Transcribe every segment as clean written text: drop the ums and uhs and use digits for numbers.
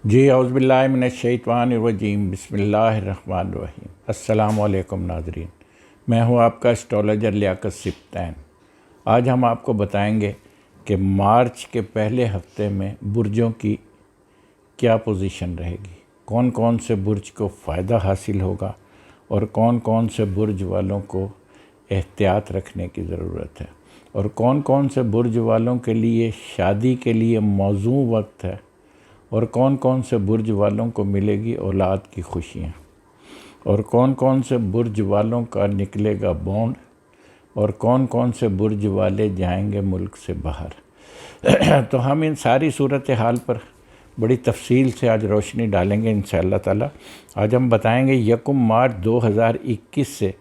جی اعوذ باللہ من الشیطان الرجیم، بسم اللہ الرحمن الرحیم۔ السلام علیکم ناظرین، میں ہوں آپ کا اسٹرالوجر لیاقت سبطین۔ آج ہم آپ کو بتائیں گے کہ مارچ کے پہلے ہفتے میں برجوں کی کیا پوزیشن رہے گی، کون کون سے برج کو فائدہ حاصل ہوگا اور کون کون سے برج والوں کو احتیاط رکھنے کی ضرورت ہے، اور کون کون سے برج والوں کے لیے شادی کے لیے موزوں وقت ہے، اور کون کون سے برج والوں کو ملے گی اولاد کی خوشیاں، اور کون کون سے برج والوں کا نکلے گا بونڈ، اور کون کون سے برج والے جائیں گے ملک سے باہر۔ تو ہم ان ساری صورتحال پر بڑی تفصیل سے آج روشنی ڈالیں گے انشاءاللہ تعالی۔ آج ہم بتائیں گے 1 مارچ 2021 سے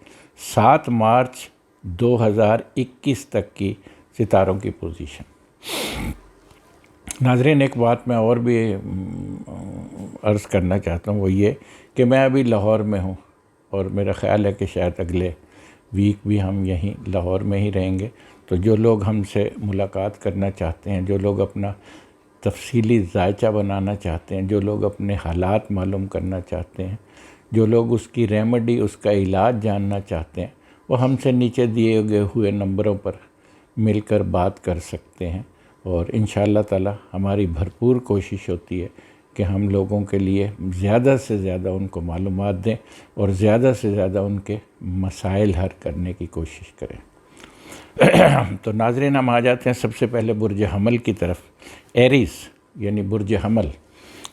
7 مارچ 2021 تک کی ستاروں کی پوزیشن۔ ناظرین، ایک بات میں اور بھی عرض کرنا چاہتا ہوں، وہ یہ کہ میں ابھی لاہور میں ہوں، اور میرا خیال ہے کہ شاید اگلے ویک بھی ہم یہیں لاہور میں ہی رہیں گے۔ تو جو لوگ ہم سے ملاقات کرنا چاہتے ہیں، جو لوگ اپنا تفصیلی ذائچہ بنانا چاہتے ہیں، جو لوگ اپنے حالات معلوم کرنا چاہتے ہیں، جو لوگ اس کی ریمیڈی، اس کا علاج جاننا چاہتے ہیں، وہ ہم سے نیچے دیے گئے ہوئے نمبروں پر مل کر بات کر سکتے ہیں، اور انشاءاللہ تعالی ہماری بھرپور کوشش ہوتی ہے کہ ہم لوگوں کے لیے زیادہ سے زیادہ ان کو معلومات دیں اور زیادہ سے زیادہ ان کے مسائل حل کرنے کی کوشش کریں۔ تو ناظرین، ہم آ جاتے ہیں سب سے پہلے برج حمل کی طرف، ایریز یعنی برج حمل۔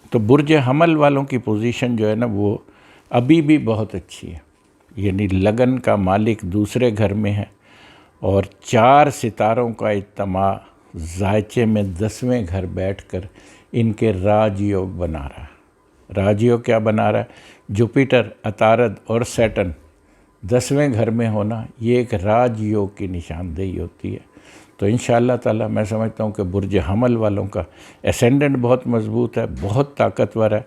تو برج حمل والوں کی پوزیشن جو ہے نا، وہ ابھی بھی بہت اچھی ہے، یعنی لگن کا مالک دوسرے گھر میں ہے، اور 4 ستاروں کا اجتماع ذائچے میں 10ویں گھر بیٹھ کر ان کے راج یوگ بنا رہا ہے۔ راج یوگ کیا بنا رہا ہے؟ جوپیٹر، عطارد اور سیٹن 10ویں گھر میں ہونا، یہ ایک راج یوگ کی نشاندہی ہوتی ہے۔ تو انشاءاللہ تعالی میں سمجھتا ہوں کہ برج حمل والوں کا اسینڈنٹ بہت مضبوط ہے، بہت طاقتور ہے۔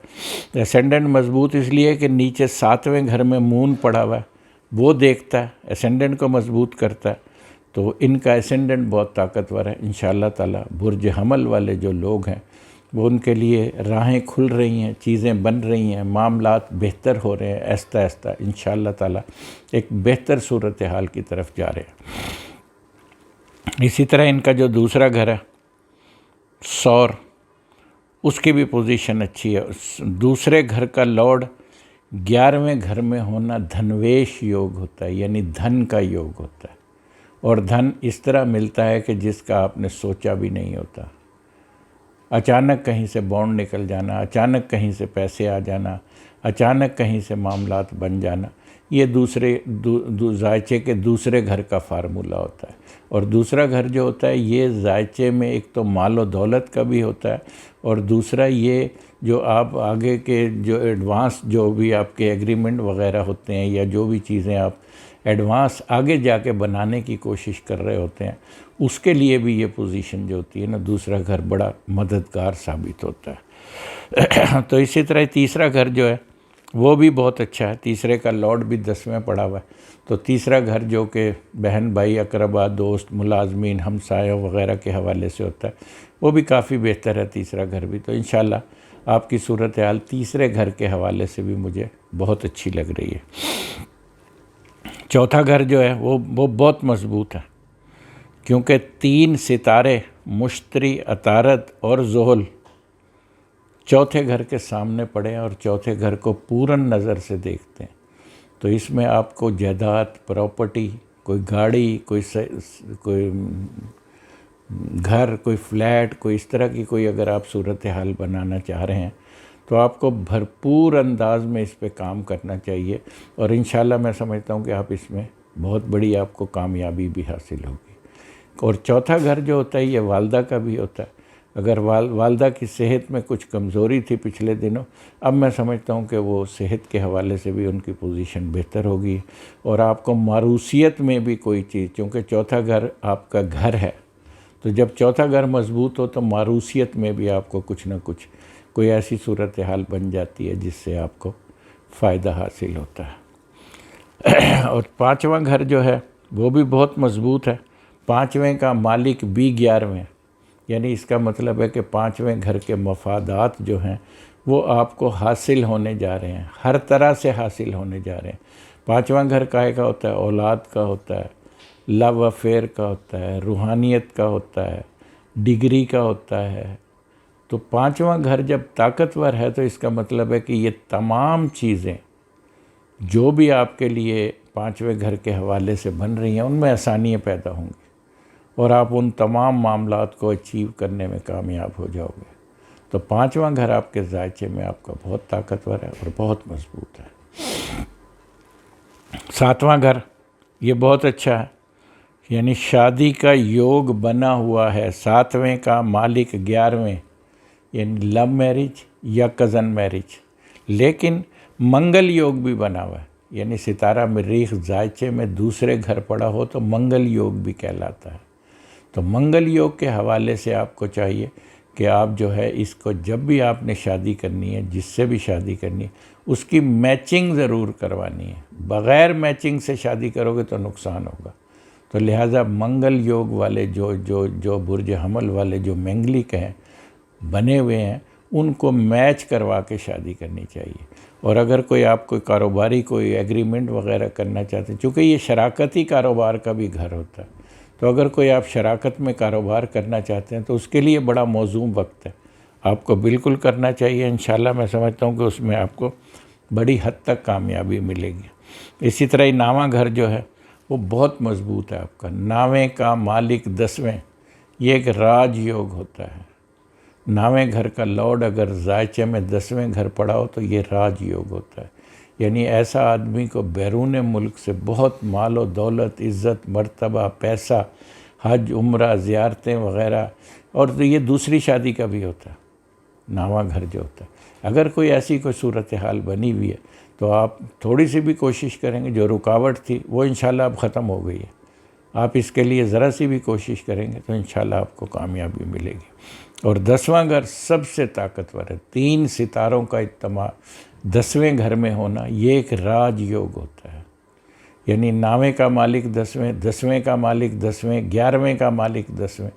اسینڈنٹ مضبوط اس لیے کہ نیچے 7ویں گھر میں مون پڑا ہوا ہے، وہ دیکھتا ہے، اسینڈنٹ کو مضبوط کرتا ہے، تو ان کا اسینڈنٹ بہت طاقتور ہے۔ انشاءاللہ تعالی برج حمل والے جو لوگ ہیں، وہ ان کے لیے راہیں کھل رہی ہیں، چیزیں بن رہی ہیں، معاملات بہتر ہو رہے ہیں، آہستہ آہستہ انشاءاللہ تعالی ایک بہتر صورتحال کی طرف جا رہے ہیں۔ اسی طرح ان کا جو دوسرا گھر ہے سور، اس کی بھی پوزیشن اچھی ہے۔ دوسرے گھر کا لارڈ 11ویں گھر میں ہونا دھنویش یوگ ہوتا ہے، یعنی دھن کا یوگ ہوتا ہے، اور دھن اس طرح ملتا ہے کہ جس کا آپ نے سوچا بھی نہیں ہوتا۔ اچانک کہیں سے بانڈ نکل جانا، اچانک کہیں سے پیسے آ جانا، اچانک کہیں سے معاملات بن جانا، یہ ذائچے کے دوسرے گھر کا فارمولہ ہوتا ہے۔ اور دوسرا گھر جو ہوتا ہے، یہ ذائچے میں ایک تو مال و دولت کا بھی ہوتا ہے، اور دوسرا یہ جو آپ آگے کے جو ایڈوانس جو بھی آپ کے ایگریمنٹ وغیرہ ہوتے ہیں، یا جو بھی چیزیں آپ ایڈوانس آگے جا کے بنانے کی کوشش کر رہے ہوتے ہیں، اس کے لیے بھی یہ پوزیشن جو ہوتی ہے نا، دوسرا گھر بڑا مددگار ثابت ہوتا ہے۔ تو اسی طرح تیسرا گھر جو ہے وہ بھی بہت اچھا ہے، تیسرے کا لارڈ بھی 10ویں پڑا ہوا ہے، تو تیسرا گھر جو کہ بہن بھائی، اقربا، دوست، ملازمین، ہمسایوں وغیرہ کے حوالے سے ہوتا ہے، وہ بھی کافی بہتر ہے تیسرا گھر بھی۔ تو انشاءاللہ آپ کی صورتحال تیسرے گھر کے حوالے سے بھی مجھے بہت اچھی لگ رہی ہے۔ چوتھا گھر جو ہے وہ بہت مضبوط ہے، کیونکہ 3 ستارے مشتری، عطارد اور زحل چوتھے گھر کے سامنے پڑے ہیں، اور چوتھے گھر کو پورن نظر سے دیکھتے ہیں۔ تو اس میں آپ کو جائیداد، پراپرٹی، کوئی گاڑی، کوئی گھر، کوئی فلیٹ، کوئی اس طرح کی کوئی اگر آپ صورتحال بنانا چاہ رہے ہیں، تو آپ کو بھرپور انداز میں اس پہ کام کرنا چاہیے، اور انشاءاللہ میں سمجھتا ہوں کہ آپ اس میں بہت بڑی آپ کو کامیابی بھی حاصل ہوگی۔ اور چوتھا گھر جو ہوتا ہے، یہ والدہ کا بھی ہوتا ہے۔ اگر والدہ کی صحت میں کچھ کمزوری تھی پچھلے دنوں، اب میں سمجھتا ہوں کہ وہ صحت کے حوالے سے بھی ان کی پوزیشن بہتر ہوگی، اور آپ کو معروسیت میں بھی کوئی چیز، چونکہ چوتھا گھر آپ کا گھر ہے، تو جب چوتھا گھر مضبوط ہو تو معروسیت میں بھی آپ کو کچھ نہ کچھ کوئی ایسی صورتحال بن جاتی ہے جس سے آپ کو فائدہ حاصل ہوتا ہے۔ اور 5واں گھر جو ہے وہ بھی بہت مضبوط ہے، 5ویں کا مالک بھی 11ویں، یعنی اس کا مطلب ہے کہ 5ویں گھر کے مفادات جو ہیں وہ آپ کو حاصل ہونے جا رہے ہیں، ہر طرح سے حاصل ہونے جا رہے ہیں۔ 5واں گھر کائے کا ہوتا ہے؟ اولاد کا ہوتا ہے، لو افیئر کا ہوتا ہے، روحانیت کا ہوتا ہے، ڈگری کا ہوتا ہے۔ تو 5واں گھر جب طاقتور ہے تو اس کا مطلب ہے کہ یہ تمام چیزیں جو بھی آپ کے لیے 5ویں گھر کے حوالے سے بن رہی ہیں ان میں آسانیاں پیدا ہوں گی، اور آپ ان تمام معاملات کو اچیو کرنے میں کامیاب ہو جاؤ گے۔ تو 5واں گھر آپ کے ذائچے میں آپ کا بہت طاقتور ہے اور بہت مضبوط ہے۔ 7واں گھر یہ بہت اچھا ہے، یعنی شادی کا یوگ بنا ہوا ہے۔ 7ویں کا مالک 11ویں، یعنی لو میرج یا کزن میرج، لیکن منگل یوگ بھی بنا ہوا ہے، یعنی ستارہ مریخ ذائچے میں دوسرے گھر پڑا ہو تو منگل یوگ بھی کہلاتا ہے۔ تو منگل یوگ کے حوالے سے آپ کو چاہیے کہ آپ جو ہے اس کو جب بھی آپ نے شادی کرنی ہے، جس سے بھی شادی کرنی ہے، اس کی میچنگ ضرور کروانی ہے۔ بغیر میچنگ سے شادی کرو گے تو نقصان ہوگا۔ تو لہٰذا منگل یوگ والے جو برج حمل والے جو منگلک ہیں بنے ہوئے ہیں ان کو میچ کروا کے شادی کرنی چاہیے۔ اور اگر کوئی آپ کوئی کاروباری کوئی ایگریمنٹ وغیرہ کرنا چاہتے ہیں، چونکہ یہ شراکتی کاروبار کا بھی گھر ہوتا ہے، تو اگر کوئی آپ شراکت میں کاروبار کرنا چاہتے ہیں تو اس کے لیے بڑا موزوں وقت ہے، آپ کو بالکل کرنا چاہیے۔ انشاءاللہ میں سمجھتا ہوں کہ اس میں آپ کو بڑی حد تک کامیابی ملے گی۔ اسی طرح ہی 9واں گھر جو ہے وہ بہت مضبوط ہے آپ کا۔ 9ویں کا مالک 10ویں، یہ ایک راج یوگ ہوتا ہے۔ 9ویں گھر کا لارڈ اگر ذائچے میں 10ویں گھر پڑا ہو تو یہ راج یوگ ہوتا ہے، یعنی ایسا آدمی کو بیرون ملک سے بہت مال و دولت، عزت، مرتبہ، پیسہ، حج، عمرہ، زیارتیں وغیرہ، اور یہ دوسری شادی کا بھی ہوتا ہے 9واں گھر جو ہوتا ہے۔ اگر کوئی ایسی کوئی صورتحال بنی ہوئی ہے تو آپ تھوڑی سی بھی کوشش کریں گے، جو رکاوٹ تھی وہ انشاءاللہ اب ختم ہو گئی ہے، آپ اس کے لیے ذرا سی بھی کوشش کریں گے تو انشاءاللہ آپ کو کامیابی ملے گی۔ اور 10واں گھر سب سے طاقتور ہے، 3 ستاروں کا اجتماع 10ویں گھر میں ہونا، یہ ایک راج یوگ ہوتا ہے، یعنی 9ویں کا مالک 10ویں، 10ویں کا مالک 10ویں، 11ویں کا مالک 10ویں،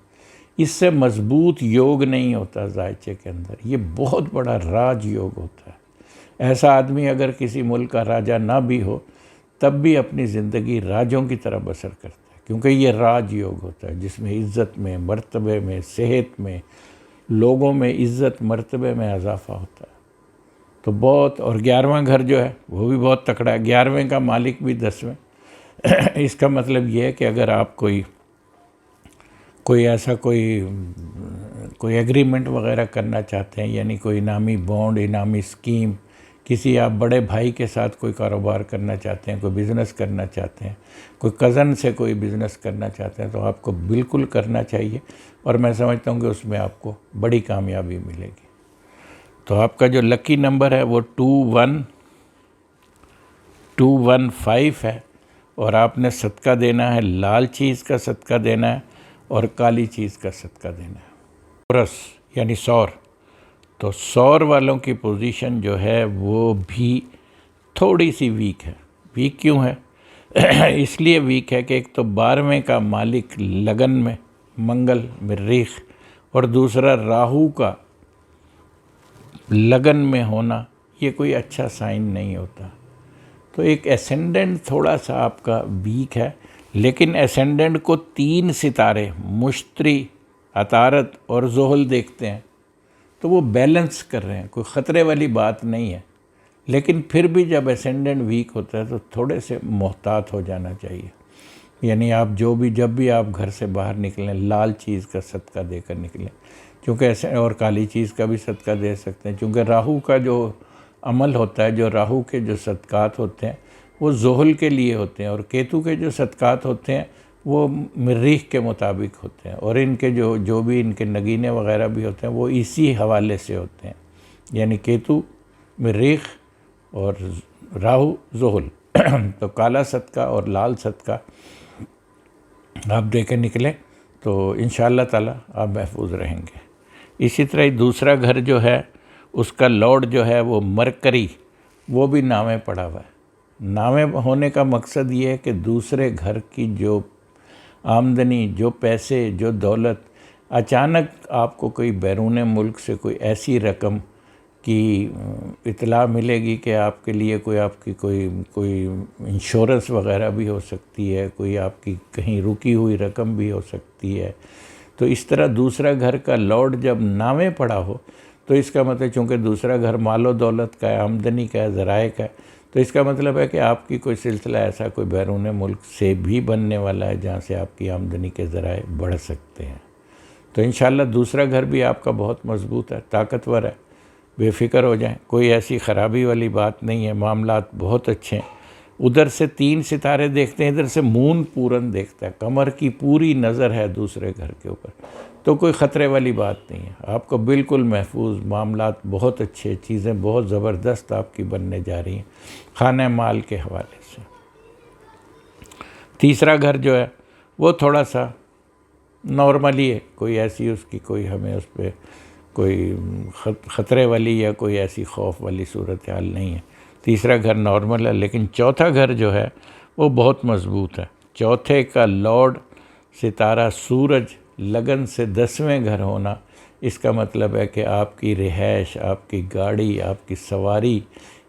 اس سے مضبوط یوگ نہیں ہوتا ذائچے کے اندر، یہ بہت بڑا راج یوگ ہوتا ہے۔ ایسا آدمی اگر کسی ملک کا راجہ نہ بھی ہو تب بھی اپنی زندگی راجوں کی طرح بسر کرتا ہے، کیونکہ یہ راج یوگ ہوتا ہے جس میں عزت میں، مرتبے میں، صحت میں، لوگوں میں عزت مرتبے میں اضافہ ہوتا ہے۔ تو بہت، اور 11واں گھر جو ہے وہ بھی بہت تکڑا ہے، 11ویں کا مالک بھی 10ویں۔ اس کا مطلب یہ ہے کہ اگر آپ کوئی ایسا کوئی ایگریمنٹ وغیرہ کرنا چاہتے ہیں، یعنی کوئی انعامی بانڈ، انعامی اسکیم، کسی آپ بڑے بھائی کے ساتھ کوئی کاروبار کرنا چاہتے ہیں، کوئی بزنس کرنا چاہتے ہیں، کوئی کزن سے کوئی بزنس کرنا چاہتے ہیں، تو آپ کو بالکل کرنا چاہیے، اور میں سمجھتا ہوں کہ اس میں آپ کو بڑی کامیابی ملے گی۔ تو آپ کا جو لکی نمبر ہے وہ 21215 ہے، اور آپ نے صدقہ دینا ہے، لال چیز کا صدقہ دینا ہے اور کالی چیز کا صدقہ دینا ہے۔ سورس یعنی سور، تو سور والوں کی پوزیشن جو ہے وہ بھی تھوڑی سی ویک ہے۔ ویک کیوں ہے؟ اس لیے ویک ہے کہ ایک تو 12ویں کا مالک لگن میں منگل مریخ، اور دوسرا راہو کا لگن میں ہونا، یہ کوئی اچھا سائن نہیں ہوتا۔ تو ایک اسینڈنٹ تھوڑا سا آپ کا ویک ہے، لیکن اسینڈنٹ کو 3 ستارے مشتری، عطارد اور زحل دیکھتے ہیں، تو وہ بیلنس کر رہے ہیں، کوئی خطرے والی بات نہیں ہے۔ لیکن پھر بھی جب اسینڈنٹ ویک ہوتا ہے تو تھوڑے سے محتاط ہو جانا چاہیے، یعنی آپ جب بھی آپ گھر سے باہر نکلیں لال چیز کا صدقہ دے کر نکلیں، چونکہ ایسے، اور کالی چیز کا بھی صدقہ دے سکتے ہیں، چونکہ راہو کا جو عمل ہوتا ہے، جو راہو کے جو صدقات ہوتے ہیں وہ زحل کے لیے ہوتے ہیں، اور کیتو کے جو صدقات ہوتے ہیں وہ مریخ کے مطابق ہوتے ہیں، اور ان کے جو بھی ان کے نگینے وغیرہ بھی ہوتے ہیں وہ اسی حوالے سے ہوتے ہیں، یعنی کیتو مریخ اور راہو زحل۔ تو کالا صدقہ اور لال صدقہ آپ دے کے نکلیں تو انشاءاللہ تعالی آپ محفوظ رہیں گے۔ اسی طرح دوسرا گھر جو ہے اس کا لارڈ جو ہے وہ مرکری، وہ بھی 9ویں پڑا ہوا ہے۔ 9ویں ہونے کا مقصد یہ ہے کہ دوسرے گھر کی جو آمدنی، جو پیسے، جو دولت، اچانک آپ کو کوئی بیرون ملک سے کوئی ایسی رقم کی اطلاع ملے گی کہ آپ کے لیے کوئی انشورنس وغیرہ بھی ہو سکتی ہے، کوئی آپ کی کہیں رکی ہوئی رقم بھی ہو سکتی ہے۔ تو اس طرح دوسرا گھر کا لارڈ جب نامے پڑا ہو تو اس کا مطلب، چونکہ دوسرا گھر مال و دولت کا ہے، آمدنی کا ہے، ذرائع کا ہے، تو اس کا مطلب ہے کہ آپ کی کوئی سلسلہ ایسا کوئی بیرون ملک سے بھی بننے والا ہے جہاں سے آپ کی آمدنی کے ذرائع بڑھ سکتے ہیں۔ تو انشاءاللہ دوسرا گھر بھی آپ کا بہت مضبوط ہے، طاقتور ہے، بے فکر ہو جائیں، کوئی ایسی خرابی والی بات نہیں ہے، معاملات بہت اچھے ہیں۔ ادھر سے 3 ستارے دیکھتے ہیں، ادھر سے مون پورن دیکھتا ہے، قمر کی پوری نظر ہے دوسرے گھر کے اوپر، تو کوئی خطرے والی بات نہیں ہے، آپ کو بالکل محفوظ، معاملات بہت اچھے، چیزیں بہت زبردست آپ کی بننے جا رہی ہیں خانہ مال کے حوالے سے۔ تیسرا گھر جو ہے وہ تھوڑا سا نارملی ہے، کوئی ایسی اس کی کوئی ہمیں اس پہ کوئی خطرے والی یا کوئی ایسی خوف والی صورتحال نہیں ہے، تیسرا گھر نارمل ہے۔ لیکن چوتھا گھر جو ہے وہ بہت مضبوط ہے۔ چوتھے کا لارڈ ستارہ سورج لگن سے 10ویں گھر ہونا، اس کا مطلب ہے کہ آپ کی رہائش، آپ کی گاڑی، آپ کی سواری،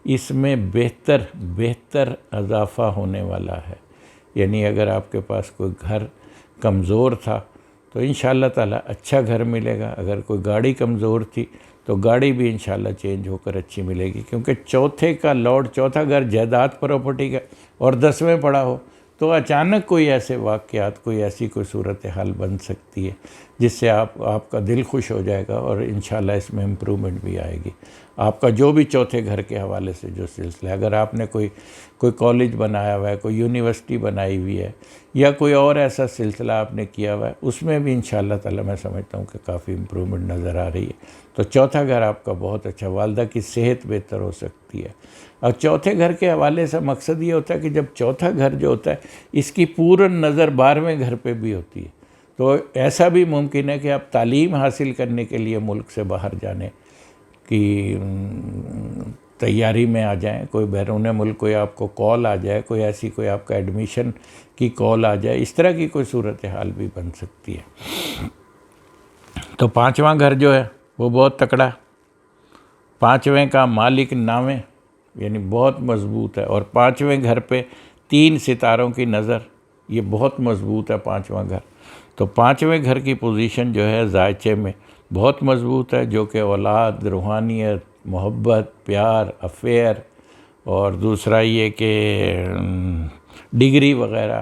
اس میں بہتر اضافہ ہونے والا ہے۔ یعنی اگر آپ کے پاس کوئی گھر کمزور تھا تو انشاءاللہ تعالی اچھا گھر ملے گا، اگر کوئی گاڑی کمزور تھی تو گاڑی بھی انشاءاللہ چینج ہو کر اچھی ملے گی، کیونکہ چوتھے کا لارڈ، چوتھا گھر جائیداد پراپرٹی کا اور 10ویں پڑا ہو تو اچانک کوئی ایسے واقعات، کوئی ایسی کوئی صورتحال بن سکتی ہے جس سے آپ کا دل خوش ہو جائے گا، اور انشاءاللہ اس میں امپرومنٹ بھی آئے گی۔ آپ کا جو بھی چوتھے گھر کے حوالے سے جو سلسلہ ہے، اگر آپ نے کوئی کالج بنایا ہوا ہے، کوئی یونیورسٹی بنائی ہوئی ہے، یا کوئی اور ایسا سلسلہ آپ نے کیا ہوا ہے، اس میں بھی انشاءاللہ تعالی میں سمجھتا ہوں کہ کافی امپرومنٹ نظر آ رہی ہے۔ تو چوتھا گھر آپ کا بہت اچھا، والدہ کی صحت بہتر ہو سکتی ہے۔ اور چوتھے گھر کے حوالے سے مقصد یہ ہوتا ہے کہ جب چوتھا گھر جو ہوتا ہے اس کی پورن نظر 12ویں گھر پہ بھی ہوتی ہے، تو ایسا بھی ممکن ہے کہ آپ تعلیم حاصل کرنے کے لیے ملک سے باہر جانے کی تیاری میں آ جائیں، کوئی بیرون ملک کوئی آپ کو کال آ جائے، کوئی ایسی کوئی آپ کا ایڈمیشن کی کال آ جائے، اس طرح کی کوئی صورتحال بھی بن سکتی ہے۔ تو 5واں گھر جو ہے وہ بہت تکڑا، 5ویں کا مالک نامے، یعنی بہت مضبوط ہے، اور 5ویں گھر پہ 3 ستاروں کی نظر، یہ بہت مضبوط ہے 5واں گھر۔ تو 5ویں گھر کی پوزیشن جو ہے ذائچے میں بہت مضبوط ہے، جو کہ اولاد، روحانیت، محبت، پیار، افیئر، اور دوسرا یہ کہ ڈگری وغیرہ،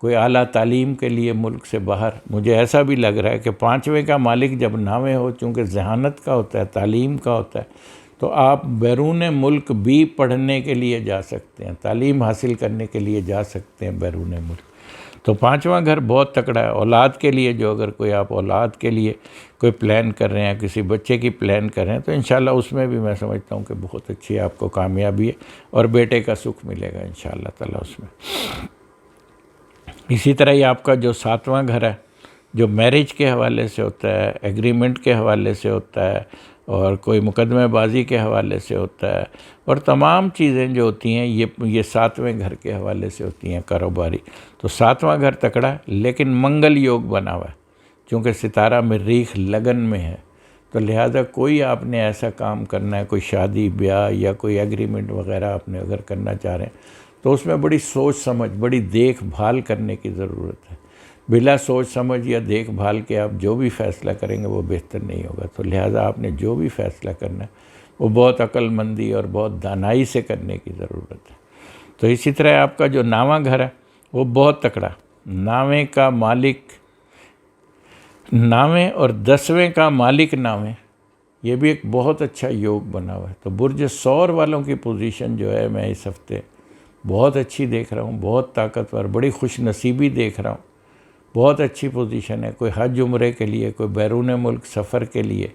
کوئی اعلیٰ تعلیم کے لیے ملک سے باہر، مجھے ایسا بھی لگ رہا ہے کہ 5ویں کا مالک جب نامے ہو، چونکہ ذہانت کا ہوتا ہے، تعلیم کا ہوتا ہے، تو آپ بیرون ملک بھی پڑھنے کے لیے جا سکتے ہیں، تعلیم حاصل کرنے کے لیے جا سکتے ہیں بیرون ملک۔ تو 5واں گھر بہت تکڑا ہے۔ اولاد کے لیے جو اگر کوئی آپ اولاد کے لیے کوئی پلان کر رہے ہیں، کسی بچے کی پلان کر رہے ہیں، تو انشاءاللہ اس میں بھی میں سمجھتا ہوں کہ بہت اچھی آپ کو کامیابی ہے، اور بیٹے کا سکھ ملے گا انشاءاللہ تعالیٰ اس میں۔ اسی طرح ہی آپ کا جو 7واں گھر ہے، جو میرج کے حوالے سے ہوتا ہے، ایگریمنٹ کے حوالے سے ہوتا ہے، اور کوئی مقدمہ بازی کے حوالے سے ہوتا ہے، اور تمام چیزیں جو ہوتی ہیں یہ 7ویں گھر کے حوالے سے ہوتی ہیں کاروباری۔ تو 7واں گھر تکڑا ہے، لیکن منگل یوگ بنا ہوا ہے، چونکہ ستارہ مریخ لگن میں ہے، تو لہٰذا کوئی آپ نے ایسا کام کرنا ہے، کوئی شادی بیاہ یا کوئی ایگریمنٹ وغیرہ آپ نے اگر کرنا چاہ رہے ہیں، تو اس میں بڑی سوچ سمجھ، بڑی دیکھ بھال کرنے کی ضرورت ہے۔ بلا سوچ سمجھ یا دیکھ بھال کے آپ جو بھی فیصلہ کریں گے وہ بہتر نہیں ہوگا۔ تو لہٰذا آپ نے جو بھی فیصلہ کرنا ہے وہ بہت عقل مندی اور بہت دانائی سے کرنے کی ضرورت ہے۔ تو اسی طرح آپ کا جو 9واں گھر ہے وہ بہت تکڑا، 9ویں کا مالک، 9ویں اور 10ویں کا مالک 9ویں، یہ بھی ایک بہت اچھا یوگ بنا ہوا ہے۔ تو برج ثور والوں کی پوزیشن جو ہے میں اس ہفتے بہت اچھی دیکھ رہا ہوں، بہت طاقتور، بڑی خوش نصیبی دیکھ رہا ہوں، بہت اچھی پوزیشن ہے۔ کوئی حج عمرے کے لیے، کوئی بیرون ملک سفر کے لیے،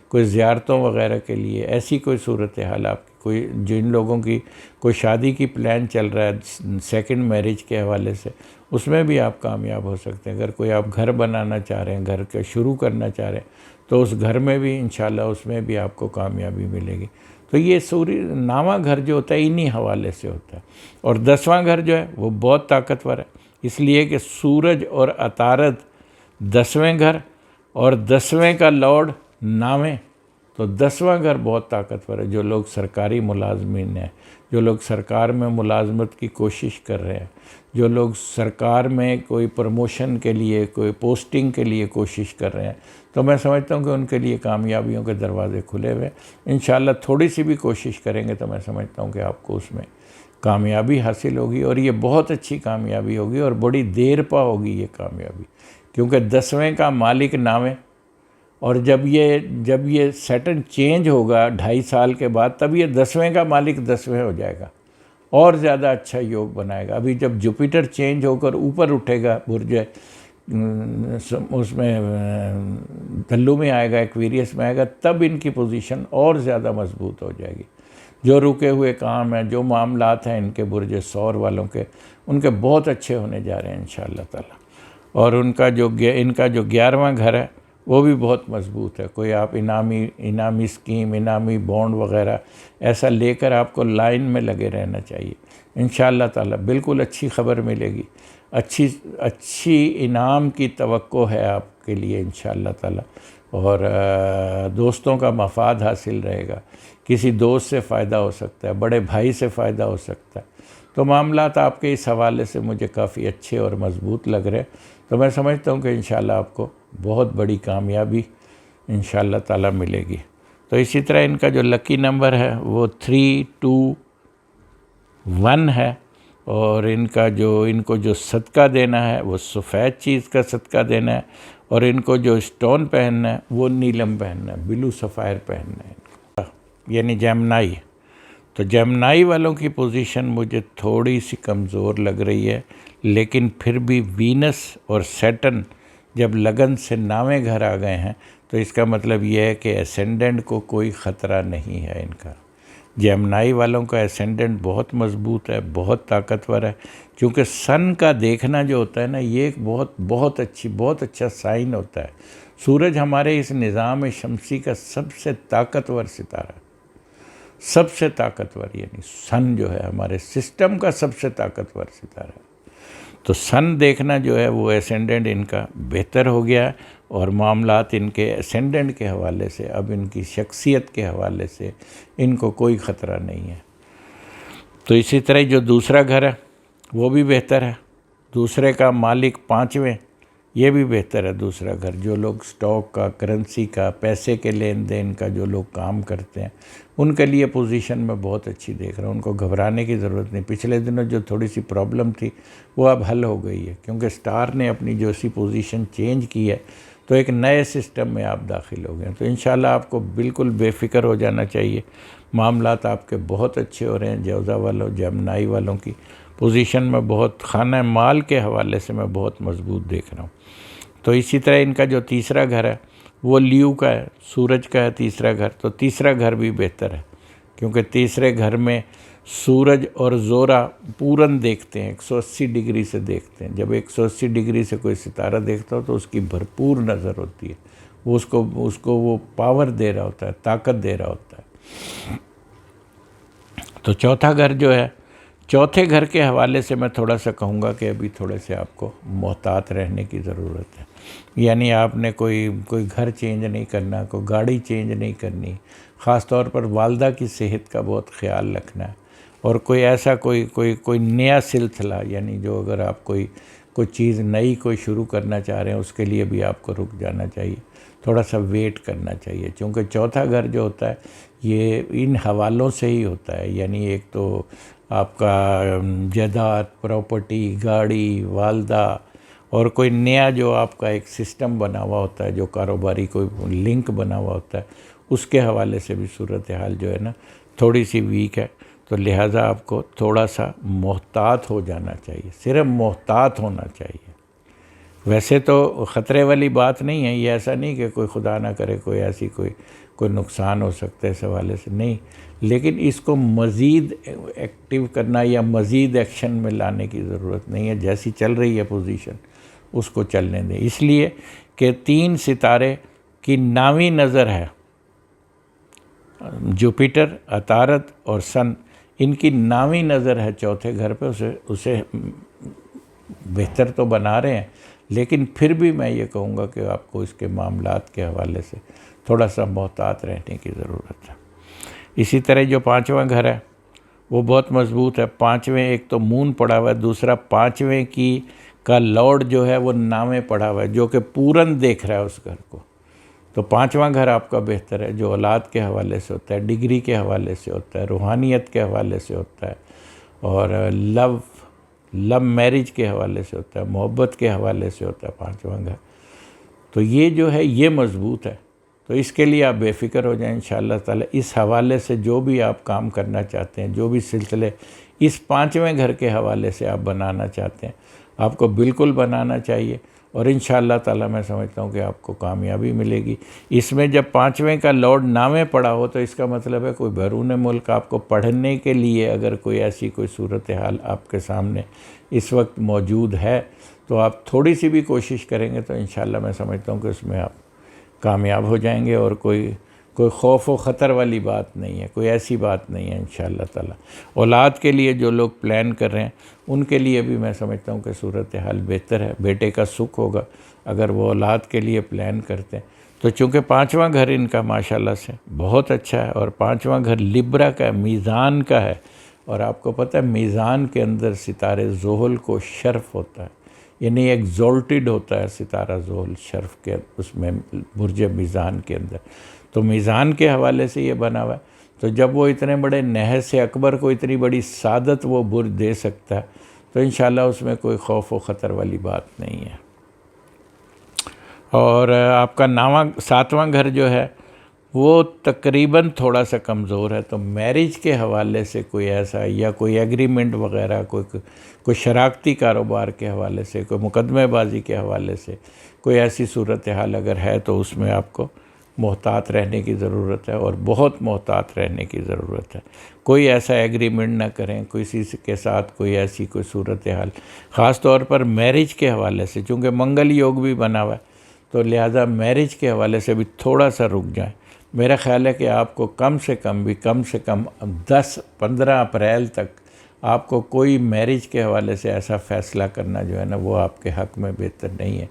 کوئی زیارتوں وغیرہ کے لیے، ایسی کوئی صورتحال آپ کی، کوئی جن لوگوں کی کوئی شادی کی پلان چل رہا ہے سیکنڈ میرج کے حوالے سے، اس میں بھی آپ کامیاب ہو سکتے ہیں۔ اگر کوئی آپ گھر بنانا چاہ رہے ہیں، گھر کے شروع کرنا چاہ رہے ہیں، تو اس گھر میں بھی انشاءاللہ اس میں بھی آپ کو کامیابی ملے گی۔ تو یہ 9واں گھر جو ہوتا ہے انہی حوالے سے ہوتا ہے، اور 10واں گھر جو ہے وہ بہت طاقتور ہے، اس لیے کہ سورج اور عطارد 10ویں گھر، اور 10ویں کا لارڈ 9ویں، تو 10واں گھر بہت طاقتور ہے. جو لوگ سرکاری ملازمین ہیں، جو لوگ سرکار میں ملازمت کی کوشش کر رہے ہیں، جو لوگ سرکار میں کوئی پروموشن کے لیے، کوئی پوسٹنگ کے لیے کوشش کر رہے ہیں، تو میں سمجھتا ہوں کہ ان کے لیے کامیابیوں کے دروازے کھلے ہوئے. انشاءاللہ تھوڑی سی بھی کوشش کریں گے تو میں سمجھتا ہوں کہ آپ کو اس میں کامیابی حاصل ہوگی، اور یہ بہت اچھی کامیابی ہوگی اور بڑی دیر پا ہوگی یہ کامیابی، کیونکہ 10ویں کا مالک ناویں، اور جب یہ سیٹرن چینج ہوگا 2.5 سال کے بعد، تب یہ 10ویں کا مالک 10ویں ہو جائے گا اور زیادہ اچھا یوگ بنائے گا. ابھی جب جوپیٹر چینج ہو کر اوپر اٹھے گا، برج اس میں دھلو میں آئے گا، ایکویریس میں آئے گا، تب ان کی پوزیشن اور زیادہ مضبوط ہو جائے گی. جو رکے ہوئے کام ہیں، جو معاملات ہیں ان کے برج سور والوں کے، ان کے بہت اچھے ہونے جا رہے ہیں انشاءاللہ تعالی. اور ان کا جو 11واں گھر ہے وہ بھی بہت مضبوط ہے. کوئی آپ انعامی اسکیم، انعامی بانڈ وغیرہ ایسا لے کر آپ کو لائن میں لگے رہنا چاہیے انشاءاللہ تعالی. بالکل اچھی خبر ملے گی، اچھی انعام کی توقع ہے آپ کے لیے انشاءاللہ تعالی. اور دوستوں کا مفاد حاصل رہے گا، کسی دوست سے فائدہ ہو سکتا ہے، بڑے بھائی سے فائدہ ہو سکتا ہے. تو معاملات آپ کے اس حوالے سے مجھے کافی اچھے اور مضبوط لگ رہے ہیں. تو میں سمجھتا ہوں کہ انشاءاللہ آپ کو بہت بڑی کامیابی انشاءاللہ تعالی ملے گی. تو اسی طرح ان کا جو لکی نمبر ہے وہ 321 ہے، اور ان کو جو صدقہ دینا ہے وہ سفید چیز کا صدقہ دینا ہے، اور ان کو جو اسٹون پہننا ہے وہ نیلم پہننا ہے، بلو سفائر پہننا ہے، یعنی جیمنائی. تو جیمنائی والوں کی پوزیشن مجھے تھوڑی سی کمزور لگ رہی ہے، لیکن پھر بھی وینس اور سیٹرن جب لگن سے 9ویں گھر آ گئے ہیں تو اس کا مطلب یہ ہے کہ اسینڈنٹ کو کوئی خطرہ نہیں ہے. ان کا جیمنائی والوں کا اسینڈنٹ بہت مضبوط ہے، بہت طاقتور ہے، کیونکہ سن کا دیکھنا جو ہوتا ہے نا، یہ ایک بہت اچھا سائن ہوتا ہے. سورج ہمارے اس نظام شمسی کا سب سے طاقتور ستارہ ہے، سب سے طاقتور، یعنی سن جو ہے ہمارے سسٹم کا سب سے طاقتور ستارہ ہے. تو سن دیکھنا جو ہے وہ اسینڈنٹ ان کا بہتر ہو گیا ہے، اور معاملات ان کے اسینڈنٹ کے حوالے سے، اب ان کی شخصیت کے حوالے سے ان کو کوئی خطرہ نہیں ہے. تو اسی طرح جو دوسرا گھر ہے وہ بھی بہتر ہے. دوسرے کا مالک 5ویں، یہ بھی بہتر ہے دوسرا گھر. جو لوگ سٹاک کا، کرنسی کا، پیسے کے لین دین کا جو لوگ کام کرتے ہیں، ان کے لیے پوزیشن میں بہت اچھی دیکھ رہا ہوں. ان کو گھبرانے کی ضرورت نہیں. پچھلے دنوں جو تھوڑی سی پرابلم تھی وہ اب حل ہو گئی ہے، کیونکہ سٹار نے اپنی جو سی پوزیشن چینج کی ہے، تو ایک نئے سسٹم میں آپ داخل ہو گئے ہیں. تو انشاءاللہ آپ کو بالکل بے فکر ہو جانا چاہیے. معاملات آپ کے بہت اچھے ہو رہے ہیں. جوزا والوں، جیمنائی والوں کی پوزیشن میں بہت، خانہ مال کے حوالے سے میں بہت مضبوط دیکھ رہا ہوں. تو اسی طرح ان کا جو تیسرا گھر ہے وہ لیو کا ہے، سورج کا ہے تیسرا گھر. تو تیسرا گھر بھی بہتر ہے، کیونکہ تیسرے گھر میں سورج اور زورا پورن دیکھتے ہیں، 180 ڈگری سے دیکھتے ہیں. جب 180 ڈگری سے کوئی ستارہ دیکھتا ہو تو اس کی بھرپور نظر ہوتی ہے. وہ اس کو وہ پاور دے رہا ہوتا ہے، طاقت دے رہا ہوتا ہے. تو چوتھا گھر جو ہے، چوتھے گھر کے حوالے سے میں تھوڑا سا کہوں گا کہ ابھی تھوڑے سے آپ کو محتاط رہنے کی ضرورت ہے. یعنی آپ نے کوئی گھر چینج نہیں کرنا، کوئی گاڑی چینج نہیں کرنی. خاص طور پر والدہ کی صحت کا بہت خیال رکھنا ہے. اور کوئی ایسا کوئی نیا سلسلہ، یعنی جو اگر آپ کوئی چیز نئی کوئی شروع کرنا چاہ رہے ہیں، اس کے لیے بھی آپ کو رک جانا چاہیے، تھوڑا سا ویٹ کرنا چاہیے. کیونکہ چوتھا گھر جو ہوتا ہے یہ ان حوالوں سے ہی ہوتا ہے. یعنی ایک تو آپ کا جائیداد، پراپرٹی، گاڑی، والدہ، اور کوئی نیا جو آپ کا ایک سسٹم بنا ہوا ہوتا ہے، جو کاروباری کوئی لنک بنا ہوا ہوتا ہے، اس کے حوالے سے بھی صورتحال جو ہے نا تھوڑی سی ویک ہے. تو لہٰذا آپ کو تھوڑا سا محتاط ہو جانا چاہیے، صرف محتاط ہونا چاہیے. ویسے تو خطرے والی بات نہیں ہے یہ، ایسا نہیں کہ کوئی خدا نہ کرے کوئی ایسی کوئی نقصان ہو سکتا ہے اس حوالے سے، نہیں. لیکن اس کو مزید ایکٹیو کرنا یا مزید ایکشن میں لانے کی ضرورت نہیں ہے. جیسی چل رہی ہے پوزیشن اس کو چلنے دیں. اس لیے کہ 3 ستارے کی 9ویں نظر ہے، جوپیٹر، عطارد اور سن، ان کی 9ویں نظر ہے چوتھے گھر پہ. اسے بہتر تو بنا رہے ہیں، لیکن پھر بھی میں یہ کہوں گا کہ آپ کو اس کے معاملات کے حوالے سے تھوڑا سا محتاط رہنے کی ضرورت ہے۔ اسی طرح جو 5واں گھر ہے وہ بہت مضبوط ہے۔ 5ویں ایک تو مون پڑا ہوا ہے، دوسرا 5ویں کا لارڈ جو ہے وہ 9ویں پڑا ہوا ہے، جو کہ پورن دیکھ رہا ہے اس گھر کو۔ تو 5واں گھر آپ کا بہتر ہے، جو اولاد کے حوالے سے ہوتا ہے، ڈگری کے حوالے سے ہوتا ہے، روحانیت کے حوالے سے ہوتا ہے، اور لو میرج کے حوالے سے ہوتا ہے، محبت کے حوالے سے ہوتا ہے 5واں گھر۔ تو یہ جو ہے یہ مضبوط ہے، تو اس کے لیے آپ بے فکر ہو جائیں انشاءاللہ تعالی۔ اس حوالے سے جو بھی آپ کام کرنا چاہتے ہیں، جو بھی سلسلے اس 5ویں گھر کے حوالے سے آپ بنانا چاہتے ہیں، آپ کو بالکل بنانا چاہیے، اور انشاءاللہ تعالی میں سمجھتا ہوں کہ آپ کو کامیابی ملے گی۔ اس میں جب 5ویں کا لارڈ 9ویں پڑا ہو تو اس کا مطلب ہے کوئی بیرون ملک آپ کو پڑھنے کے لیے اگر کوئی ایسی کوئی صورتحال آپ کے سامنے اس وقت موجود ہے تو آپ تھوڑی سی بھی کوشش کریں گے تو انشاءاللہ میں سمجھتا ہوں کہ اس میں آپ کامیاب ہو جائیں گے، اور کوئی خوف و خطر والی بات نہیں ہے، کوئی ایسی بات نہیں ہے انشاءاللہ تعالی۔ اولاد کے لیے جو لوگ پلان کر رہے ہیں ان کے لیے بھی میں سمجھتا ہوں کہ صورتحال بہتر ہے، بیٹے کا سکھ ہوگا اگر وہ اولاد کے لیے پلان کرتے ہیں تو۔ چونکہ 5واں گھر ان کا ماشاءاللہ سے بہت اچھا ہے، اور 5واں گھر لبرا کا ہے، میزان کا ہے، اور آپ کو پتہ ہے میزان کے اندر ستارے زحل کو شرف ہوتا ہے، یعنی ایگزالٹڈ ہوتا ہے ستارہ زحل شرف کے اس میں برج میزان کے اندر۔ تو میزان کے حوالے سے یہ بنا ہوا ہے، تو جب وہ اتنے بڑے نحس اکبر کو اتنی بڑی سعادت وہ برج دے سکتا ہے تو انشاءاللہ اس میں کوئی خوف و خطر والی بات نہیں ہے۔ اور آپ کا 7واں گھر جو ہے وہ تقریباً تھوڑا سا کمزور ہے، تو میرج کے حوالے سے کوئی ایسا یا کوئی ایگریمنٹ وغیرہ، کوئی شراکتی کاروبار کے حوالے سے، کوئی مقدمے بازی کے حوالے سے کوئی ایسی صورتحال اگر ہے تو اس میں آپ کو محتاط رہنے کی ضرورت ہے، اور بہت محتاط رہنے کی ضرورت ہے۔ کوئی ایسا ایگریمنٹ نہ کریں کسی کے ساتھ، کوئی ایسی کوئی صورتحال خاص طور پر میرج کے حوالے سے، چونکہ منگل یوگ بھی بنا ہوا ہے تو لہٰذا میرج کے حوالے سے بھی تھوڑا سا رک جائیں۔ میرا خیال ہے کہ آپ کو کم سے کم 10-15 اپریل تک آپ کو کوئی میرج کے حوالے سے ایسا فیصلہ کرنا جو ہے نا وہ آپ کے حق میں بہتر نہیں ہے۔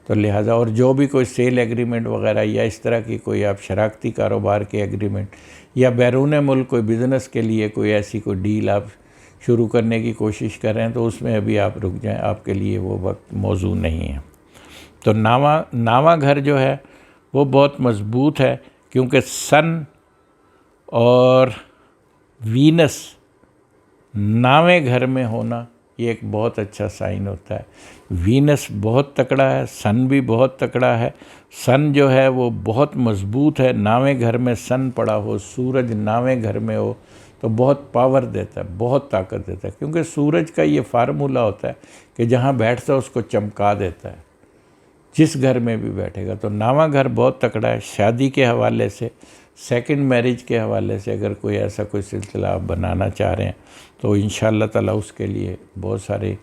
تو لہٰذا اور جو بھی کوئی سیل ایگریمنٹ وغیرہ یا اس طرح کی کوئی آپ شراکتی کاروبار کے ایگریمنٹ یا بیرون ملک کوئی بزنس کے لیے کوئی ایسی کوئی ڈیل آپ شروع کرنے کی کوشش کر رہے ہیں تو اس میں ابھی آپ رک جائیں، آپ کے لیے وہ وقت موزوں نہیں ہے۔ تو 9واں گھر جو ہے وہ بہت مضبوط ہے، کیونکہ سن اور وینس 9ویں گھر میں ہونا یہ ایک بہت اچھا سائن ہوتا ہے۔ وینس بہت تکڑا ہے، سن بھی بہت تکڑا ہے۔ سن جو ہے وہ بہت مضبوط ہے، 9ویں گھر میں سن پڑا ہو، سورج 9ویں گھر میں ہو تو بہت پاور دیتا ہے، بہت طاقت دیتا ہے، کیونکہ سورج کا یہ فارمولہ ہوتا ہے کہ جہاں بیٹھتا ہے اس کو چمکا دیتا ہے، جس گھر میں بھی بیٹھے گا۔ تو 9واں گھر بہت تکڑا ہے۔ شادی کے حوالے سے، سیکنڈ میرج کے حوالے سے اگر کوئی ایسا کوئی سلسلہ آپ بنانا چاہ رہے ہیں تو انشاءاللہ تعالیٰ اس کے لیے بہت ساری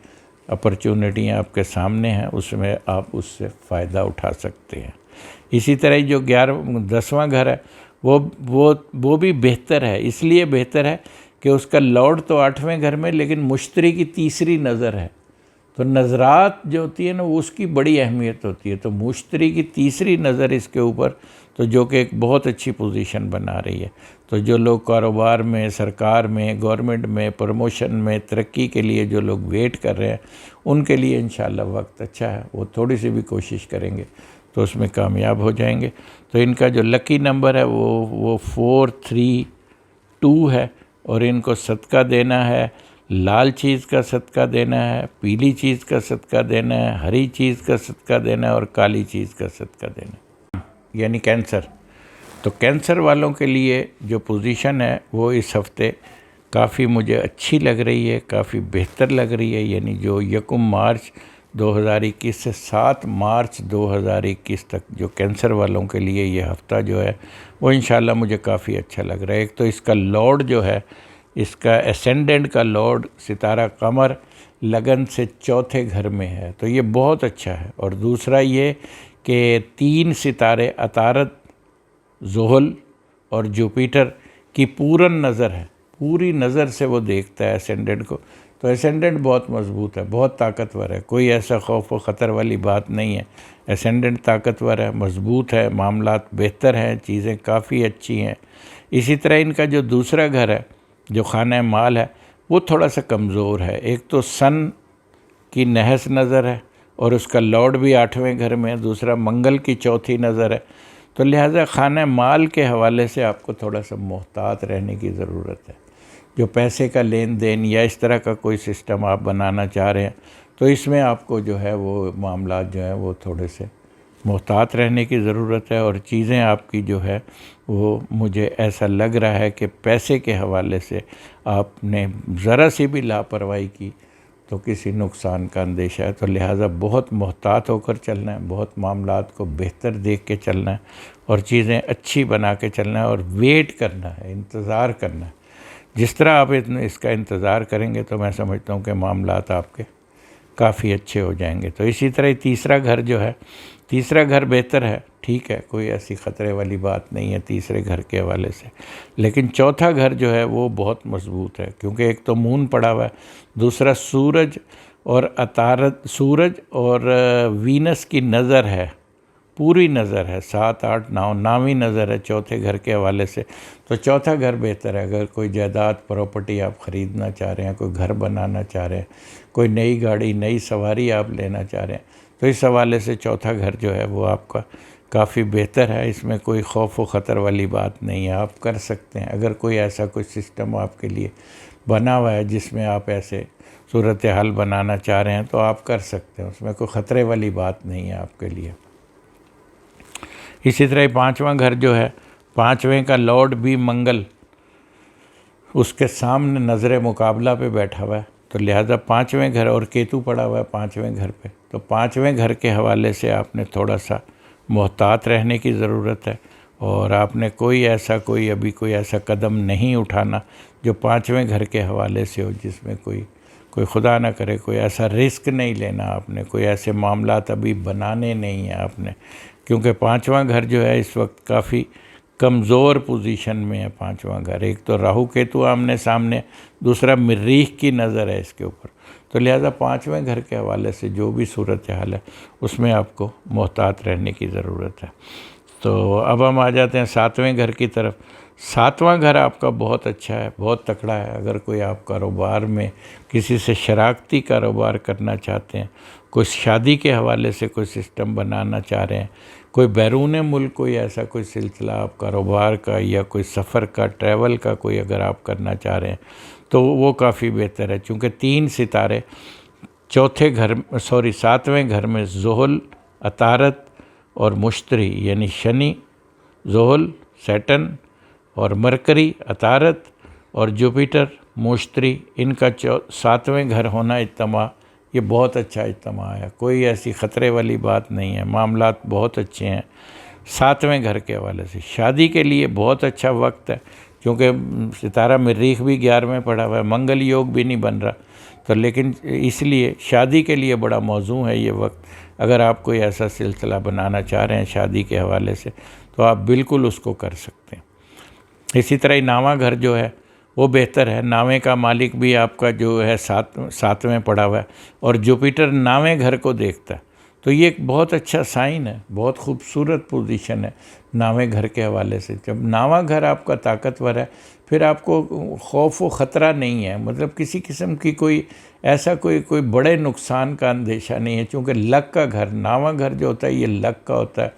اپرچونٹیاں آپ کے سامنے ہیں، اس میں آپ اس سے فائدہ اٹھا سکتے ہیں۔ اسی طرح جو 10واں گھر ہے وہ بھی بہتر ہے، اس لیے بہتر ہے کہ اس کا لارڈ تو 8ویں گھر میں، لیکن مشتری کی تیسری نظر ہے، تو نظرات جو ہوتی ہے نا اس کی بڑی اہمیت ہوتی ہے، تو مشتری کی تیسری نظر اس کے اوپر، تو جو کہ ایک بہت اچھی پوزیشن بنا رہی ہے۔ تو جو لوگ کاروبار میں، سرکار میں، گورنمنٹ میں، پروموشن میں، ترقی کے لیے جو لوگ ویٹ کر رہے ہیں ان کے لیے انشاءاللہ وقت اچھا ہے، وہ تھوڑی سی بھی کوشش کریں گے تو اس میں کامیاب ہو جائیں گے۔ تو ان کا جو لکی نمبر ہے وہ 432 ہے، اور ان کو صدقہ دینا ہے، لال چیز کا صدقہ دینا ہے، پیلی چیز کا صدقہ دینا ہے، ہری چیز کا صدقہ دینا ہے، اور کالی چیز کا صدقہ دینا ہے، یعنی کینسر۔ تو کینسر والوں کے لیے جو پوزیشن ہے وہ اس ہفتے کافی مجھے اچھی لگ رہی ہے، کافی بہتر لگ رہی ہے، یعنی جو 1 مارچ 2021 سے 7 مارچ 2021 تک جو کینسر والوں کے لیے یہ ہفتہ جو ہے وہ انشاءاللہ مجھے کافی اچھا لگ رہا ہے۔ ایک تو اس کا لارڈ جو ہے، اس کا اسینڈنٹ کا لارڈ ستارہ قمر لگن سے 4تھے گھر میں ہے، تو یہ بہت اچھا ہے۔ اور دوسرا یہ کہ 3 ستارے عطارد، زحل اور جوپیٹر کی پورن نظر ہے، پوری نظر سے وہ دیکھتا ہے اسینڈنٹ کو، تو اسینڈنٹ بہت مضبوط ہے، بہت طاقتور ہے، کوئی ایسا خوف و خطر والی بات نہیں ہے۔ اسینڈنٹ طاقتور ہے، مضبوط ہے، معاملات بہتر ہیں، چیزیں کافی اچھی ہیں۔ اسی طرح ان کا جو دوسرا گھر ہے جو خانہ مال ہے وہ تھوڑا سا کمزور ہے۔ ایک تو سن کی نحس نظر ہے اور اس کا لارڈ بھی 8ویں گھر میں ہے، دوسرا منگل کی چوتھی نظر ہے، تو لہٰذا خانہ مال کے حوالے سے آپ کو تھوڑا سا محتاط رہنے کی ضرورت ہے۔ جو پیسے کا لین دین یا اس طرح کا کوئی سسٹم آپ بنانا چاہ رہے ہیں تو اس میں آپ کو جو ہے وہ معاملات جو ہیں وہ تھوڑے سے محتاط رہنے کی ضرورت ہے، اور چیزیں آپ کی جو ہے وہ مجھے ایسا لگ رہا ہے کہ پیسے کے حوالے سے آپ نے ذرا سی بھی لاپرواہی کی تو کسی نقصان کا اندیشہ ہے، تو لہٰذا بہت محتاط ہو کر چلنا ہے، بہت معاملات کو بہتر دیکھ کے چلنا ہے اور چیزیں اچھی بنا کے چلنا ہے، اور ویٹ کرنا ہے، انتظار کرنا ہے۔ جس طرح آپ اس کا انتظار کریں گے تو میں سمجھتا ہوں کہ معاملات آپ کے کافی اچھے ہو جائیں گے۔ تو اسی طرح تیسرا گھر جو ہے، تیسرا گھر بہتر ہے، ٹھیک ہے، کوئی ایسی خطرے والی بات نہیں ہے تیسرے گھر کے حوالے سے، لیکن چوتھا گھر جو ہے وہ بہت مضبوط ہے، کیونکہ ایک تو مون پڑا ہوا ہے، دوسرا سورج اور عطارد، سورج اور وینس کی نظر ہے، پوری نظر ہے، 7 8 9 9ویں نظر ہے چوتھے گھر کے حوالے سے، تو چوتھا گھر بہتر ہے۔ اگر کوئی جائیداد پراپرٹی آپ خریدنا چاہ رہے ہیں، کوئی گھر بنانا چاہ رہے ہیں، کوئی نئی گاڑی نئی سواری آپ لینا چاہ رہے ہیں، تو اس حوالے سے چوتھا گھر جو ہے وہ آپ کا کافی بہتر ہے، اس میں کوئی خوف و خطر والی بات نہیں ہے، آپ کر سکتے ہیں۔ اگر کوئی ایسا کوئی سسٹم آپ کے لیے بنا ہوا ہے جس میں آپ ایسے صورتحال بنانا چاہ رہے ہیں تو آپ کر سکتے ہیں، اس میں کوئی خطرے والی بات نہیں ہے آپ کے لیے۔ اسی طرح 5واں گھر جو ہے، 5ویں کا لارڈ بھی منگل اس کے سامنے نظر مقابلہ پہ بیٹھا ہوا ہے، تو لہٰذا 5ویں گھر، اور کیتو پڑا ہوا ہے 5ویں گھر پہ، تو 5ویں گھر کے حوالے سے آپ نے تھوڑا سا محتاط رہنے کی ضرورت ہے، اور آپ نے کوئی ابھی کوئی ایسا قدم نہیں اٹھانا جو 5ویں گھر کے حوالے سے ہو، جس میں کوئی خدا نہ کرے کوئی ایسا رسک نہیں لینا آپ نے، کوئی ایسے معاملات ابھی بنانے نہیں ہیں آپ نے، کیونکہ 5واں گھر جو ہے اس وقت کافی کمزور پوزیشن میں ہے۔ 5واں گھر، ایک تو راہو کیتو آمنے سامنے، دوسرا مریخ کی نظر ہے اس کے اوپر، تو لہٰذا 5ویں گھر کے حوالے سے جو بھی صورتحال ہے اس میں آپ کو محتاط رہنے کی ضرورت ہے۔ تو اب ہم آ جاتے ہیں 7ویں گھر کی طرف۔ 7واں گھر آپ کا بہت اچھا ہے، بہت تکڑا ہے۔ اگر کوئی آپ کاروبار میں کسی سے شراکتی کاروبار کرنا چاہتے ہیں، کوئی شادی کے حوالے سے کوئی سسٹم بنانا چاہ رہے ہیں، کوئی بیرون ملک کوئی ایسا کوئی سلسلہ آپ کاروبار کا یا کوئی سفر کا، ٹریول کا کوئی اگر آپ کرنا چاہ رہے ہیں تو وہ کافی بہتر ہے، چونکہ 3 ستارے 7ویں گھر میں زحل، عطارد اور مشتری، یعنی شنی، زحل، سیٹن اور مرکری، عطارد اور جوپیٹر، مشتری، ان کا 7ویں گھر ہونا اجتماع، یہ بہت اچھا اجتماع ہے، کوئی ایسی خطرے والی بات نہیں ہے، معاملات بہت اچھے ہیں 7ویں گھر کے حوالے سے۔ شادی کے لیے بہت اچھا وقت ہے، کیونکہ ستارہ مریخ بھی 11ویں پڑا ہوا ہے، منگل یوگ بھی نہیں بن رہا، تو لیکن اس لیے شادی کے لیے بڑا موزوں ہے یہ وقت۔ اگر آپ کوئی ایسا سلسلہ بنانا چاہ رہے ہیں شادی کے حوالے سے تو آپ بالکل اس کو کر سکتے ہیں۔ اسی طرح 9واں گھر جو ہے وہ بہتر ہے، 9ویں کا مالک بھی آپ کا جو ہے 7ویں پڑا ہوا ہے، اور جوپیٹر 9ویں گھر کو دیکھتا ہے، تو یہ ایک بہت اچھا سائن ہے، بہت خوبصورت پوزیشن ہے 9ویں گھر کے حوالے سے۔ جب 9واں گھر آپ کا طاقتور ہے پھر آپ کو خوف و خطرہ نہیں ہے، مطلب کسی قسم کی کوئی بڑے نقصان کا اندیشہ نہیں ہے، چونکہ لک کا گھر، 9واں گھر جو ہوتا ہے یہ لک کا ہوتا ہے،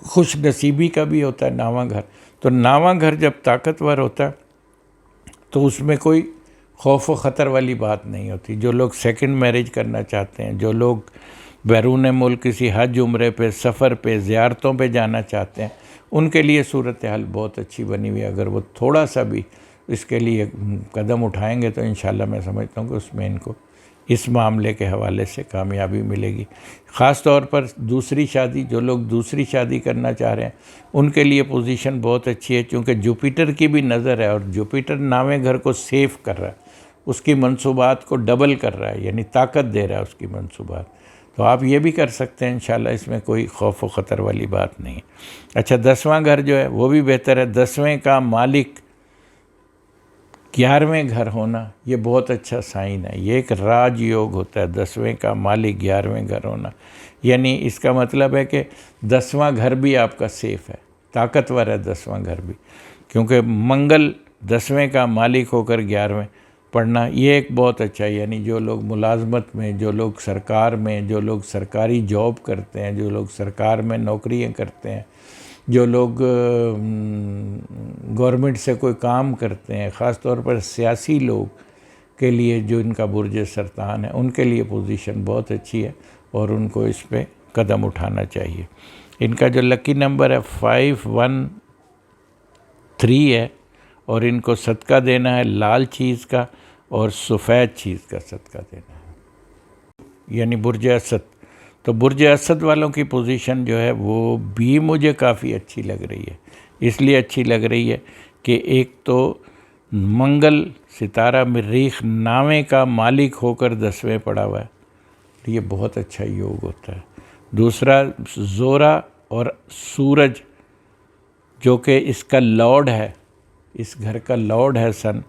خوش نصیبی کا بھی ہوتا ہے 9واں گھر، تو 9واں گھر جب طاقتور ہوتا ہے تو اس میں کوئی خوف و خطر والی بات نہیں ہوتی۔ جو لوگ سیکنڈ میرج کرنا چاہتے ہیں، جو لوگ بیرون ملک کسی حج عمرے پہ، سفر پہ، زیارتوں پہ جانا چاہتے ہیں، ان کے لیے صورتحال بہت اچھی بنی ہوئی ہے۔ اگر وہ تھوڑا سا بھی اس کے لیے قدم اٹھائیں گے تو انشاءاللہ میں سمجھتا ہوں کہ اس میں ان کو اس معاملے کے حوالے سے کامیابی ملے گی۔ خاص طور پر دوسری شادی، جو لوگ دوسری شادی کرنا چاہ رہے ہیں ان کے لیے پوزیشن بہت اچھی ہے، چونکہ جوپیٹر کی بھی نظر ہے، اور جوپیٹر 9ویں گھر کو سیف کر رہا ہے، اس کی منصوبات کو ڈبل کر رہا ہے، یعنی طاقت دے رہا ہے اس کی منصوبات، تو آپ یہ بھی کر سکتے ہیں انشاءاللہ، اس میں کوئی خوف و خطر والی بات نہیں ہے۔ اچھا 10واں گھر جو ہے وہ بھی بہتر ہے، 10ویں کا مالک 11ویں گھر ہونا یہ بہت اچھا سائن ہے. یہ ایک راج یوگ ہوتا ہے، 10ویں کا مالک 11ویں گھر ہونا. یعنی اس کا مطلب ہے کہ 10واں گھر بھی آپ کا سیف ہے، طاقتور ہے 10واں گھر بھی، کیونکہ منگل 10ویں کا مالک ہو کر 11ویں پڑھنا یہ ایک بہت اچھا ہے. یعنی جو لوگ ملازمت میں، جو لوگ سرکار میں، جو لوگ سرکاری جاب کرتے ہیں، جو لوگ سرکار میں نوکریاں کرتے ہیں، جو لوگ گورنمنٹ سے کوئی کام کرتے ہیں، خاص طور پر سیاسی لوگ کے لیے جو ان کا برج سرطان ہے، ان کے لیے پوزیشن بہت اچھی ہے اور ان کو اس پہ قدم اٹھانا چاہیے. ان کا جو لکی نمبر ہے 513 ہے، اور ان کو صدقہ دینا ہے لال چیز کا اور سفید چیز کا صدقہ دینا ہے، یعنی برج اسد. تو برج اسد والوں کی پوزیشن جو ہے وہ بھی مجھے کافی اچھی لگ رہی ہے. اس لیے اچھی لگ رہی ہے کہ ایک تو منگل ستارہ مریخ 9ویں کا مالک ہو کر 10ویں پڑا ہوا ہے، یہ بہت اچھا یوگ ہوتا ہے. دوسرا زورا اور سورج جو کہ اس کا لارڈ ہے، اس گھر کا لارڈ ہے سن،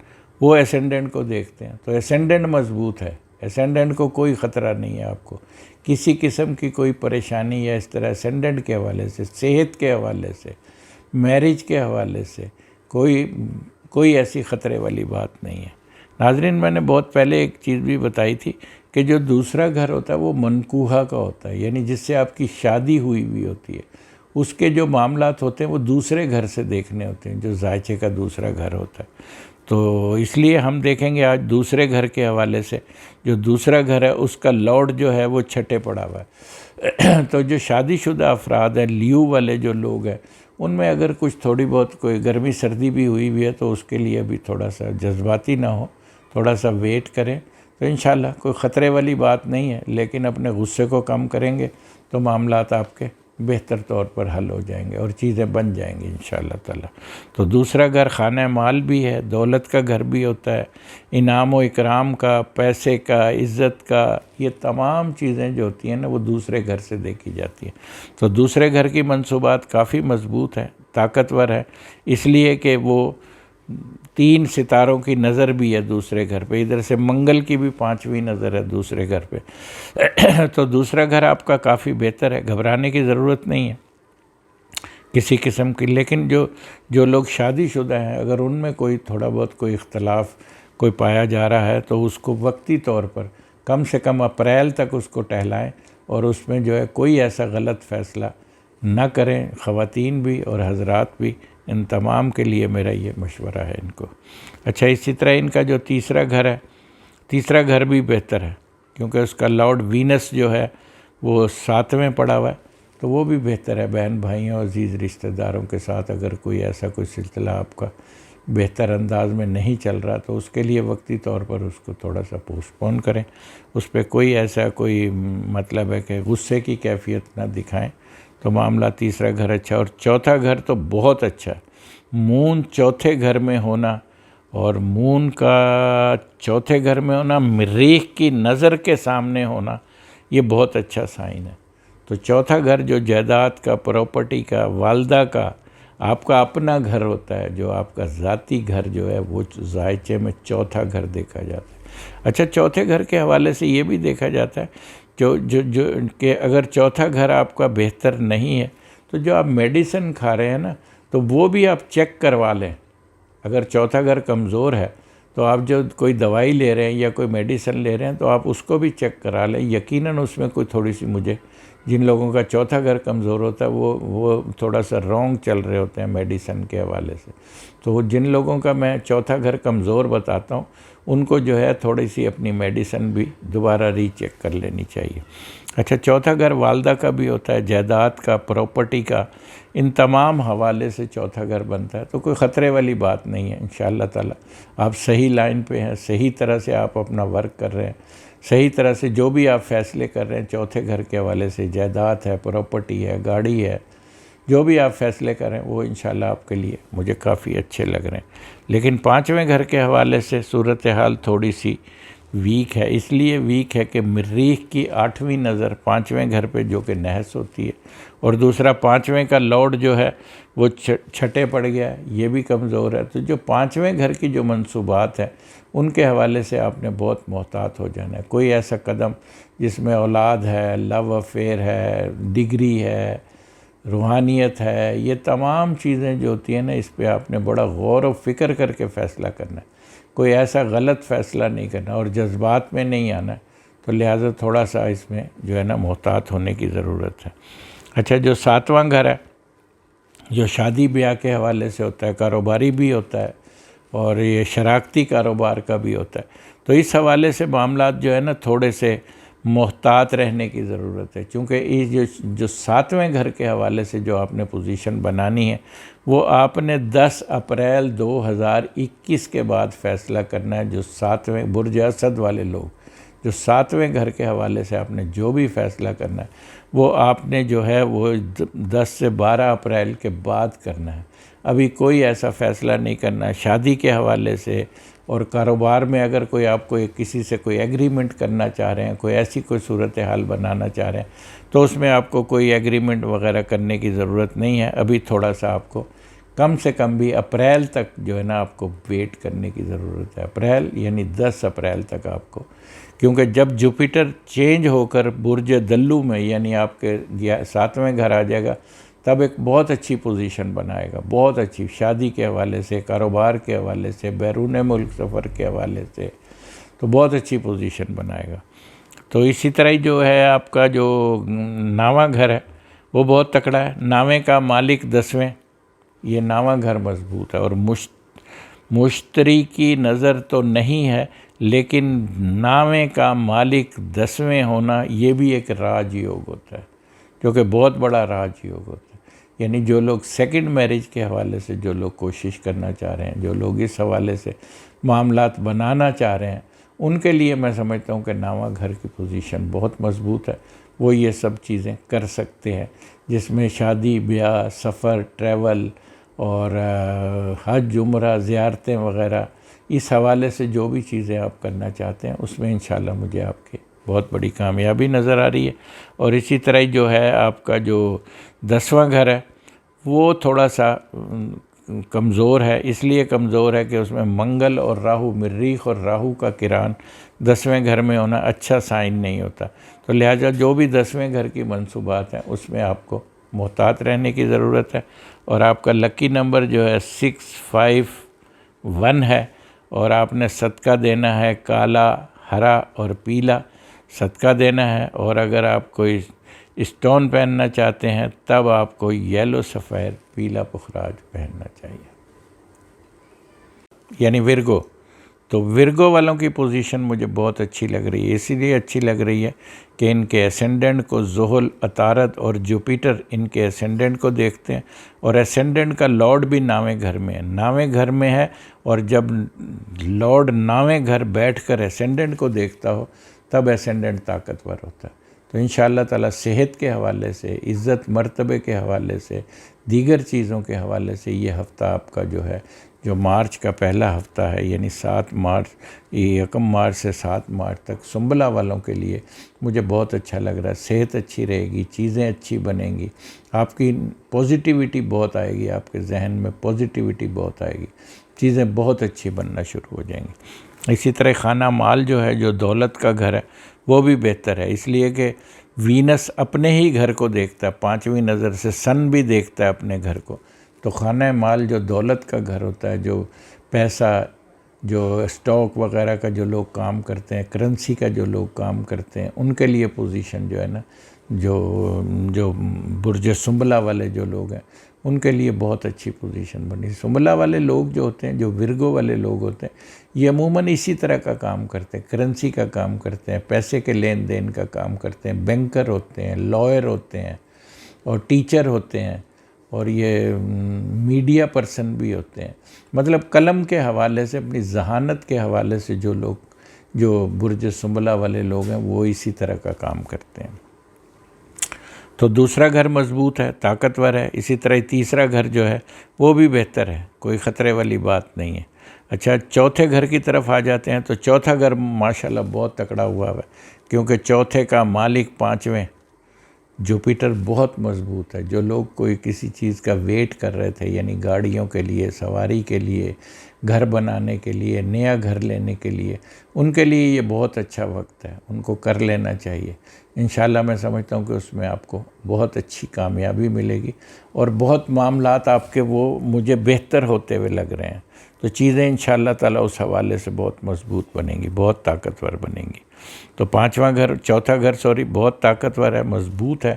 وہ اسینڈنٹ کو دیکھتے ہیں، تو اسینڈنٹ مضبوط ہے. اسینڈنٹ کو کوئی خطرہ نہیں ہے آپ کو کسی قسم کی کوئی پریشانی یا اس طرح اسینڈنٹ کے حوالے سے، صحت کے حوالے سے، میرج کے حوالے سے کوئی ایسی خطرے والی بات نہیں ہے. ناظرین، میں نے بہت پہلے ایک چیز بھی بتائی تھی کہ جو دوسرا گھر ہوتا ہے وہ منکوحہ کا ہوتا ہے، یعنی جس سے آپ کی شادی ہوئی ہوتی ہے، اس کے جو معاملات ہوتے ہیں وہ دوسرے گھر سے دیکھنے ہوتے ہیں، جو زائچے کا دوسرا گھر ہوتا ہے. تو اس لیے ہم دیکھیں گے آج دوسرے گھر کے حوالے سے جو دوسرا گھر ہے اس کا لارڈ جو ہے وہ چھٹے پڑا ہوا ہے. تو جو شادی شدہ افراد ہیں، لیو والے جو لوگ ہیں، ان میں اگر کچھ تھوڑی بہت کوئی گرمی سردی بھی ہوئی ہے تو اس کے لیے بھی تھوڑا سا جذباتی نہ ہو، تھوڑا سا ویٹ کریں، تو انشاءاللہ کوئی خطرے والی بات نہیں ہے. لیکن اپنے غصے کو کم کریں گے تو معاملات آپ کے بہتر طور پر حل ہو جائیں گے اور چیزیں بن جائیں گی انشاءاللہ تعالی. تو دوسرا گھر خانہ مال بھی ہے، دولت کا گھر بھی ہوتا ہے، انعام و اکرام کا، پیسے کا، عزت کا، یہ تمام چیزیں جو ہوتی ہیں نا وہ دوسرے گھر سے دیکھی جاتی ہیں. تو دوسرے گھر کی منصوبات کافی مضبوط ہیں، طاقتور ہے، اس لیے کہ وہ 3 ستاروں کی نظر بھی ہے دوسرے گھر پہ، ادھر سے منگل کی بھی 5ویں نظر ہے دوسرے گھر پہ. تو دوسرا گھر آپ کا کافی بہتر ہے، گھبرانے کی ضرورت نہیں ہے کسی قسم کی. لیکن جو لوگ شادی شدہ ہیں، اگر ان میں کوئی تھوڑا بہت کوئی اختلاف کوئی پایا جا رہا ہے تو اس کو وقتی طور پر کم سے کم اپریل تک اس کو ٹہلائیں اور اس میں جو ہے کوئی ایسا غلط فیصلہ نہ کریں، خواتین بھی اور حضرات بھی. ان تمام کے لیے میرا یہ مشورہ ہے ان کو. اچھا، اسی طرح ان کا جو تیسرا گھر ہے، تیسرا گھر بھی بہتر ہے کیونکہ اس کا لارڈ وینس جو ہے وہ 7ویں پڑا ہوا ہے، تو وہ بھی بہتر ہے. بہن بھائیوں، عزیز رشتہ داروں کے ساتھ اگر کوئی ایسا کوئی سلسلہ آپ کا بہتر انداز میں نہیں چل رہا تو اس کے لیے وقتی طور پر اس کو تھوڑا سا پوسٹ پون کریں، اس پہ کوئی ایسا کوئی مطلب ہے کہ غصے کی کیفیت نہ دکھائیں، تو معاملہ تیسرا گھر اچھا. اور چوتھا گھر تو بہت اچھا ہے. مون چوتھے گھر میں ہونا، اور مون کا چوتھے گھر میں ہونا، مریخ کی نظر کے سامنے ہونا، یہ بہت اچھا سائن ہے. تو چوتھا گھر جو جائیداد کا، پراپرٹی کا، والدہ کا، آپ کا اپنا گھر ہوتا ہے، جو آپ کا ذاتی گھر جو ہے وہ زائچے میں چوتھا گھر دیکھا جاتا ہے. اچھا، چوتھے گھر کے حوالے سے یہ بھی دیکھا جاتا ہے جو کہ اگر چوتھا گھر آپ کا بہتر نہیں ہے تو جو آپ میڈیسن کھا رہے ہیں نا تو وہ بھی آپ چیک کروا لیں. اگر چوتھا گھر کمزور ہے تو آپ جو کوئی دوائی لے رہے ہیں یا کوئی میڈیسن لے رہے ہیں تو آپ اس کو بھی چیک کرا لیں. یقیناً اس میں کوئی تھوڑی سی مجھے جن لوگوں کا چوتھا گھر کمزور ہوتا ہے وہ تھوڑا سا رونگ چل رہے ہوتے ہیں میڈیسن کے حوالے سے. تو جن لوگوں کا میں چوتھا گھر کمزور بتاتا ہوں ان کو جو ہے تھوڑی سی اپنی میڈیسن بھی دوبارہ ری چیک کر لینی چاہیے. اچھا، چوتھا گھر والدہ کا بھی ہوتا ہے، جائیداد کا، پراپرٹی کا، ان تمام حوالے سے چوتھا گھر بنتا ہے. تو کوئی خطرے والی بات نہیں ہے انشاءاللہ تعالی. آپ صحیح لائن پہ ہیں، صحیح طرح سے آپ اپنا ورک کر رہے ہیں، صحیح طرح سے جو بھی آپ فیصلے کر رہے ہیں چوتھے گھر کے حوالے سے، جائیداد ہے، پراپرٹی ہے، گاڑی ہے، جو بھی آپ فیصلے کریں وہ انشاءاللہ آپ کے لیے مجھے کافی اچھے لگ رہے ہیں. لیکن 5ویں گھر کے حوالے سے صورتحال تھوڑی سی ویک ہے، اس لیے ویک ہے کہ مریخ کی 8ویں نظر 5ویں گھر پہ جو کہ نحس ہوتی ہے، اور دوسرا 5ویں کا لارڈ جو ہے وہ چھٹے پڑ گیا ہے، یہ بھی کمزور ہے۔ تو جو 5ویں گھر کی جو منصوبات ہیں ان کے حوالے سے آپ نے بہت محتاط ہو جانا ہے۔ کوئی ایسا قدم جس میں اولاد ہے، لو افیئر ہے، ڈگری ہے، روحانیت ہے، یہ تمام چیزیں جو ہوتی ہیں نا، اس پہ آپ نے بڑا غور و فکر کر کے فیصلہ کرنا ہے۔ کوئی ایسا غلط فیصلہ نہیں کرنا اور جذبات میں نہیں آنا ہے، تو لہٰذا تھوڑا سا اس میں جو ہے نا محتاط ہونے کی ضرورت ہے۔ اچھا، جو 7واں گھر ہے جو شادی بیاہ کے حوالے سے ہوتا ہے، کاروباری بھی ہوتا ہے اور یہ شراکتی کاروبار کا بھی ہوتا ہے، تو اس حوالے سے معاملات جو ہے نا تھوڑے سے محتاط رہنے کی ضرورت ہے، چونکہ یہ جو 7ویں گھر کے حوالے سے جو آپ نے پوزیشن بنانی ہے وہ آپ نے 10 اپریل 2021 کے بعد فیصلہ کرنا ہے۔ جو 7ویں برج اسد والے لوگ، جو 7ویں گھر کے حوالے سے آپ نے جو بھی فیصلہ کرنا ہے وہ آپ نے جو ہے وہ 10 سے 12 اپریل کے بعد کرنا ہے۔ ابھی کوئی ایسا فیصلہ نہیں کرنا ہے شادی کے حوالے سے، اور کاروبار میں اگر کوئی آپ کو کسی سے کوئی ایگریمنٹ کرنا چاہ رہے ہیں، کوئی ایسی کوئی صورتحال بنانا چاہ رہے ہیں، تو اس میں آپ کو کوئی ایگریمنٹ وغیرہ کرنے کی ضرورت نہیں ہے۔ ابھی تھوڑا سا آپ کو کم سے کم بھی اپریل تک جو ہے نا آپ کو ویٹ کرنے کی ضرورت ہے۔ اپریل یعنی 10 اپریل تک آپ کو، کیونکہ جب جوپیٹر چینج ہو کر برج دلو میں یعنی آپ کے 7ویں گھر آ جائے گا، تب ایک بہت اچھی پوزیشن بنائے گا، بہت اچھی، شادی کے حوالے سے، کاروبار کے حوالے سے، بیرون ملک سفر کے حوالے سے، تو بہت اچھی پوزیشن بنائے گا۔ تو اسی طرح ہی جو ہے آپ کا جو 9واں گھر ہے وہ بہت تکڑا ہے۔ 9ویں کا مالک 10ویں، یہ 9واں گھر مضبوط ہے، اور مشتری کی نظر تو نہیں ہے، لیکن 9ویں کا مالک 10ویں ہونا یہ بھی ایک راج یوگ ہوتا ہے، جو کہ بہت بڑا راج یوگ ہوتا ہے۔ یعنی جو لوگ سیکنڈ میرج کے حوالے سے جو لوگ کوشش کرنا چاہ رہے ہیں، جو لوگ اس حوالے سے معاملات بنانا چاہ رہے ہیں، ان کے لیے میں سمجھتا ہوں کہ 9واں گھر کی پوزیشن بہت مضبوط ہے، وہ یہ سب چیزیں کر سکتے ہیں، جس میں شادی بیاہ، سفر، ٹریول اور حج، عمرہ، زیارتیں وغیرہ، اس حوالے سے جو بھی چیزیں آپ کرنا چاہتے ہیں اس میں انشاءاللہ مجھے آپ کی بہت بڑی کامیابی نظر آ رہی ہے۔ اور اسی طرح جو ہے آپ کا جو 10واں گھر ہے وہ تھوڑا سا کمزور ہے، اس لیے کمزور ہے کہ اس میں منگل اور راہو، مریخ اور راہو کا کران 10ویں گھر میں ہونا اچھا سائن نہیں ہوتا، تو لہٰذا جو بھی 10ویں گھر کی منصوبات ہیں اس میں آپ کو محتاط رہنے کی ضرورت ہے۔ اور آپ کا لکی نمبر جو ہے 651 ہے، اور آپ نے صدقہ دینا ہے کالا، ہرا اور پیلا صدقہ دینا ہے، اور اگر آپ کوئی اسٹون پہننا چاہتے ہیں تب آپ کو یلو سفید پیلا پخراج پہننا چاہیے، یعنی ورگو۔ تو ورگو والوں کی پوزیشن مجھے بہت اچھی لگ رہی ہے، اسی لیے اچھی لگ رہی ہے کہ ان کے اسینڈنٹ کو زحل، عطارد اور جوپیٹر ان کے اسینڈنٹ کو دیکھتے ہیں، اور اسینڈنٹ کا لارڈ بھی 9ویں گھر میں ہے، 9ویں گھر میں ہے، اور جب لارڈ 9ویں گھر بیٹھ کر اسینڈنٹ کو دیکھتا ہو تب اسینڈنٹ طاقتور ہوتا ہے۔ تو انشاءاللہ تعالیٰ صحت کے حوالے سے، عزت مرتبے کے حوالے سے، دیگر چیزوں کے حوالے سے یہ ہفتہ آپ کا جو ہے، جو مارچ کا پہلا ہفتہ ہے، یعنی 7 مارچ، 1 مارچ سے 7 مارچ تک سنبلا والوں کے لیے مجھے بہت اچھا لگ رہا ہے۔ صحت اچھی رہے گی، چیزیں اچھی بنیں گی، آپ کی پوزیٹیوٹی بہت آئے گی، آپ کے ذہن میں پوزیٹیوٹی بہت آئے گی، چیزیں بہت اچھی بننا شروع ہو جائیں گی۔ اسی طرح خانہ مال جو ہے، جو دولت کا گھر ہے، وہ بھی بہتر ہے، اس لیے کہ وینس اپنے ہی گھر کو دیکھتا ہے، 5ویں نظر سے سن بھی دیکھتا ہے اپنے گھر کو، تو خانہ مال جو دولت کا گھر ہوتا ہے، جو پیسہ، جو اسٹاک وغیرہ کا جو لوگ کام کرتے ہیں، کرنسی کا جو لوگ کام کرتے ہیں، ان کے لیے پوزیشن جو ہے نا، جو برج سنبلا والے جو لوگ ہیں ان کے لیے بہت اچھی پوزیشن بنی۔ سنبلا والے لوگ جو ہوتے ہیں، جو ورگو والے لوگ ہوتے ہیں، یہ عموماً اسی طرح کا کام کرتے ہیں، کرنسی کا کام کرتے ہیں، پیسے کے لین دین کا کام کرتے ہیں، بینکر ہوتے ہیں، لائر ہوتے ہیں، اور ٹیچر ہوتے ہیں، اور یہ میڈیا پرسن بھی ہوتے ہیں، مطلب قلم کے حوالے سے، اپنی ذہانت کے حوالے سے جو لوگ، جو برج سنبلا والے لوگ ہیں، وہ اسی طرح کا کام کرتے ہیں۔ تو دوسرا گھر مضبوط ہے، طاقتور ہے، اسی طرح تیسرا گھر جو ہے وہ بھی بہتر ہے، کوئی خطرے والی بات نہیں ہے۔ اچھا چوتھے گھر کی طرف آ جاتے ہیں تو چوتھا گھر ماشاءاللہ بہت تکڑا ہوا ہے، کیونکہ چوتھے کا مالک پانچویں جوپیٹر بہت مضبوط ہے۔ جو لوگ کوئی کسی چیز کا ویٹ کر رہے تھے، یعنی گاڑیوں کے لیے، سواری کے لیے، گھر بنانے کے لیے، نیا گھر لینے کے لیے، ان کے لیے یہ بہت اچھا وقت ہے، ان کو کر لینا چاہیے۔ انشاءاللہ میں سمجھتا ہوں کہ اس میں آپ کو بہت اچھی کامیابی ملے گی، اور بہت معاملات آپ کے وہ مجھے بہتر ہوتے ہوئے لگ رہے ہیں، تو چیزیں انشاءاللہ تعالیٰ اس حوالے سے بہت مضبوط بنیں گی، بہت طاقتور بنیں گی۔ تو چوتھا گھر بہت طاقتور ہے، مضبوط ہے،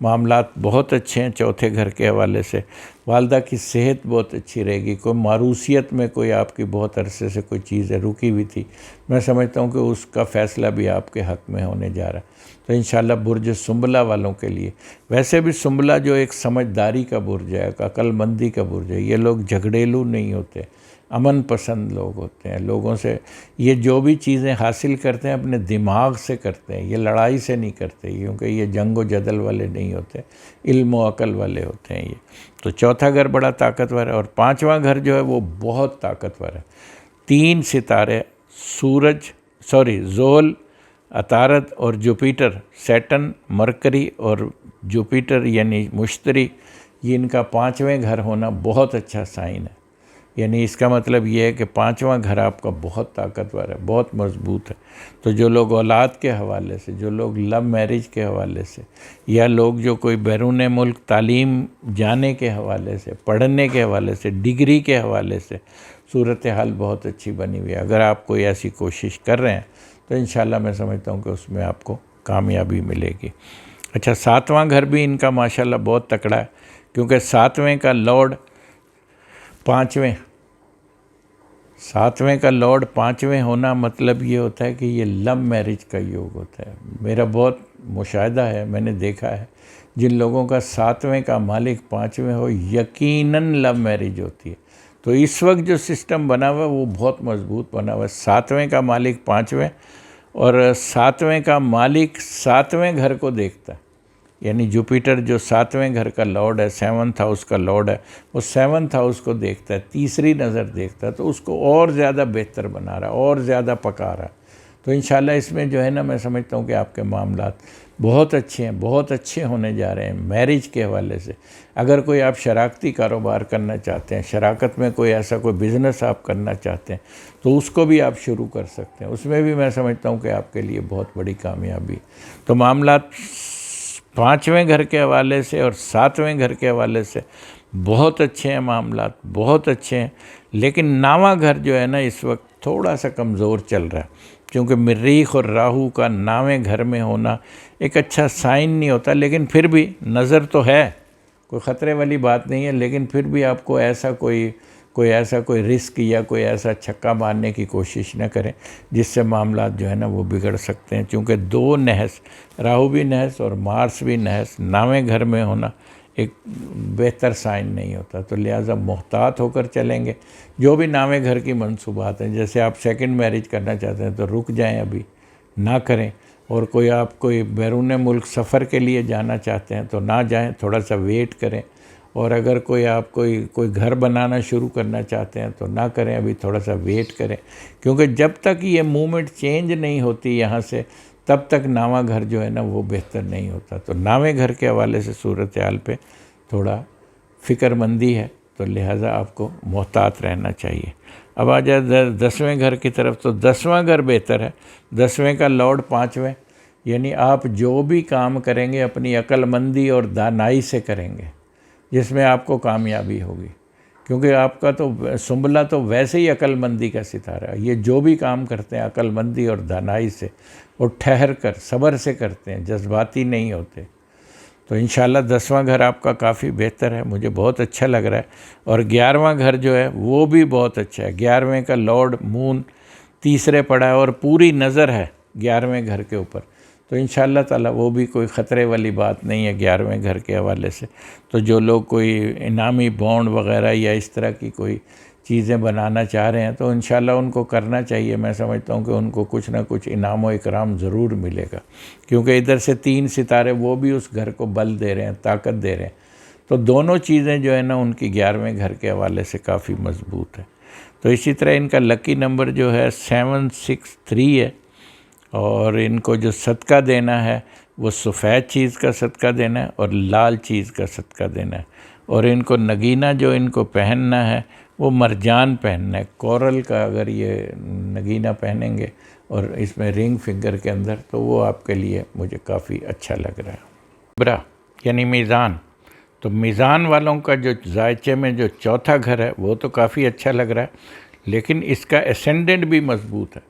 معاملات بہت اچھے ہیں چوتھے گھر کے حوالے سے۔ والدہ کی صحت بہت اچھی رہے گی، کوئی معروسیت میں کوئی آپ کی بہت عرصے سے کوئی چیزیں رکی ہوئی تھی، میں سمجھتا ہوں کہ اس کا فیصلہ بھی آپ کے حق میں ہونے جا رہا ہے۔ تو انشاءاللہ برج سنبلہ والوں کے لیے، ویسے بھی سنبلہ جو ایک سمجھداری کا برج ہے، ایک عقل مندی کا برج ہے، یہ لوگ جھگڑیلو نہیں ہوتے، امن پسند لوگ ہوتے ہیں، لوگوں سے یہ جو بھی چیزیں حاصل کرتے ہیں اپنے دماغ سے کرتے ہیں، یہ لڑائی سے نہیں کرتے، کیونکہ یہ جنگ و جدل والے نہیں ہوتے، علم و عقل والے ہوتے ہیں یہ۔ تو چوتھا گھر بڑا طاقتور ہے، اور پانچواں گھر جو ہے وہ بہت طاقتور ہے۔ 3 ستارے زحل، عطارد اور جوپیٹر، سیٹن، مرکری اور جوپیٹر یعنی مشتری، یہ ان کا 5ویں گھر ہونا بہت اچھا سائن ہے۔ یعنی اس کا مطلب یہ ہے کہ 5واں گھر آپ کا بہت طاقتور ہے، بہت مضبوط ہے۔ تو جو لوگ اولاد کے حوالے سے، جو لوگ لو میرج کے حوالے سے، یا لوگ جو کوئی بیرون ملک تعلیم جانے کے حوالے سے، پڑھنے کے حوالے سے، ڈگری کے حوالے سے، صورتحال بہت اچھی بنی ہوئی ہے۔ اگر آپ کوئی ایسی کوشش کر رہے ہیں تو انشاءاللہ میں سمجھتا ہوں کہ اس میں آپ کو کامیابی ملے گی۔ اچھا 7واں گھر بھی ان کا ماشاءاللہ بہت تکڑا ہے، کیونکہ 7ویں کا لارڈ 5ویں ہونا مطلب یہ ہوتا ہے کہ یہ لو میرج کا یوگ ہوتا ہے۔ میرا بہت مشاہدہ ہے، میں نے دیکھا ہے جن لوگوں کا 7ویں کا مالک 5ویں ہو، یقیناً لو میرج ہوتی ہے۔ تو اس وقت جو سسٹم بنا ہوا ہے وہ بہت مضبوط بنا ہوا ہے۔ 7ویں کا مالک 5ویں، اور 7ویں کا مالک 7ویں گھر کو دیکھتا ہے، یعنی جوپیٹر جو 7ویں گھر کا لارڈ ہے، 7th ہاؤس کا لارڈ ہے، وہ 7th ہاؤس کو دیکھتا ہے، تیسری نظر دیکھتا ہے، تو اس کو اور زیادہ بہتر بنا رہا ہے، اور زیادہ پکا رہا ہے۔ تو انشاءاللہ اس میں جو ہے نا، میں سمجھتا ہوں کہ آپ کے معاملات بہت اچھے ہیں، بہت اچھے ہونے جا رہے ہیں میرج کے حوالے سے۔ اگر کوئی آپ شراکتی کاروبار کرنا چاہتے ہیں، شراکت میں کوئی ایسا کوئی بزنس آپ کرنا چاہتے ہیں، تو اس کو بھی آپ شروع کر سکتے ہیں، اس میں بھی میں سمجھتا ہوں کہ آپ کے لیے بہت بڑی کامیابی۔ تو معاملات 5ویں گھر کے حوالے سے اور 7ویں گھر کے حوالے سے بہت اچھے ہیں، معاملات بہت اچھے ہیں۔ لیکن 9واں گھر جو ہے نا اس وقت تھوڑا سا کمزور چل رہا ہے، کیونکہ مریخ اور راہو کا 9ویں گھر میں ہونا ایک اچھا سائن نہیں ہوتا، لیکن پھر بھی نظر تو ہے، کوئی خطرے والی بات نہیں ہے، لیکن پھر بھی آپ کو ایسا کوئی رسک یا کوئی ایسا چھکا مارنے کی کوشش نہ کریں جس سے معاملات جو ہے نا وہ بگڑ سکتے ہیں، کیونکہ 2 نحس، راہو بھی نحس اور مارس بھی نحس 9ویں گھر میں ہونا ایک بہتر سائن نہیں ہوتا۔ تو لہٰذا محتاط ہو کر چلیں گے۔ جو بھی 9ویں گھر کی منصوبات ہیں، جیسے آپ سیکنڈ میرج کرنا چاہتے ہیں تو رک جائیں، ابھی نہ کریں، اور کوئی بیرون ملک سفر کے لیے جانا چاہتے ہیں تو نہ جائیں، تھوڑا سا ویٹ کریں، اور اگر کوئی گھر بنانا شروع کرنا چاہتے ہیں تو نہ کریں، ابھی تھوڑا سا ویٹ کریں، کیونکہ جب تک یہ موومنٹ چینج نہیں ہوتی یہاں سے، تب تک 9واں گھر جو ہے نا وہ بہتر نہیں ہوتا۔ تو 9ویں گھر کے حوالے سے صورتحال پہ تھوڑا فکر مندی ہے، تو لہٰذا آپ کو محتاط رہنا چاہیے۔ اب آ جائے 10ویں گھر کی طرف، تو 10واں گھر بہتر ہے۔ 10ویں کا لارڈ 5ویں، یعنی آپ جو بھی کام کریں گے اپنی عقل مندی اور دانائی سے کریں گے، جس میں آپ کو کامیابی ہوگی، کیونکہ آپ کا تو سنبلہ تو ویسے ہی عقل مندی کا ستارہ ہے۔ یہ جو بھی کام کرتے ہیں عقل مندی اور دانائی سے، اور ٹھہر کر صبر سے کرتے ہیں، جذباتی نہیں ہوتے۔ تو انشاءاللہ 10واں گھر آپ کا کافی بہتر ہے، مجھے بہت اچھا لگ رہا ہے۔ اور 11واں گھر جو ہے وہ بھی بہت اچھا ہے۔ 11ویں کا لارڈ مون تیسرے پڑا ہے، اور پوری نظر ہے 11ویں گھر کے اوپر، تو انشاءاللہ تعالیٰ وہ بھی کوئی خطرے والی بات نہیں ہے 11ویں گھر کے حوالے سے۔ تو جو لوگ کوئی انعامی بانڈ وغیرہ یا اس طرح کی کوئی چیزیں بنانا چاہ رہے ہیں تو انشاءاللہ ان کو کرنا چاہیے۔ میں سمجھتا ہوں کہ ان کو کچھ نہ کچھ انعام و اکرام ضرور ملے گا، کیونکہ ادھر سے 3 ستارے وہ بھی اس گھر کو بل دے رہے ہیں، طاقت دے رہے ہیں، تو دونوں چیزیں جو ہے نا ان کی 11ویں گھر کے حوالے سے کافی مضبوط ہے۔ تو اسی طرح ان کا لکی نمبر جو ہے 763 ہے، اور ان کو جو صدقہ دینا ہے وہ سفید چیز کا صدقہ دینا ہے اور لال چیز کا صدقہ دینا ہے، اور ان کو نگینہ جو ان کو پہننا ہے وہ مرجان پہننا ہے، کورل کا اگر یہ نگینہ پہنیں گے اور اس میں رنگ فنگر کے اندر، تو وہ آپ کے لیے مجھے کافی اچھا لگ رہا ہے۔ برا یعنی میزان، تو میزان والوں کا جو ذائچے میں جو چوتھا گھر ہے وہ تو کافی اچھا لگ رہا ہے، لیکن اس کا اسینڈنٹ بھی مضبوط ہے،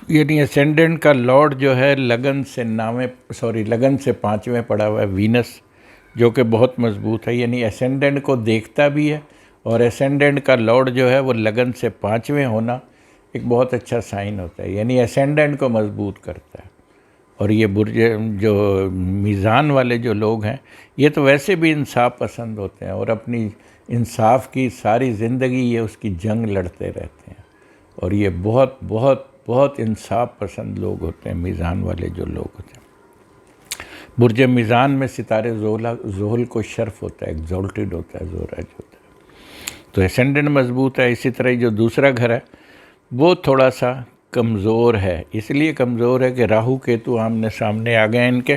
یعنی اسینڈنٹ کا لارڈ جو ہے لگن سے 5ویں پڑا ہوا ہے وینس، جو کہ بہت مضبوط ہے، یعنی اسینڈنٹ کو دیکھتا بھی ہے، اور اسینڈنٹ کا لارڈ جو ہے وہ لگن سے 5ویں ہونا ایک بہت اچھا سائن ہوتا ہے، یعنی اسینڈنٹ کو مضبوط کرتا ہے۔ اور یہ برج جو میزان والے جو لوگ ہیں یہ تو ویسے بھی انصاف پسند ہوتے ہیں، اور اپنی انصاف کی ساری زندگی یہ اس کی جنگ لڑتے رہتے ہیں، اور یہ بہت بہت بہت انصاف پسند لوگ ہوتے ہیں میزان والے جو لوگ ہوتے ہیں۔ برج میزان میں ستارے زحل کو شرف ہوتا ہے، ایگزالٹڈ ہوتا ہے، زوراج ہوتا ہے، تو اسینڈنٹ مضبوط ہے۔ اسی طرح جو دوسرا گھر ہے وہ تھوڑا سا کمزور ہے، اس لیے کمزور ہے کہ راہو کیتو آمنے سامنے آ گئے ان کے،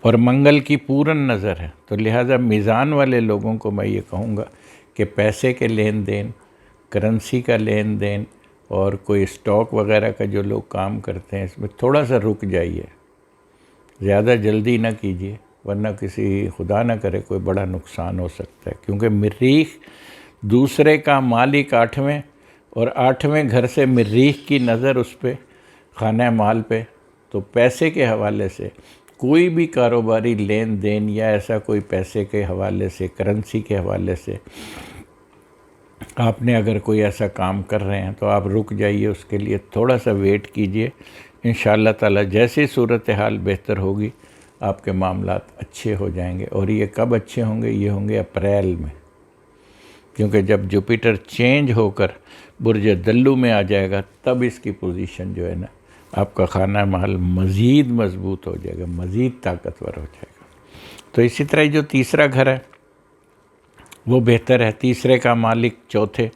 اور منگل کی پورن نظر ہے، تو لہٰذا میزان والے لوگوں کو میں یہ کہوں گا کہ پیسے کے لین دین، کرنسی کا لین دین، اور کوئی اسٹاک وغیرہ کا جو لوگ کام کرتے ہیں اس میں تھوڑا سا رک جائیے، زیادہ جلدی نہ کیجیے، ورنہ کسی خدا نہ کرے کوئی بڑا نقصان ہو سکتا ہے، کیونکہ مریخ دوسرے کا مالک 8ویں، اور 8ویں گھر سے مریخ کی نظر اس پہ خانہ مال پہ، تو پیسے کے حوالے سے کوئی بھی کاروباری لین دین یا ایسا کوئی پیسے کے حوالے سے، کرنسی کے حوالے سے آپ نے اگر کوئی ایسا کام کر رہے ہیں تو آپ رک جائیے، اس کے لیے تھوڑا سا ویٹ کیجیے، انشاءاللہ تعالی جیسے صورتحال بہتر ہوگی آپ کے معاملات اچھے ہو جائیں گے۔ اور یہ کب اچھے ہوں گے؟ یہ ہوں گے اپریل میں، کیونکہ جب جوپیٹر چینج ہو کر برج دلو میں آ جائے گا تب اس کی پوزیشن جو ہے نا آپ کا خانہ محل مزید مضبوط ہو جائے گا، مزید طاقتور ہو جائے گا۔ تو اسی طرح جو تیسرا گھر ہے وہ بہتر ہے، تیسرے کا مالک چوتھے،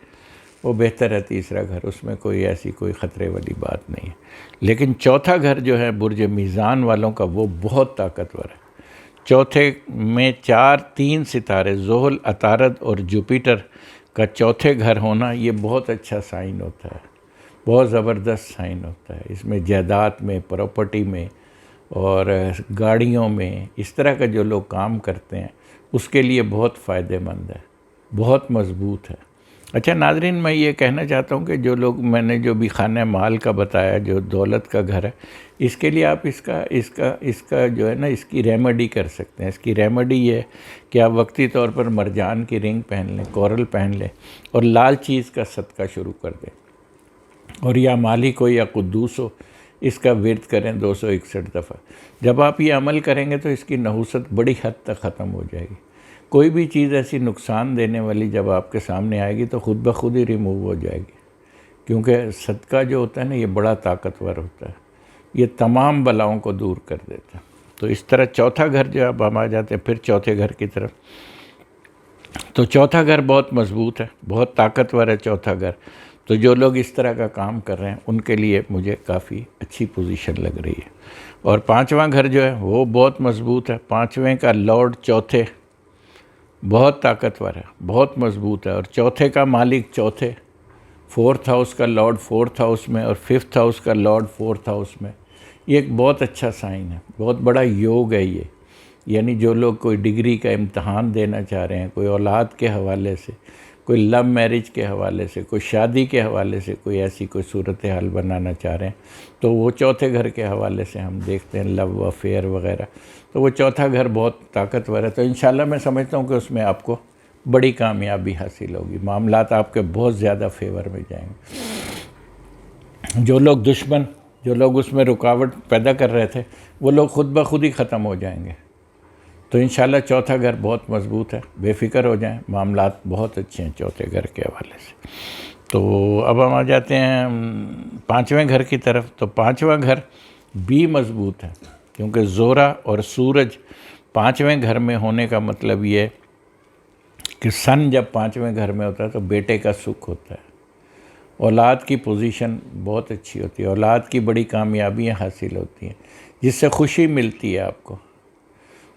وہ بہتر ہے تیسرا گھر، اس میں کوئی ایسی کوئی خطرے والی بات نہیں ہے، لیکن چوتھا گھر جو ہے برج میزان والوں کا وہ بہت طاقتور ہے۔ چوتھے میں 3 ستارے زحل، عطارد اور جوپیٹر کا چوتھے گھر ہونا یہ بہت اچھا سائن ہوتا ہے، بہت زبردست سائن ہوتا ہے۔ اس میں جائیداد میں، پراپرٹی میں اور گاڑیوں میں اس طرح کا جو لوگ کام کرتے ہیں اس کے لیے بہت فائدہ مند ہے، بہت مضبوط ہے۔ اچھا ناظرین، میں یہ کہنا چاہتا ہوں کہ جو لوگ میں نے جو بھی خانہ مال کا بتایا، جو دولت کا گھر ہے، اس کے لیے آپ اس کا جو ہے نا اس کی ریمیڈی کر سکتے ہیں۔ اس کی ریمیڈی یہ ہے کہ آپ وقتی طور پر مرجان کی رنگ پہن لیں، کورل پہن لیں، اور لال چیز کا صدقہ شروع کر دیں، اور یا مالک ہو یا قدوس ہو، اس کا ورد کریں 261 دفعہ۔ جب آپ یہ عمل کریں گے تو اس کی نحوست بڑی حد تک ختم ہو جائے گی۔ کوئی بھی چیز ایسی نقصان دینے والی جب آپ کے سامنے آئے گی تو خود بخود ہی ریموو ہو جائے گی، کیونکہ صدقہ جو ہوتا ہے نا یہ بڑا طاقتور ہوتا ہے، یہ تمام بلاؤں کو دور کر دیتا ہے۔ تو اس طرح چوتھا گھر جو اب ہم آ جاتے ہیں پھر چوتھے گھر کی طرف، تو چوتھا گھر بہت مضبوط ہے، بہت طاقتور ہے چوتھا گھر۔ تو جو لوگ اس طرح کا کام کر رہے ہیں ان کے لیے مجھے کافی اچھی پوزیشن لگ رہی ہے۔ اور 5واں گھر جو ہے وہ بہت مضبوط ہے، 5ویں کا لارڈ چوتھے بہت طاقتور ہے، بہت مضبوط ہے، اور چوتھے کا مالک چوتھے، 4تھ ہاؤس کا لارڈ 4تھ ہاؤس میں، اور 5تھ ہاؤس کا لارڈ 4تھ ہاؤس میں، یہ ایک بہت اچھا سائن ہے، بہت بڑا یوگ ہے یہ۔ یعنی جو لوگ کوئی ڈگری کا امتحان دینا چاہ رہے ہیں، کوئی اولاد کے حوالے سے، کوئی لو میرج کے حوالے سے، کوئی شادی کے حوالے سے کوئی ایسی کوئی صورتحال بنانا چاہ رہے ہیں، تو وہ چوتھے گھر کے حوالے سے ہم دیکھتے ہیں، لو افیئر وغیرہ، تو وہ چوتھا گھر بہت طاقتور ہے۔ تو انشاءاللہ میں سمجھتا ہوں کہ اس میں آپ کو بڑی کامیابی حاصل ہوگی، معاملات آپ کے بہت زیادہ فیور میں جائیں گے۔ جو لوگ دشمن، جو لوگ اس میں رکاوٹ پیدا کر رہے تھے، وہ لوگ خود بخود ہی ختم ہو جائیں گے۔ تو انشاءاللہ چوتھا گھر بہت مضبوط ہے، بے فکر ہو جائیں، معاملات بہت اچھے ہیں چوتھے گھر کے حوالے سے۔ تو اب ہم آ جاتے ہیں 5ویں گھر کی طرف۔ تو 5واں گھر بھی مضبوط ہے، کیونکہ زہرہ اور سورج 5ویں گھر میں ہونے کا مطلب یہ کہ سن جب 5ویں گھر میں ہوتا ہے تو بیٹے کا سکھ ہوتا ہے، اولاد کی پوزیشن بہت اچھی ہوتی ہے، اولاد کی بڑی کامیابیاں حاصل ہوتی ہیں جس سے خوشی ملتی ہے آپ کو۔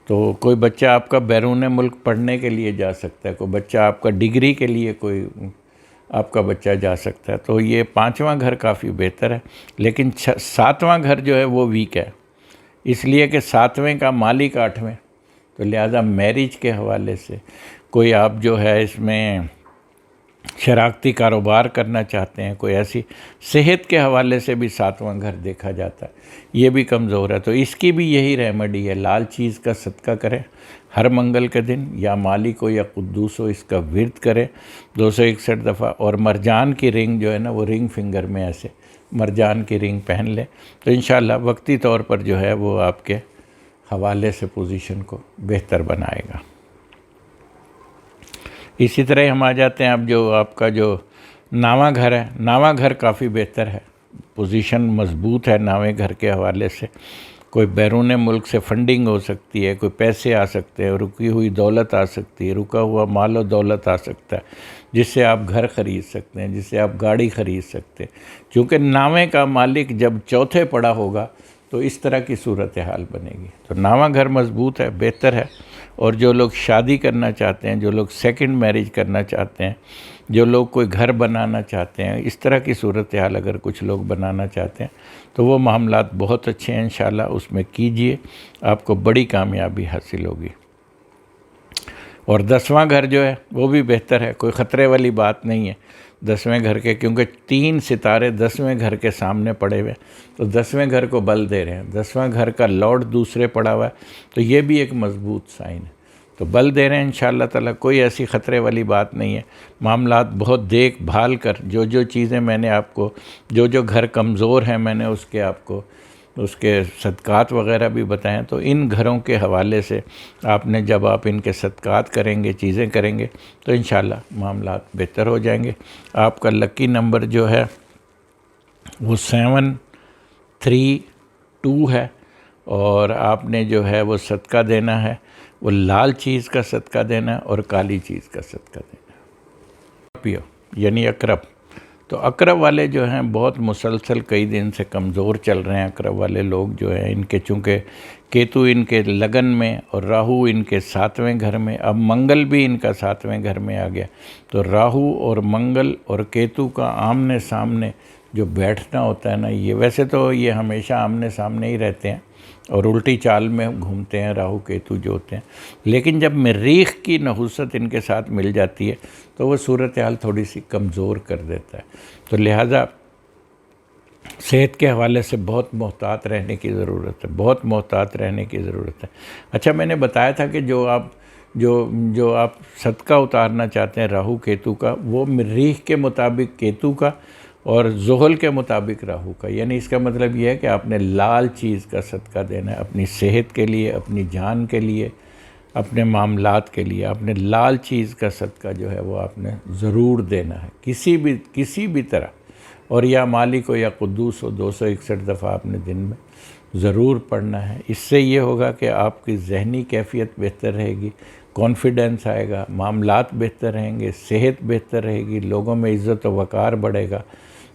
تو کوئی بچہ آپ کا بیرون ملک پڑھنے کے لیے جا سکتا ہے، کوئی بچہ آپ کا ڈگری کے لیے کوئی آپ کا بچہ جا سکتا ہے، تو یہ 5واں گھر کافی بہتر ہے۔ لیکن 7واں گھر جو ہے وہ ویک ہے، اس لیے کہ 7ویں کا مالک 8ویں، تو لہٰذا میرج کے حوالے سے کوئی آپ جو ہے اس میں شراکتی کاروبار کرنا چاہتے ہیں، کوئی ایسی صحت کے حوالے سے بھی 7واں گھر دیکھا جاتا ہے، یہ بھی کمزور ہے، تو اس کی بھی یہی ریمیڈی ہے، لال چیز کا صدقہ کریں ہر منگل کے دن، یا مالک ہو یا قدوس ہو، اس کا ورد کریں 261 دفعہ، اور مرجان کی رنگ جو ہے نا وہ رنگ فنگر میں ایسے مرجان کی رنگ پہن لیں، تو انشاءاللہ وقتی طور پر جو ہے وہ آپ کے حوالے سے پوزیشن کو بہتر بنائے گا۔ اسی طرح ہم آ جاتے ہیں اب جو آپ کا جو 9واں گھر ہے، 9واں گھر کافی بہتر ہے، پوزیشن مضبوط ہے 9ویں گھر کے حوالے سے، کوئی بیرون ملک سے فنڈنگ ہو سکتی ہے، کوئی پیسے آ سکتے ہیں، رکی ہوئی دولت آ سکتی ہے، رکا ہوا مال و دولت آ سکتا ہے، جس سے آپ گھر خرید سکتے ہیں، جس سے آپ گاڑی خرید سکتے ہیں، چونکہ 9ویں کا مالک جب چوتھے پڑا ہوگا تو اس طرح کی صورتحال بنے گی۔ تو 9واں گھر مضبوط ہے، بہتر ہے، اور جو لوگ شادی کرنا چاہتے ہیں، جو لوگ سیکنڈ میرج کرنا چاہتے ہیں، جو لوگ کوئی گھر بنانا چاہتے ہیں، اس طرح کی صورتحال اگر کچھ لوگ بنانا چاہتے ہیں تو وہ معاملات بہت اچھے ہیں، انشاءاللہ اس میں کیجئے، آپ کو بڑی کامیابی حاصل ہوگی۔ اور 10واں گھر جو ہے وہ بھی بہتر ہے، کوئی خطرے والی بات نہیں ہے 10ویں گھر کے، کیونکہ 3 ستارے 10ویں گھر کے سامنے پڑے ہوئے ہیں، تو 10ویں گھر کو بل دے رہے ہیں، 10واں گھر کا لارڈ دوسرے پڑا ہوا ہے، تو یہ بھی ایک مضبوط سائن ہے، تو بل دے رہے ہیں انشاءاللہ تعالیٰ، کوئی ایسی خطرے والی بات نہیں ہے، معاملات بہت دیکھ بھال کر جو چیزیں میں نے آپ کو، جو گھر کمزور ہیں میں نے اس کے آپ کو اس کے صدقات وغیرہ بھی بتائیں، تو ان گھروں کے حوالے سے آپ نے جب آپ ان کے صدقات کریں گے، چیزیں کریں گے، تو انشاءاللہ معاملات بہتر ہو جائیں گے۔ آپ کا لکی نمبر جو ہے وہ 732 ہے، اور آپ نے جو ہے وہ صدقہ دینا ہے، وہ لال چیز کا صدقہ دینا ہے اور کالی چیز کا صدقہ دینا ہے، یعنی اقرب۔ تو اقرب والے جو ہیں بہت مسلسل کئی دن سے کمزور چل رہے ہیں، اقرب والے لوگ جو ہیں، ان کے چونکہ کیتو ان کے لگن میں اور راہو ان کے 7ویں گھر میں، اب منگل بھی ان کا 7ویں گھر میں آ گیا، تو راہو اور منگل اور کیتو کا آمنے سامنے جو بیٹھنا ہوتا ہے نا، یہ ویسے تو یہ ہمیشہ آمنے سامنے ہی رہتے ہیں اور الٹی چال میں گھومتے ہیں راہو کیتو جو ہوتے ہیں، لیکن جب مریخ کی نحوست ان کے ساتھ مل جاتی ہے تو وہ صورتحال تھوڑی سی کمزور کر دیتا ہے، تو لہٰذا صحت کے حوالے سے بہت محتاط رہنے کی ضرورت ہے، بہت محتاط رہنے کی ضرورت ہے۔ اچھا، میں نے بتایا تھا کہ جو آپ صدقہ اتارنا چاہتے ہیں راہو کیتو کا، وہ مریخ کے مطابق کیتو کا اور زحل کے مطابق راہو کا، یعنی اس کا مطلب یہ ہے کہ آپ نے لال چیز کا صدقہ دینا ہے، اپنی صحت کے لیے، اپنی جان کے لیے، اپنے معاملات کے لیے، آپ نے لال چیز کا صدقہ جو ہے وہ آپ نے ضرور دینا ہے، کسی بھی طرح، اور یا مالک ہو یا قدوس ہو، 261 دفعہ آپ نے دن میں ضرور پڑھنا ہے۔ اس سے یہ ہوگا کہ آپ کی ذہنی کیفیت بہتر رہے گی، کانفیڈنس آئے گا، معاملات بہتر رہیں گے، صحت بہتر رہے گی، لوگوں میں عزت و وقار بڑھے گا،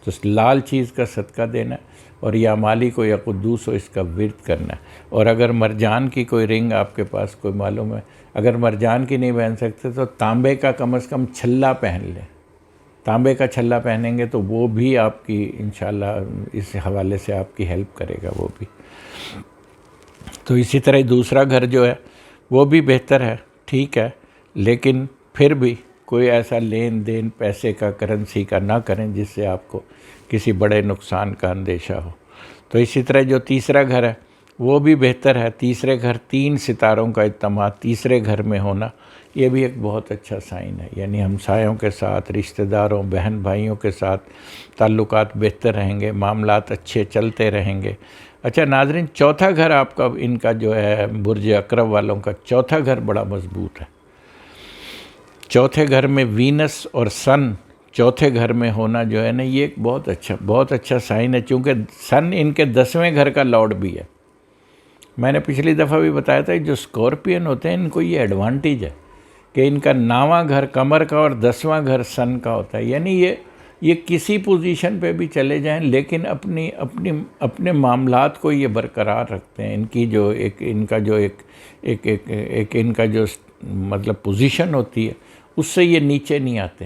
تو لال چیز کا صدقہ دینا ہے، اور یا مالک ہو یا قدوس ہو اس کا ورد کرنا ہے۔ اور اگر مرجان کی کوئی رنگ آپ کے پاس کوئی معلوم ہے، اگر مرجان کی نہیں پہن سکتے تو تانبے کا کم از کم چھلا پہن لیں، تانبے کا چھلا پہنیں گے تو وہ بھی آپ کی انشاءاللہ اس حوالے سے آپ کی ہیلپ کرے گا وہ بھی۔ تو اسی طرح دوسرا گھر جو ہے وہ بھی بہتر ہے، ٹھیک ہے، لیکن پھر بھی کوئی ایسا لین دین پیسے کا، کرنسی کا نہ کریں جس سے آپ کو کسی بڑے نقصان کا اندیشہ ہو۔ تو اسی طرح جو تیسرا گھر ہے وہ بھی بہتر ہے، تیسرے گھر 3 ستاروں کا اجتماع تیسرے گھر میں ہونا، یہ بھی ایک بہت اچھا سائن ہے، یعنی ہمسایوں کے ساتھ، رشتہ داروں، بہن بھائیوں کے ساتھ تعلقات بہتر رہیں گے، معاملات اچھے چلتے رہیں گے۔ اچھا ناظرین، چوتھا گھر آپ کا، ان کا جو ہے برج اقرب والوں کا چوتھا گھر بڑا مضبوط ہے، چوتھے گھر میں وینس اور سن چوتھے گھر میں ہونا جو ہے نا، یہ ایک بہت اچھا سائن ہے، چونکہ سن ان کے 10ویں گھر کا لارڈ بھی ہے۔ میں نے پچھلی دفعہ بھی بتایا تھا جو اسکورپین ہوتے ہیں ان کو یہ ایڈوانٹیج ہے کہ ان کا 9واں گھر قمر کا اور 10واں گھر سن کا ہوتا ہے. یعنی یہ کسی پوزیشن پہ بھی چلے جائیں لیکن اپنے معاملات کو یہ برقرار رکھتے ہیں. ان کی جو ان کا جو مطلب پوزیشن ہوتی ہے اس سے یہ نیچے نہیں آتے،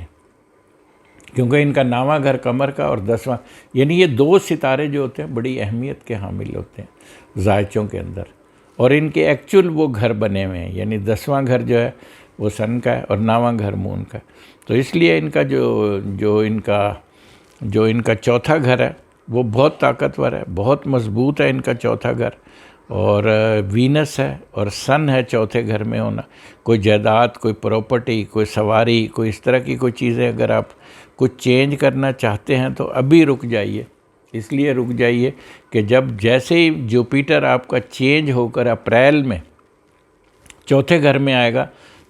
کیونکہ ان کا 9واں گھر قمر کا اور 10واں، یعنی یہ 2 ستارے جو ہوتے ہیں بڑی اہمیت کے حامل ہوتے ہیں ذائچوں کے اندر، اور ان کے ایکچول وہ گھر بنے ہوئے ہیں. یعنی 10واں گھر جو ہے وہ سن کا ہے اور 9واں گھر مون کا ہے. تو اس لیے ان کا جو ان کا چوتھا گھر ہے وہ بہت طاقتور ہے، بہت مضبوط ہے ان کا چوتھا گھر، اور وینس ہے اور سن ہے چوتھے گھر میں ہونا. کوئی جائیداد، کوئی پراپرٹی، کوئی سواری، کوئی اس طرح کی کوئی چیزیں اگر آپ کچھ چینج کرنا چاہتے ہیں تو ابھی رک جائیے. اس لیے رک جائیے کہ جیسے ہی جوپیٹر آپ کا چینج ہو کر اپریل میں چوتھے گھر میں آئے گا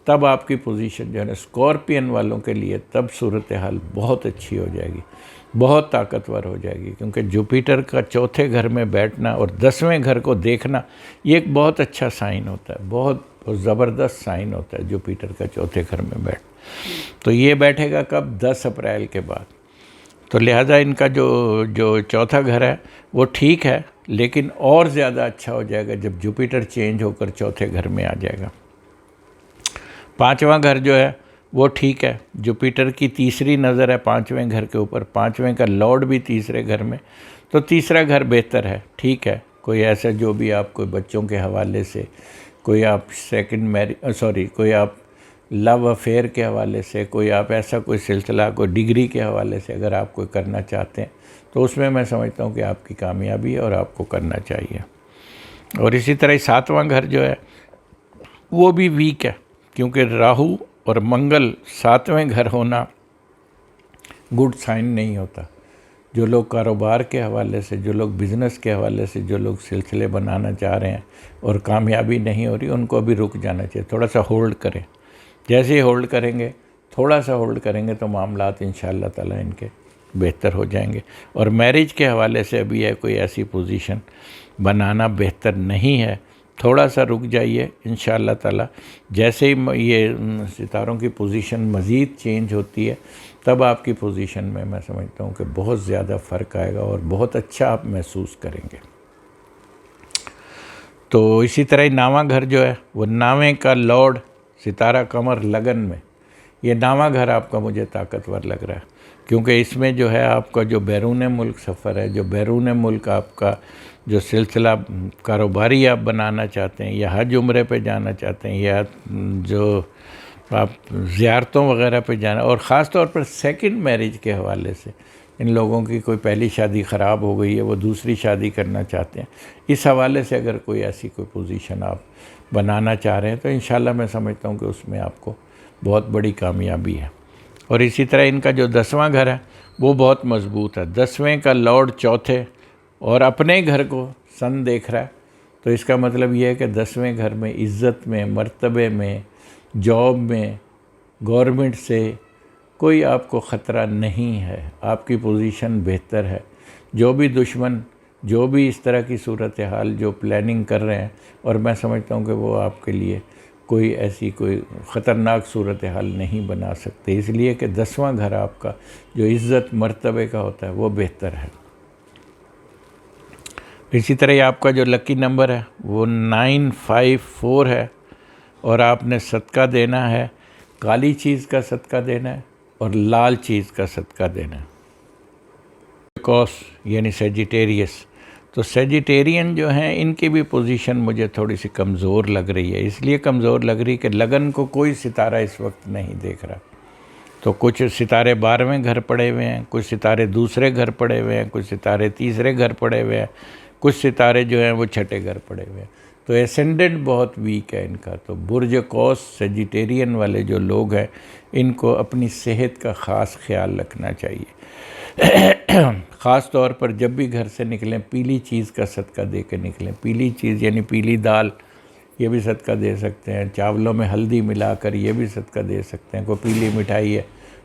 تب آپ کی پوزیشن جو ہے نا اسکارپین والوں کے لیے تب صورتحال بہت اچھی ہو جائے گی، بہت طاقتور ہو جائے گی. کیونکہ جوپیٹر کا چوتھے گھر میں بیٹھنا اور 10ویں گھر کو دیکھنا یہ ایک بہت اچھا سائن ہوتا ہے، بہت زبردست سائن ہوتا ہے جوپیٹر کا چوتھے گھر میں تو یہ بیٹھے گا کب؟ 10 اپریل کے بعد. تو لہٰذا ان کا جو چوتھا گھر ہے وہ ٹھیک ہے، لیکن اور زیادہ اچھا ہو جائے گا جب جوپیٹر چینج ہو کر چوتھے گھر میں آ جائے گا. 5واں گھر جو ہے وہ ٹھیک ہے، جوپیٹر کی تیسری نظر ہے 5ویں گھر کے اوپر، 5ویں کا لارڈ بھی تیسرے گھر میں، تو تیسرا گھر بہتر ہے، ٹھیک ہے. کوئی ایسا جو بھی آپ کوئی بچوں کے حوالے سے، کوئی آپ کوئی آپ لو افیئر کے حوالے سے، کوئی آپ ایسا کوئی سلسلہ، کوئی ڈگری کے حوالے سے اگر آپ کوئی کرنا چاہتے ہیں تو اس میں سمجھتا ہوں کہ آپ کی کامیابی ہے اور آپ کو کرنا چاہیے. اور اسی طرح 7واں گھر جو ہے وہ بھی ویک ہے، کیونکہ راہو اور منگل 7ویں گھر ہونا گڈ سائن نہیں ہوتا. جو لوگ کاروبار کے حوالے سے، جو لوگ بزنس کے حوالے سے، جو لوگ سلسلے بنانا چاہ رہے ہیں اور کامیابی نہیں ہو رہی، ان کو ابھی رک جانا چاہیے، تھوڑا سا ہولڈ کریں. جیسے ہی ہولڈ کریں گے، تھوڑا سا ہولڈ کریں گے تو معاملات انشاءاللہ تعالیٰ ان کے بہتر ہو جائیں گے. اور میرج کے حوالے سے ابھی ہے کوئی ایسی پوزیشن بنانا بہتر نہیں ہے، تھوڑا سا رک جائیے انشاءاللہ تعالیٰ. جیسے ہی یہ ستاروں کی پوزیشن مزید چینج ہوتی ہے تب آپ کی پوزیشن میں سمجھتا ہوں کہ بہت زیادہ فرق آئے گا اور بہت اچھا آپ محسوس کریں گے. تو اسی طرح 9واں گھر جو ہے وہ 9ویں کا لارڈ ستارہ قمر لگن میں، یہ 9واں گھر آپ کا مجھے طاقتور لگ رہا ہے، کیونکہ اس میں جو ہے آپ کا جو بیرون ملک سفر ہے، جو بیرون ملک آپ کا جو سلسلہ کاروباری آپ بنانا چاہتے ہیں، یا حج عمرے پہ جانا چاہتے ہیں، یا جو آپ زیارتوں وغیرہ پہ جانا، اور خاص طور پر سیکنڈ میرج کے حوالے سے ان لوگوں کی کوئی پہلی شادی خراب ہو گئی ہے، وہ دوسری شادی کرنا چاہتے ہیں، اس حوالے سے اگر کوئی ایسی کوئی پوزیشن آپ بنانا چاہ رہے ہیں تو انشاءاللہ میں سمجھتا ہوں کہ اس میں آپ کو بہت بڑی کامیابی ہے. اور اسی طرح ان کا جو 10واں گھر ہے وہ بہت مضبوط ہے، 10ویں کا لارڈ چوتھے اور اپنے گھر کو سن دیکھ رہا ہے. تو اس کا مطلب یہ ہے کہ 10ویں گھر میں عزت میں، مرتبے میں، جاب میں، گورنمنٹ سے کوئی آپ کو خطرہ نہیں ہے، آپ کی پوزیشن بہتر ہے. جو بھی دشمن، جو بھی اس طرح کی صورتحال جو پلاننگ کر رہے ہیں، اور میں سمجھتا ہوں کہ وہ آپ کے لیے کوئی ایسی کوئی خطرناک صورتحال نہیں بنا سکتے، اس لیے کہ 10واں گھر آپ کا جو عزت مرتبے کا ہوتا ہے وہ بہتر ہے. اسی طرح آپ کا جو لکی نمبر ہے وہ 954 ہے، اور آپ نے صدقہ دینا ہے، کالی چیز کا صدقہ دینا ہے اور لال چیز کا صدقہ دینا ہے. کوس یعنی سیجیٹیریس، تو سیجیٹیرین جو ہیں ان کی بھی پوزیشن مجھے تھوڑی سی کمزور لگ رہی ہے. اس لیے کمزور لگ رہی کہ لگن کو کوئی ستارہ اس وقت نہیں دیکھ رہا. تو کچھ ستارے 12ویں گھر پڑے ہوئے ہیں، کچھ ستارے دوسرے گھر پڑے ہوئے ہیں، کچھ ستارے تیسرے گھر پڑے ہوئے ہیں، کچھ ستارے جو ہیں وہ چھٹے گھر پڑے ہوئے ہیں. تو اسینڈنٹ بہت ویک ہے ان کا. تو برج کوس سیجیٹیرین والے جو لوگ ہیں ان کو اپنی صحت کا خاص خیال رکھنا چاہیے. خاص طور پر جب بھی گھر سے نکلیں پیلی چیز کا صدقہ دے کے نکلیں. پیلی چیز یعنی پیلی دال، یہ بھی صدقہ دے سکتے ہیں. چاولوں میں ہلدی ملا کر یہ بھی صدقہ دے سکتے ہیں. کوئی پیلی مٹھائی ہے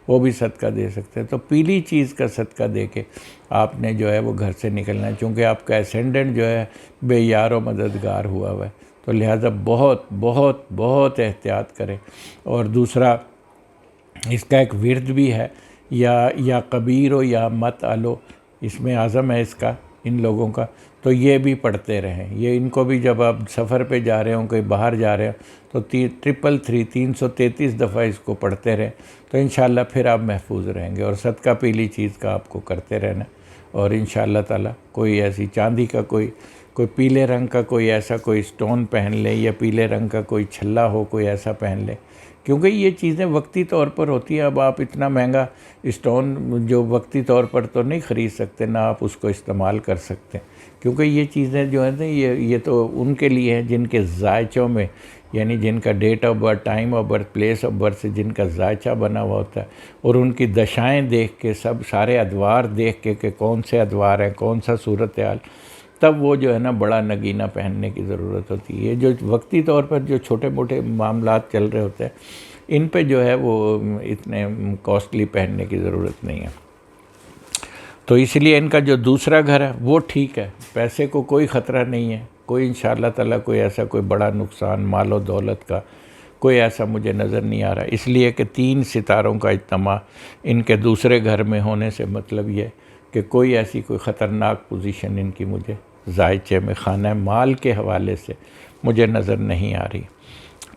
وہ بھی صدقہ دے سکتے ہیں. تو پیلی چیز کا صدقہ دے کے آپ نے جو ہے وہ گھر سے نکلنا ہے، چونکہ آپ کا اسینڈنٹ جو ہے بے یار و مددگار ہوا ہے. تو لہٰذا بہت بہت بہت احتیاط کریں۔ اور دوسرا اس کا ایک ورد بھی ہے، یا کبیر و یا مت الو، اس میں اعظم ہے اس کا، ان لوگوں کا، تو یہ بھی پڑھتے رہیں۔ یہ ان کو بھی جب آپ سفر پہ جا رہے ہوں، کہیں باہر جا رہے ہوں، تو 333 دفعہ اس کو پڑھتے رہیں، تو انشاءاللہ پھر آپ محفوظ رہیں گے۔ اور صدقہ پیلی چیز کا آپ کو کرتے رہنا، اور انشاءاللہ تعالیٰ کوئی ایسی چاندی کا کوئی پیلے رنگ کا کوئی ایسا کوئی سٹون پہن لے، یا پیلے رنگ کا کوئی چھلا ہو کوئی ایسا پہن لے، کیونکہ یہ چیزیں وقتی طور پر ہوتی ہیں۔ اب آپ اتنا مہنگا اسٹون جو وقتی طور پر تو نہیں خرید سکتے، نہ آپ اس کو استعمال کر سکتے، کیونکہ یہ چیزیں جو ہیں نا یہ تو ان کے لیے ہیں جن کے ذائچوں میں، یعنی جن کا date of birth, time of birth, place of birth سے جن کا ذائچہ بنا ہوا ہوتا ہے، اور ان کی دشائیں دیکھ کے، سارے ادوار دیکھ کے کہ کون سے ادوار ہیں، کون سا صورتحال، تب وہ جو ہے نا بڑا نگینہ پہننے کی ضرورت ہوتی ہے۔ یہ جو وقتی طور پر جو چھوٹے موٹے معاملات چل رہے ہوتے ہیں، ان پہ جو ہے وہ اتنے کاسٹلی پہننے کی ضرورت نہیں ہے۔ تو اس لیے ان کا جو دوسرا گھر ہے وہ ٹھیک ہے، پیسے کو کوئی خطرہ نہیں ہے، کوئی انشاءاللہ تعالیٰ کوئی ایسا کوئی بڑا نقصان مال و دولت کا کوئی ایسا مجھے نظر نہیں آ رہا، اس لیے کہ 3 ستاروں کا اجتماع ان کے دوسرے گھر میں ہونے سے مطلب یہ کہ کوئی ایسی کوئی خطرناک پوزیشن ان کی مجھے ذائچے میں خانہ مال کے حوالے سے مجھے نظر نہیں آ رہی۔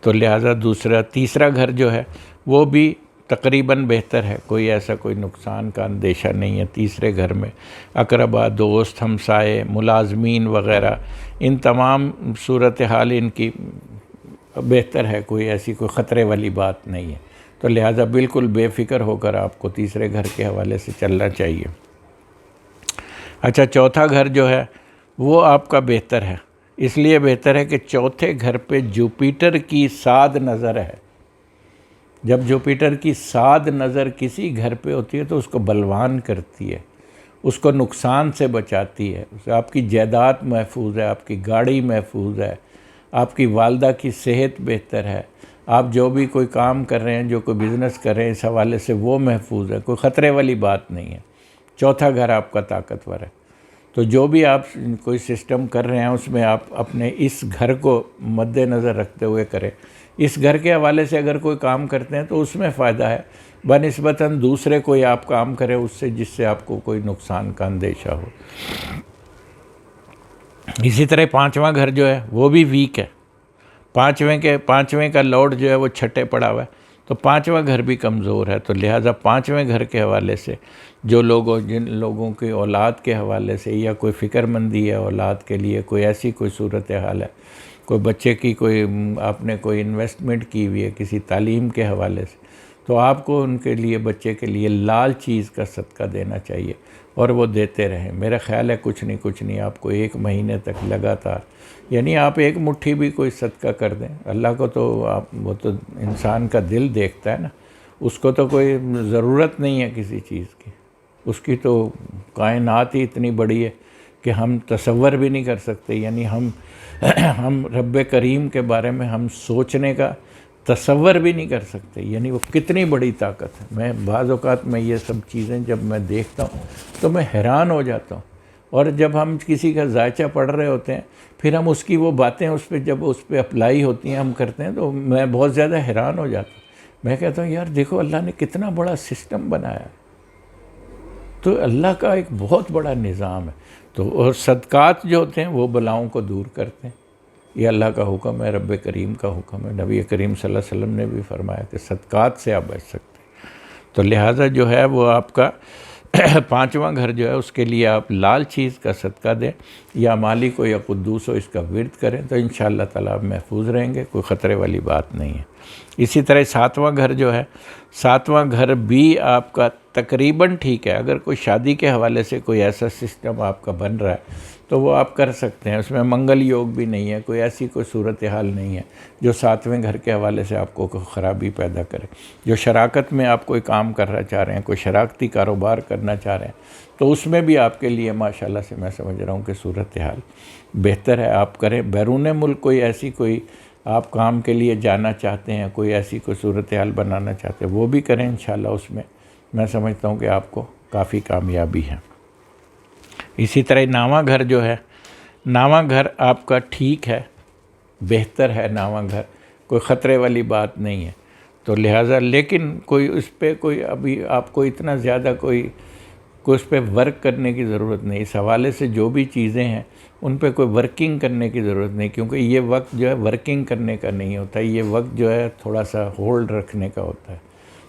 تو لہٰذا تیسرا گھر جو ہے وہ بھی تقریباً بہتر ہے، کوئی ایسا کوئی نقصان کا اندیشہ نہیں ہے۔ تیسرے گھر میں اقربا، دوست، ہمسائے، ملازمین وغیرہ، ان تمام صورتحال ان کی بہتر ہے، کوئی ایسی کوئی خطرے والی بات نہیں ہے۔ تو لہٰذا بالکل بے فکر ہو کر آپ کو تیسرے گھر کے حوالے سے چلنا چاہیے۔ اچھا، چوتھا گھر جو ہے وہ آپ کا بہتر ہے، اس لیے بہتر ہے کہ چوتھے گھر پہ جوپیٹر کی سعد نظر ہے۔ جب جوپیٹر کی سعد نظر کسی گھر پہ ہوتی ہے تو اس کو بلوان کرتی ہے، اس کو نقصان سے بچاتی ہے، آپ کی جائیداد محفوظ ہے، آپ کی گاڑی محفوظ ہے، آپ کی والدہ کی صحت بہتر ہے، آپ جو بھی کوئی کام کر رہے ہیں، جو کوئی بزنس کر رہے ہیں، اس حوالے سے وہ محفوظ ہے، کوئی خطرے والی بات نہیں ہے۔ چوتھا گھر آپ کا طاقتور ہے، تو جو بھی آپ کوئی سسٹم کر رہے ہیں اس میں آپ اپنے اس گھر کو مد نظر رکھتے ہوئے کریں۔ اس گھر کے حوالے سے اگر کوئی کام کرتے ہیں تو اس میں فائدہ ہے، بنسبتاً دوسرے کوئی آپ کام کرے اس سے جس سے آپ کو کوئی نقصان کا اندیشہ ہو۔ اسی طرح پانچواں گھر جو ہے وہ بھی ویک ہے، پانچویں کا لارڈ جو ہے وہ چھٹے پڑا ہوا ہے، تو پانچواں گھر بھی کمزور ہے۔ تو لہٰذا پانچویں گھر کے حوالے سے جن لوگوں کی اولاد کے حوالے سے یا کوئی فکر مندی ہے اولاد کے لیے، کوئی ایسی کوئی صورتحال ہے، کوئی بچے کی کوئی آپ نے کوئی انویسٹمنٹ کی ہوئی ہے کسی تعلیم کے حوالے سے، تو آپ کو ان کے لیے بچے کے لیے لال چیز کا صدقہ دینا چاہیے، اور وہ دیتے رہیں۔ میرا خیال ہے کچھ نہیں آپ کو 1 مہینے تک لگاتار، یعنی آپ 1 مٹھی بھی کوئی صدقہ کر دیں، اللہ کو تو وہ تو انسان کا دل دیکھتا ہے نا، اس کو تو کوئی ضرورت نہیں ہے کسی چیز کی، اس کی تو کائنات ہی اتنی بڑی ہے کہ ہم تصور بھی نہیں کر سکتے، یعنی ہم رب کریم کے بارے میں ہم سوچنے کا تصور بھی نہیں کر سکتے، یعنی وہ کتنی بڑی طاقت ہے۔ میں بعض اوقات میں یہ سب چیزیں جب میں دیکھتا ہوں تو میں حیران ہو جاتا ہوں، اور جب ہم کسی کا ذائچہ پڑھ رہے ہوتے ہیں پھر ہم اس کی وہ باتیں جب اس پہ اپلائی ہوتی ہیں ہم کرتے ہیں تو میں بہت زیادہ حیران ہو جاتا ہوں۔ میں کہتا ہوں یار دیکھو اللہ نے کتنا بڑا سسٹم بنایا، تو اللہ کا ایک بہت بڑا نظام ہے۔ تو اور صدقات جو ہوتے ہیں وہ بلاؤں کو دور کرتے ہیں، یہ اللہ کا حکم ہے، رب کریم کا حکم ہے، نبی کریم صلی اللہ علیہ وسلم نے بھی فرمایا کہ صدقات سے آپ بچ سکتے ہیں۔ تو لہٰذا جو ہے وہ آپ کا پانچواں گھر جو ہے اس کے لیے آپ لال چیز کا صدقہ دیں، یا مالک ہو یا قدوس ہو، اس کا ورد کریں، تو انشاءاللہ تعالیٰ آپ محفوظ رہیں گے، کوئی خطرے والی بات نہیں ہے۔ اسی طرح ساتواں گھر جو ہے، ساتواں گھر بھی آپ کا تقریباً ٹھیک ہے۔ اگر کوئی شادی کے حوالے سے کوئی ایسا سسٹم آپ کا بن رہا ہے تو وہ آپ کر سکتے ہیں، اس میں منگل یوگ بھی نہیں ہے، کوئی ایسی کوئی صورتحال نہیں ہے جو ساتویں گھر کے حوالے سے آپ کو کوئی خرابی پیدا کرے۔ جو شراکت میں آپ کوئی کام کرنا چاہ رہے ہیں، کوئی شراکتی کاروبار کرنا چاہ رہے ہیں، تو اس میں بھی آپ کے لیے ماشاءاللہ سے میں سمجھ رہا ہوں کہ صورتحال بہتر ہے، آپ کریں۔ بیرون ملک کوئی ایسی کوئی آپ کام کے لیے جانا چاہتے ہیں، کوئی ایسی کوئی صورتحال بنانا چاہتے ہیں، وہ بھی کریں انشاءاللہ، اس میں سمجھتا ہوں کہ آپ کو کافی کامیابی ہے۔ اسی طرح 9واں گھر جو ہے، 9واں گھر آپ کا ٹھیک ہے، بہتر ہے نواں گھر، کوئی خطرے والی بات نہیں ہے. تو لہٰذا لیکن کوئی اس پہ کوئی ابھی آپ کو اتنا زیادہ کوئی اس پہ ورک کرنے کی ضرورت نہیں. اس حوالے سے جو بھی چیزیں ہیں ان پہ کوئی ورکنگ کرنے کی ضرورت نہیں، کیونکہ یہ وقت جو ہے ورکنگ کرنے کا نہیں ہوتا، یہ وقت جو ہے تھوڑا سا ہولڈ رکھنے کا ہوتا ہے.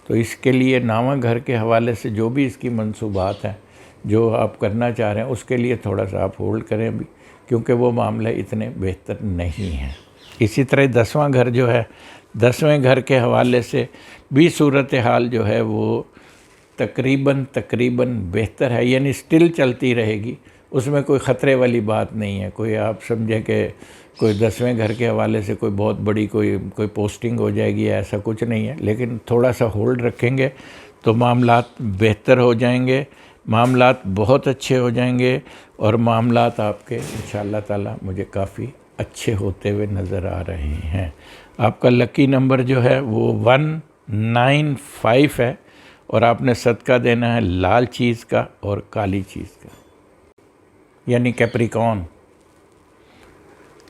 تو اس کے لیے نواں گھر کے حوالے سے جو بھی اس کی منصوبات ہیں جو آپ کرنا چاہ رہے ہیں اس کے لیے تھوڑا سا آپ ہولڈ کریں بھی، کیونکہ وہ معاملہ اتنے بہتر نہیں ہیں. اسی طرح 10واں گھر جو ہے، 10ویں گھر کے حوالے سے بھی صورتحال جو ہے وہ تقریباً بہتر ہے، یعنی سٹل چلتی رہے گی، اس میں کوئی خطرے والی بات نہیں ہے. کوئی آپ سمجھے کہ کوئی 10ویں گھر کے حوالے سے کوئی بہت بڑی کوئی پوسٹنگ ہو جائے گی، ایسا کچھ نہیں ہے. لیکن تھوڑا سا ہولڈ رکھیں گے تو معاملات بہتر ہو جائیں گے، معاملات بہت اچھے ہو جائیں گے، اور معاملات آپ کے انشاءاللہ تعالی مجھے کافی اچھے ہوتے ہوئے نظر آ رہے ہیں. آپ کا لکی نمبر جو ہے وہ 195 ہے، اور آپ نے صدقہ دینا ہے لال چیز کا اور کالی چیز کا، یعنی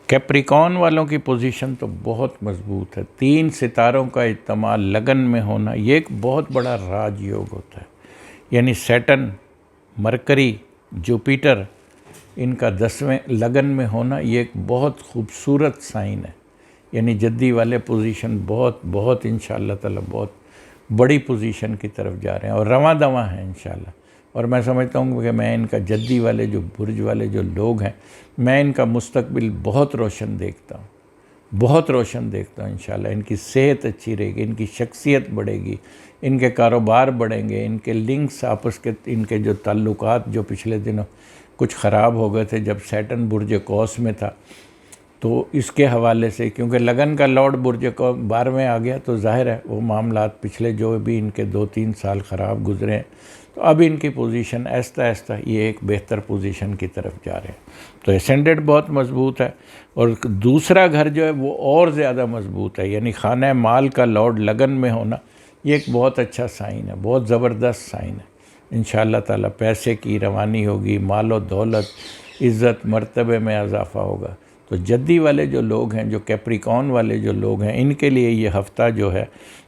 کیپریکون والوں کی پوزیشن تو بہت مضبوط ہے. 3 ستاروں کا اجتماع لگن میں ہونا یہ ایک بہت بڑا راج یوگ ہوتا ہے. یعنی سیٹن، مرکری، جوپیٹر، ان کا 10ویں لگن میں ہونا یہ ایک بہت خوبصورت سائن ہے. یعنی جدی والے پوزیشن بہت انشاءاللہ تعالی بہت بڑی پوزیشن کی طرف جا رہے ہیں، اور رواں دواں ہیں انشاءاللہ. اور میں سمجھتا ہوں کہ میں ان کا جدی والے جو برج والے جو لوگ ہیں، میں ان کا مستقبل بہت روشن دیکھتا ہوں انشاءاللہ. ان کی صحت اچھی رہے گی، ان کی شخصیت بڑھے گی، ان کے کاروبار بڑھیں گے، ان کے لنکس آپس کے، ان کے جو تعلقات جو پچھلے دنوں کچھ خراب ہو گئے تھے جب سیٹن برج قوس میں تھا، تو اس کے حوالے سے کیونکہ لگن کا لارڈ برج کو 12ویں آ گیا، تو ظاہر ہے وہ معاملات پچھلے جو بھی ان کے 2-3 سال خراب گزرے ہیں، تو اب ان کی پوزیشن آہستہ یہ ایک بہتر پوزیشن کی طرف جا رہے ہیں. تو اسینڈڈ بہت مضبوط ہے، اور دوسرا گھر جو ہے وہ اور زیادہ مضبوط ہے. یعنی خانہ مال کا لارڈ لگن میں ہونا یہ ایک بہت اچھا سائن ہے، بہت زبردست سائن ہے. انشاءاللہ تعالی پیسے کی روانی ہوگی، مال و دولت، عزت مرتبے میں اضافہ ہوگا. تو جدی والے جو لوگ ہیں، جو کیپریکون والے جو لوگ ہیں، ان کے لیے یہ ہفتہ جو ہے،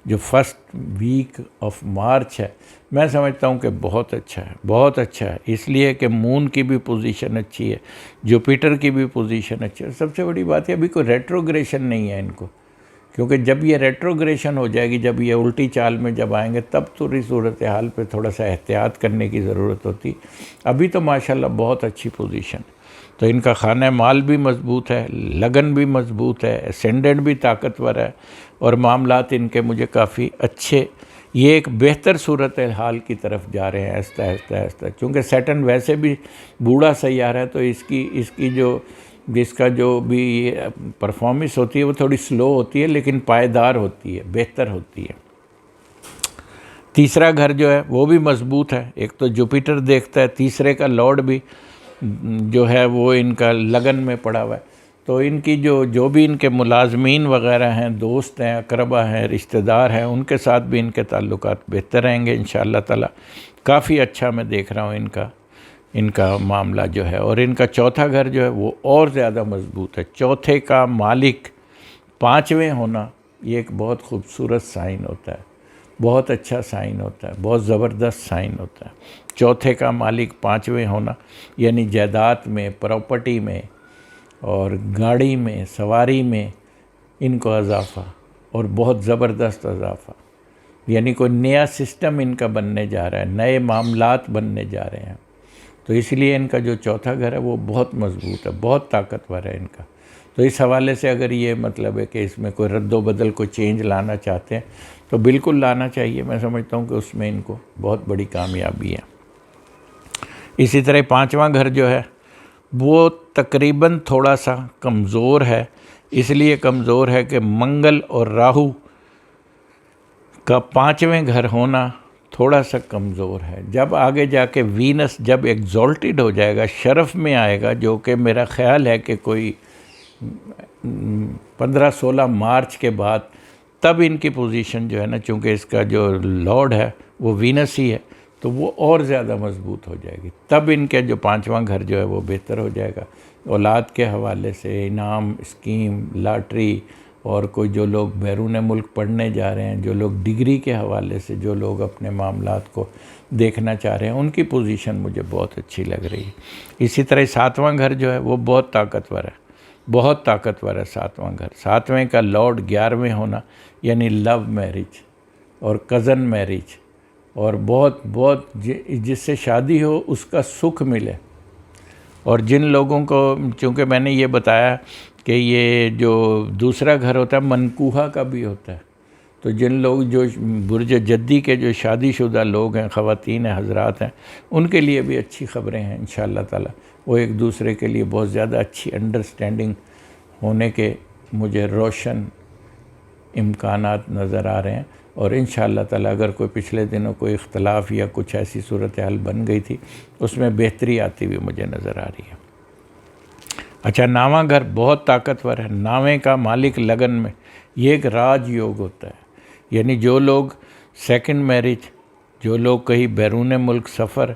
جو فرسٹ ویک آف مارچ ہے، میں سمجھتا ہوں کہ بہت اچھا ہے. اس لیے کہ مون کی بھی پوزیشن اچھی ہے، جوپیٹر کی بھی پوزیشن اچھی ہے. سب سے بڑی بات ہے ابھی کوئی ریٹروگریشن نہیں ہے ان کو، کیونکہ جب یہ ریٹروگریشن ہو جائے گی، جب یہ الٹی چال میں جب آئیں گے، تب تھوڑی صورتحال پہ تھوڑا سا احتیاط کرنے کی ضرورت ہوتی. ابھی تو ماشاءاللہ بہت اچھی پوزیشن. تو ان کا خانہ مال بھی مضبوط ہے، لگن بھی مضبوط ہے، اسینڈنٹ بھی طاقتور ہے، اور معاملات ان کے مجھے کافی اچھے، یہ ایک بہتر صورتحال کی طرف جا رہے ہیں آہستہ. چونکہ سیٹن ویسے بھی بوڑھا سیارہ ہے، تو اس کا جو بھی پرفارمنس ہوتی ہے وہ تھوڑی سلو ہوتی ہے، لیکن پائیدار ہوتی ہے، بہتر ہوتی ہے. تیسرا گھر جو ہے وہ بھی مضبوط ہے. ایک تو جوپیٹر دیکھتا ہے، تیسرے کا لارڈ بھی جو ہے وہ ان کا لگن میں پڑا ہوا ہے. تو ان کی جو بھی ان کے ملازمین وغیرہ ہیں، دوست ہیں، اقربا ہیں، رشتہ دار ہیں، ان کے ساتھ بھی ان کے تعلقات بہتر رہیں گے انشاءاللہ تعالی. کافی اچھا میں دیکھ رہا ہوں ان کا معاملہ جو ہے. اور ان کا چوتھا گھر جو ہے وہ اور زیادہ مضبوط ہے. چوتھے کا مالک 5ویں ہونا یہ ایک بہت خوبصورت سائن ہوتا ہے، بہت اچھا سائن ہوتا ہے، بہت زبردست سائن ہوتا ہے. چوتھے کا مالک 5ویں ہونا، یعنی جائیداد میں، پراپرٹی میں، اور گاڑی میں، سواری میں ان کو اضافہ، اور بہت زبردست اضافہ. یعنی کوئی نیا سسٹم ان کا بننے جا رہا ہے، نئے معاملات بننے جا رہے ہیں. تو اس لیے ان کا جو چوتھا گھر ہے وہ بہت مضبوط ہے، بہت طاقتور ہے ان کا. تو اس حوالے سے اگر یہ مطلب ہے کہ اس میں کوئی رد و بدل، کوئی چینج لانا چاہتے ہیں تو بالکل لانا چاہیے. میں سمجھتا ہوں کہ اس میں ان کو بہت بڑی کامیابی ہے. اسی طرح 5واں گھر جو ہے وہ تقریباً تھوڑا سا کمزور ہے. اس لیے کمزور ہے کہ منگل اور راہو کا 5ویں گھر ہونا تھوڑا سا کمزور ہے. جب آگے جا کے وینس جب ایگزالٹڈ ہو جائے گا، شرف میں آئے گا، جو کہ میرا خیال ہے کہ کوئی 15-16 مارچ کے بعد، تب ان کی پوزیشن جو ہے نا، چونکہ اس کا جو لارڈ ہے وہ وینس ہی ہے، تو وہ اور زیادہ مضبوط ہو جائے گی. تب ان کے جو 5واں گھر جو ہے وہ بہتر ہو جائے گا. اولاد کے حوالے سے انعام، اسکیم، لاٹری، اور کوئی جو لوگ بیرون ملک پڑھنے جا رہے ہیں، جو لوگ ڈگری کے حوالے سے جو لوگ اپنے معاملات کو دیکھنا چاہ رہے ہیں، ان کی پوزیشن مجھے بہت اچھی لگ رہی ہے۔ اسی طرح 7واں گھر جو ہے وہ بہت طاقتور ہے، بہت طاقتور ہے 7واں گھر۔ 7ویں کا لارڈ 11ویں ہونا یعنی لو میرج اور کزن میرج، اور بہت بہت جس سے شادی ہو اس کا سکھ ملے۔ اور جن لوگوں کو، چونکہ میں نے یہ بتایا کہ یہ جو دوسرا گھر ہوتا ہے منکوحہ کا بھی ہوتا ہے، تو جن لوگ جو برج جدی کے جو شادی شدہ لوگ ہیں، خواتین ہیں، حضرات ہیں، ان کے لیے بھی اچھی خبریں ہیں انشاءاللہ تعالی۔ وہ ایک دوسرے کے لیے بہت زیادہ اچھی انڈرسٹینڈنگ ہونے کے مجھے روشن امکانات نظر آ رہے ہیں، اور انشاءاللہ تعالی اگر کوئی پچھلے دنوں کوئی اختلاف یا کچھ ایسی صورتحال بن گئی تھی اس میں بہتری آتی ہوئی مجھے نظر آ رہی ہے۔ اچھا، 9واں گھر بہت طاقتور ہے۔ 9ویں کا مالک لگن میں، یہ ایک راج یوگ ہوتا ہے، یعنی جو لوگ سیکنڈ میرج، جو لوگ کہیں بیرون ملک سفر،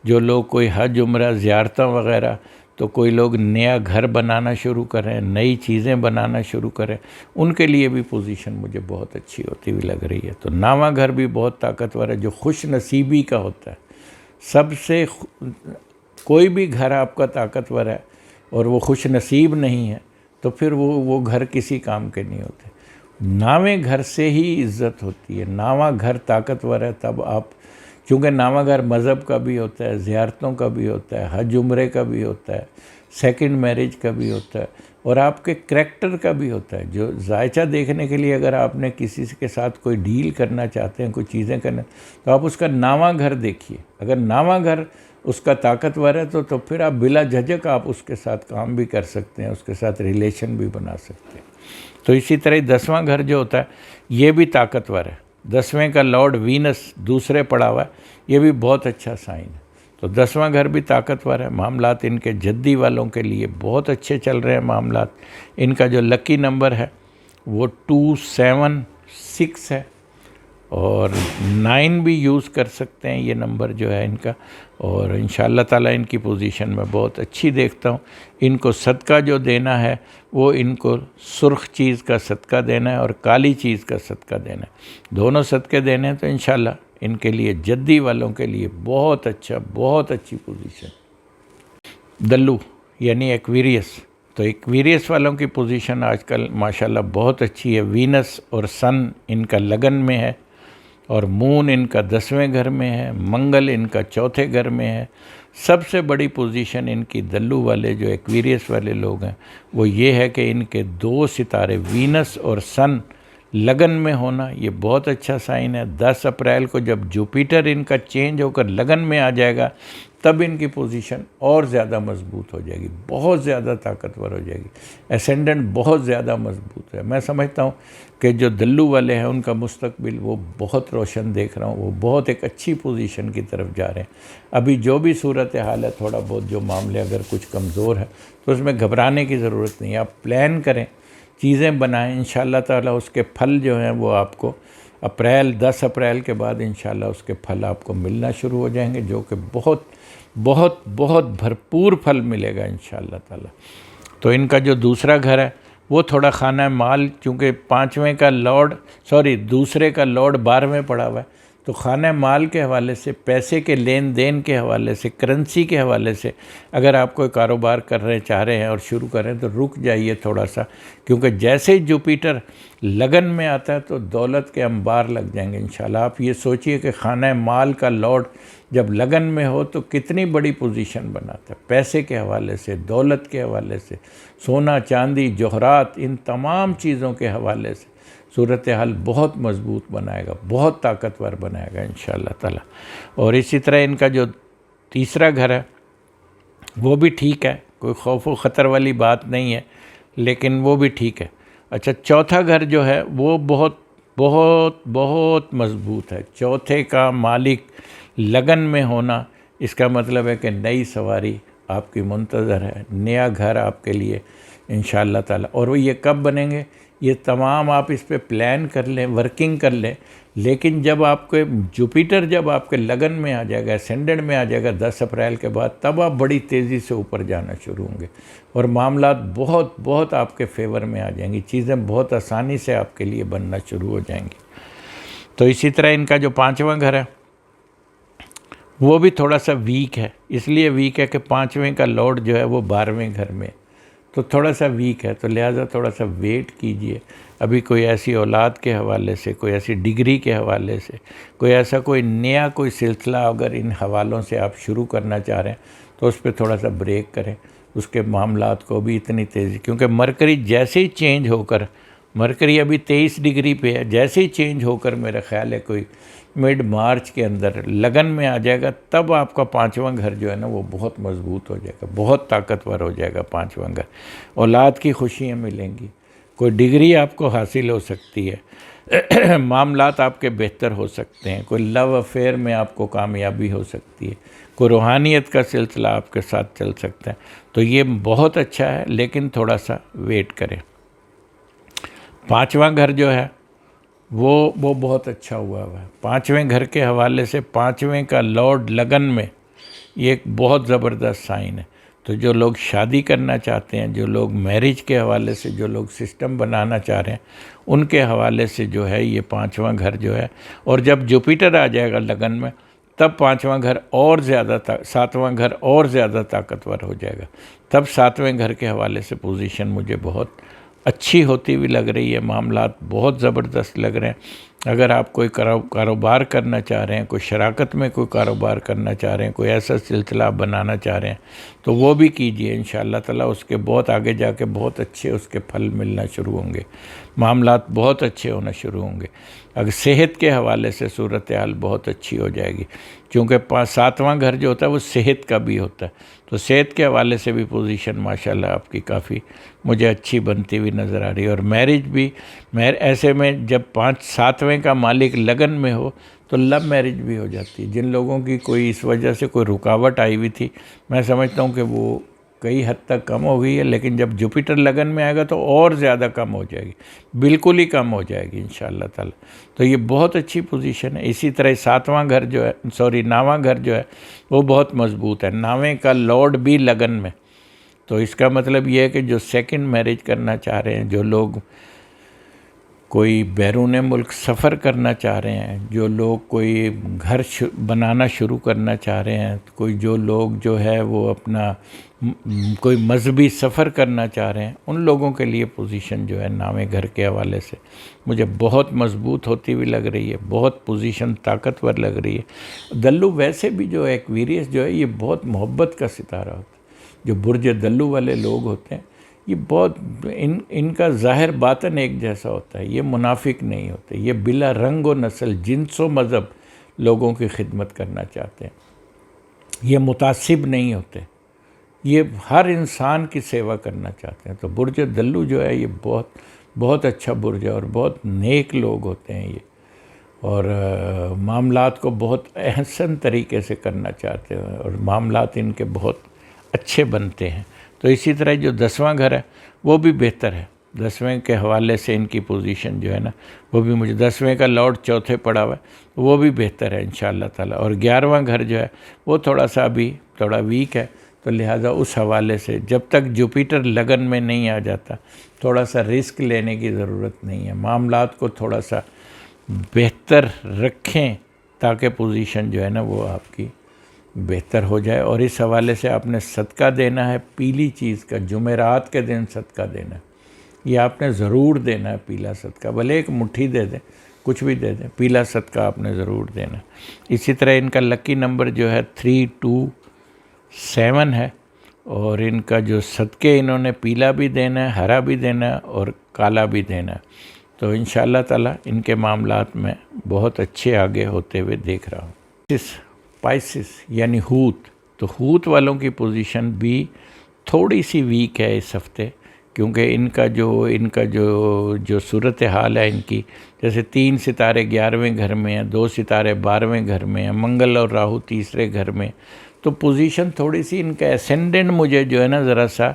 جو لوگ کوئی حج عمرہ زیارتیں وغیرہ، تو کوئی لوگ نیا گھر بنانا شروع کریں، نئی چیزیں بنانا شروع کریں، ان کے لیے بھی پوزیشن مجھے بہت اچھی ہوتی ہوئی لگ رہی ہے۔ تو 9واں گھر بھی بہت طاقتور ہے، جو خوش نصیبی کا ہوتا ہے۔ سب سے کوئی بھی گھر آپ کا طاقتور ہے اور وہ خوش نصیب نہیں ہے تو پھر وہ گھر کسی کام کے نہیں ہوتے۔ 9ویں گھر سے ہی عزت ہوتی ہے۔ 9واں گھر طاقتور ہے تب آپ، چونکہ 9واں گھر مذہب کا بھی ہوتا ہے، زیارتوں کا بھی ہوتا ہے، حج عمرے کا بھی ہوتا ہے، سیکنڈ میرج کا بھی ہوتا ہے، اور آپ کے کریکٹر کا بھی ہوتا ہے۔ جو ذائچہ دیکھنے کے لیے اگر آپ نے کسی کے ساتھ کوئی ڈیل کرنا چاہتے ہیں، کوئی چیزیں کرنا، تو آپ اس کا 9واں گھر دیکھیے۔ اگر 9واں گھر اس کا طاقتور ہے تو پھر آپ بلا جھجک آپ اس کے ساتھ کام بھی کر سکتے ہیں، اس کے ساتھ ریلیشن بھی بنا سکتے ہیں۔ تو اسی طرح 10واں گھر جو ہوتا ہے یہ بھی طاقتور ہے۔ 10ویں کا لارڈ وینس دوسرے پڑا ہوا ہے، یہ بھی بہت اچھا سائن ہے۔ تو 10واں گھر بھی طاقتور ہے۔ معاملات ان کے جدی والوں کے لیے بہت اچھے چل رہے ہیں معاملات۔ ان کا جو لکی نمبر ہے وہ 276 ہے، اور 9 بھی یوز کر سکتے ہیں، یہ نمبر جو ہے ان کا، اور انشاءاللہ تعالی ان کی پوزیشن میں بہت اچھی دیکھتا ہوں۔ ان کو صدقہ جو دینا ہے وہ ان کو سرخ چیز کا صدقہ دینا ہے اور کالی چیز کا صدقہ دینا ہے، دونوں صدقے دینے ہیں، تو انشاءاللہ ان کے لیے جدی والوں کے لیے بہت اچھا، بہت اچھی پوزیشن۔ دلو یعنی ایکویریس، تو ایکویریس والوں کی پوزیشن آج کل ماشاءاللہ بہت اچھی ہے۔ وینس اور سن ان کا لگن میں ہے، اور مون ان کا 10ویں گھر میں ہے، منگل ان کا 4تھے گھر میں ہے۔ سب سے بڑی پوزیشن ان کی دلو والے جو ایکویریس والے لوگ ہیں وہ یہ ہے کہ ان کے 2 ستارے وینس اور سن لگن میں ہونا، یہ بہت اچھا سائن ہے۔ 10 اپریل کو جب جوپیٹر ان کا چینج ہو کر لگن میں آ جائے گا تب ان کی پوزیشن اور زیادہ مضبوط ہو جائے گی، بہت زیادہ طاقتور ہو جائے گی، اسینڈنٹ بہت زیادہ مضبوط ہے۔ میں سمجھتا ہوں کہ جو دلو والے ہیں ان کا مستقبل وہ بہت روشن دیکھ رہا ہوں، وہ بہت ایک اچھی پوزیشن کی طرف جا رہے ہیں۔ ابھی جو بھی صورتحال ہے، تھوڑا بہت جو معاملے اگر کچھ کمزور ہے تو اس میں گھبرانے کی ضرورت نہیں ہے۔ آپ پلان کریں، چیزیں بنائیں، انشاءاللہ تعالیٰ اس کے پھل جو ہیں وہ آپ کو 10 اپریل کے بعد انشاءاللہ اس کے پھل آپ کو ملنا شروع ہو جائیں گے، جو کہ بہت بہت بہت بھرپور پھل ملے گا انشاءاللہ تعالیٰ۔ تو ان کا جو دوسرا گھر ہے وہ تھوڑا خانہ مال، چونکہ دوسرے کا لارڈ 12ویں پڑا ہوا ہے، تو خانہ مال کے حوالے سے، پیسے کے لین دین کے حوالے سے، کرنسی کے حوالے سے اگر آپ کوئی کاروبار چاہ رہے ہیں اور شروع کر رہے ہیں تو رک جائیے تھوڑا سا، کیونکہ جیسے ہی جوپیٹر لگن میں آتا ہے تو دولت کے انبار لگ جائیں گے انشاءاللہ۔ آپ یہ سوچئے کہ خانہ مال کا لارڈ جب لگن میں ہو تو کتنی بڑی پوزیشن بناتا ہے، پیسے کے حوالے سے، دولت کے حوالے سے، سونا چاندی جوہرات، ان تمام چیزوں کے حوالے سے صورتحال بہت مضبوط بنائے گا، بہت طاقتور بنائے گا انشاءاللہ تعالی۔ اور اسی طرح ان کا جو تیسرا گھر ہے وہ بھی ٹھیک ہے، کوئی خوف و خطر والی بات نہیں ہے، لیکن وہ بھی ٹھیک ہے۔ اچھا، چوتھا گھر جو ہے وہ بہت بہت بہت مضبوط ہے۔ 4تھے کا مالک لگن میں ہونا، اس کا مطلب ہے کہ نئی سواری آپ کی منتظر ہے، نیا گھر آپ کے لیے انشاءاللہ تعالی۔ اور وہ یہ کب بنیں گے؟ یہ تمام آپ اس پہ پلان کر لیں، ورکنگ کر لیں، لیکن جب آپ کے جوپیٹر جب آپ کے لگن میں آ جائے گا، اسینڈنٹ میں آ جائے گا 10 اپریل کے بعد، تب آپ بڑی تیزی سے اوپر جانا شروع ہوں گے اور معاملات بہت بہت آپ کے فیور میں آ جائیں گی، چیزیں بہت آسانی سے آپ کے لیے بننا شروع ہو جائیں گی۔ تو اسی طرح ان کا جو 5واں گھر ہے وہ بھی تھوڑا سا ویک ہے، اس لیے ویک ہے کہ 5ویں کا لارڈ جو ہے وہ 12ویں گھر میں، تو تھوڑا سا ویک ہے، تو لہٰذا تھوڑا سا ویٹ کیجئے۔ ابھی کوئی ایسی اولاد کے حوالے سے، کوئی ایسی ڈگری کے حوالے سے، کوئی ایسا کوئی نیا کوئی سلسلہ اگر ان حوالوں سے آپ شروع کرنا چاہ رہے ہیں تو اس پہ تھوڑا سا بریک کریں، اس کے معاملات کو بھی اتنی تیزی، کیونکہ مرکری جیسے ہی چینج ہو کر، مرکری ابھی 23 ڈگری پہ ہے، جیسے ہی چینج ہو کر میرا خیال ہے کوئی مڈ مارچ کے اندر لگن میں آ جائے گا، تب آپ کا 5واں گھر جو ہے نا وہ بہت مضبوط ہو جائے گا، بہت طاقتور ہو جائے گا 5واں گھر۔ اولاد کی خوشیاں ملیں گی، کوئی ڈگری آپ کو حاصل ہو سکتی ہے، معاملات آپ کے بہتر ہو سکتے ہیں، کوئی لو افیئر میں آپ کو کامیابی ہو سکتی ہے، کوئی روحانیت کا سلسلہ آپ کے ساتھ چل سکتا ہے، تو یہ بہت اچھا ہے، لیکن تھوڑا سا ویٹ کریں۔ 5واں گھر جو ہے وہ بہت اچھا ہوا ہے۔ 5ویں گھر کے حوالے سے 5ویں کا لارڈ لگن میں، یہ ایک بہت زبردست سائن ہے۔ تو جو لوگ شادی کرنا چاہتے ہیں، جو لوگ میرج کے حوالے سے، جو لوگ سسٹم بنانا چاہ رہے ہیں، ان کے حوالے سے جو ہے یہ 5واں گھر جو ہے، اور جب جوپیٹر آ جائے گا لگن میں، تب 5واں گھر اور زیادہ 7واں گھر اور زیادہ طاقتور ہو جائے گا، تب 7ویں گھر کے حوالے سے پوزیشن مجھے بہت اچھی ہوتی ہوئی لگ رہی ہے، معاملات بہت زبردست لگ رہے ہیں۔ اگر آپ کوئی کاروبار کرنا چاہ رہے ہیں، کوئی شراکت میں کوئی کاروبار کرنا چاہ رہے ہیں، کوئی ایسا سلسلہ آپ بنانا چاہ رہے ہیں تو وہ بھی کیجئے، انشاءاللہ تعالیٰ اس کے بہت آگے جا کے بہت اچھے اس کے پھل ملنا شروع ہوں گے، معاملات بہت اچھے ہونا شروع ہوں گے۔ اگر صحت کے حوالے سے صورتحال بہت اچھی ہو جائے گی، کیونکہ 7واں گھر جو ہوتا ہے وہ صحت کا بھی ہوتا ہے، تو صحت کے حوالے سے بھی پوزیشن ماشاءاللہ آپ کی کافی مجھے اچھی بنتی ہوئی نظر آ رہی ہے۔ اور میرج بھی، ایسے میں جب 7ویں کا مالک لگن میں ہو تو لو میرج بھی ہو جاتی ہے۔ جن لوگوں کی کوئی اس وجہ سے کوئی رکاوٹ آئی ہوئی تھی، میں سمجھتا ہوں کہ وہ کئی حد تک کم ہو گئی ہے، لیکن جب جوپیٹر لگن میں آئے گا تو اور زیادہ کم ہو جائے گی، بالکل ہی کم ہو جائے گی انشاءاللہ تعالی۔ تو یہ بہت اچھی پوزیشن ہے۔ اسی طرح 9واں گھر جو ہے وہ بہت مضبوط ہے، 9ویں کا لارڈ بھی لگن میں، تو اس کا مطلب یہ ہے کہ جو سیکنڈ میرج کرنا چاہ رہے ہیں، جو لوگ کوئی بیرون ملک سفر کرنا چاہ رہے ہیں، جو لوگ کوئی گھر بنانا شروع کرنا چاہ رہے ہیں، کوئی جو لوگ جو ہے وہ اپنا کوئی مذہبی سفر کرنا چاہ رہے ہیں، ان لوگوں کے لیے پوزیشن جو ہے 9ویں گھر کے حوالے سے مجھے بہت مضبوط ہوتی ہوئی لگ رہی ہے، بہت پوزیشن طاقتور لگ رہی ہے۔ دلو ویسے بھی جو ہے ایکویریس جو ہے یہ بہت محبت کا ستارہ ہوتا ہے، جو برج دلو والے لوگ ہوتے ہیں یہ بہت ان کا ظاہر باطن ایک جیسا ہوتا ہے، یہ منافق نہیں ہوتے، یہ بلا رنگ و نسل، جنس و مذہب لوگوں کی خدمت کرنا چاہتے ہیں، یہ متعصب نہیں ہوتے، یہ ہر انسان کی سیوا کرنا چاہتے ہیں۔ تو برج دلو جو ہے یہ بہت بہت اچھا برج ہے اور بہت نیک لوگ ہوتے ہیں یہ، اور معاملات کو بہت احسن طریقے سے کرنا چاہتے ہیں اور معاملات ان کے بہت اچھے بنتے ہیں۔ تو اسی طرح جو 10واں گھر ہے وہ بھی بہتر ہے، 10ویں کے حوالے سے ان کی پوزیشن جو ہے نا وہ بھی مجھے 10ویں کا لارڈ چوتھے پڑا ہوا ہے، وہ بھی بہتر ہے انشاءاللہ تعالی۔ اور 11واں گھر جو ہے وہ تھوڑا سا ابھی تھوڑا ویک ہے، تو لہٰذا اس حوالے سے جب تک جوپیٹر لگن میں نہیں آ جاتا تھوڑا سا رسک لینے کی ضرورت نہیں ہے، معاملات کو تھوڑا سا بہتر رکھیں تاکہ پوزیشن جو ہے نا وہ آپ کی بہتر ہو جائے۔ اور اس حوالے سے آپ نے صدقہ دینا ہے پیلی چیز کا، جمعرات کے دن صدقہ دینا ہے، یہ آپ نے ضرور دینا ہے پیلا صدقہ، بھلے ایک مٹھی دے دیں، کچھ بھی دے دیں، پیلا صدقہ آپ نے ضرور دینا ہے۔ اسی طرح ان کا لکی نمبر جو ہے 327 ہے، اور ان کا جو صدقے انہوں نے پیلا بھی دینا ہے، ہرا بھی دینا ہے اور کالا بھی دینا ہے، تو انشاءاللہ تعالیٰ ان کے معاملات میں بہت اچھے آگے ہوتے ہوئے دیکھ رہا ہوں۔ اسپائسس یعنی ہوت، تو ہوت والوں کی پوزیشن بھی تھوڑی سی ویک ہے اس ہفتے، کیونکہ ان کا جو صورتحال ہے ان کی، جیسے 3 ستارے 11ویں گھر میں ہیں، 2 ستارے 12ویں گھر میں ہیں، منگل اور راہو تیسرے گھر میں، تو پوزیشن تھوڑی سی ان کا اسینڈنٹ مجھے جو ہے نا ذرا سا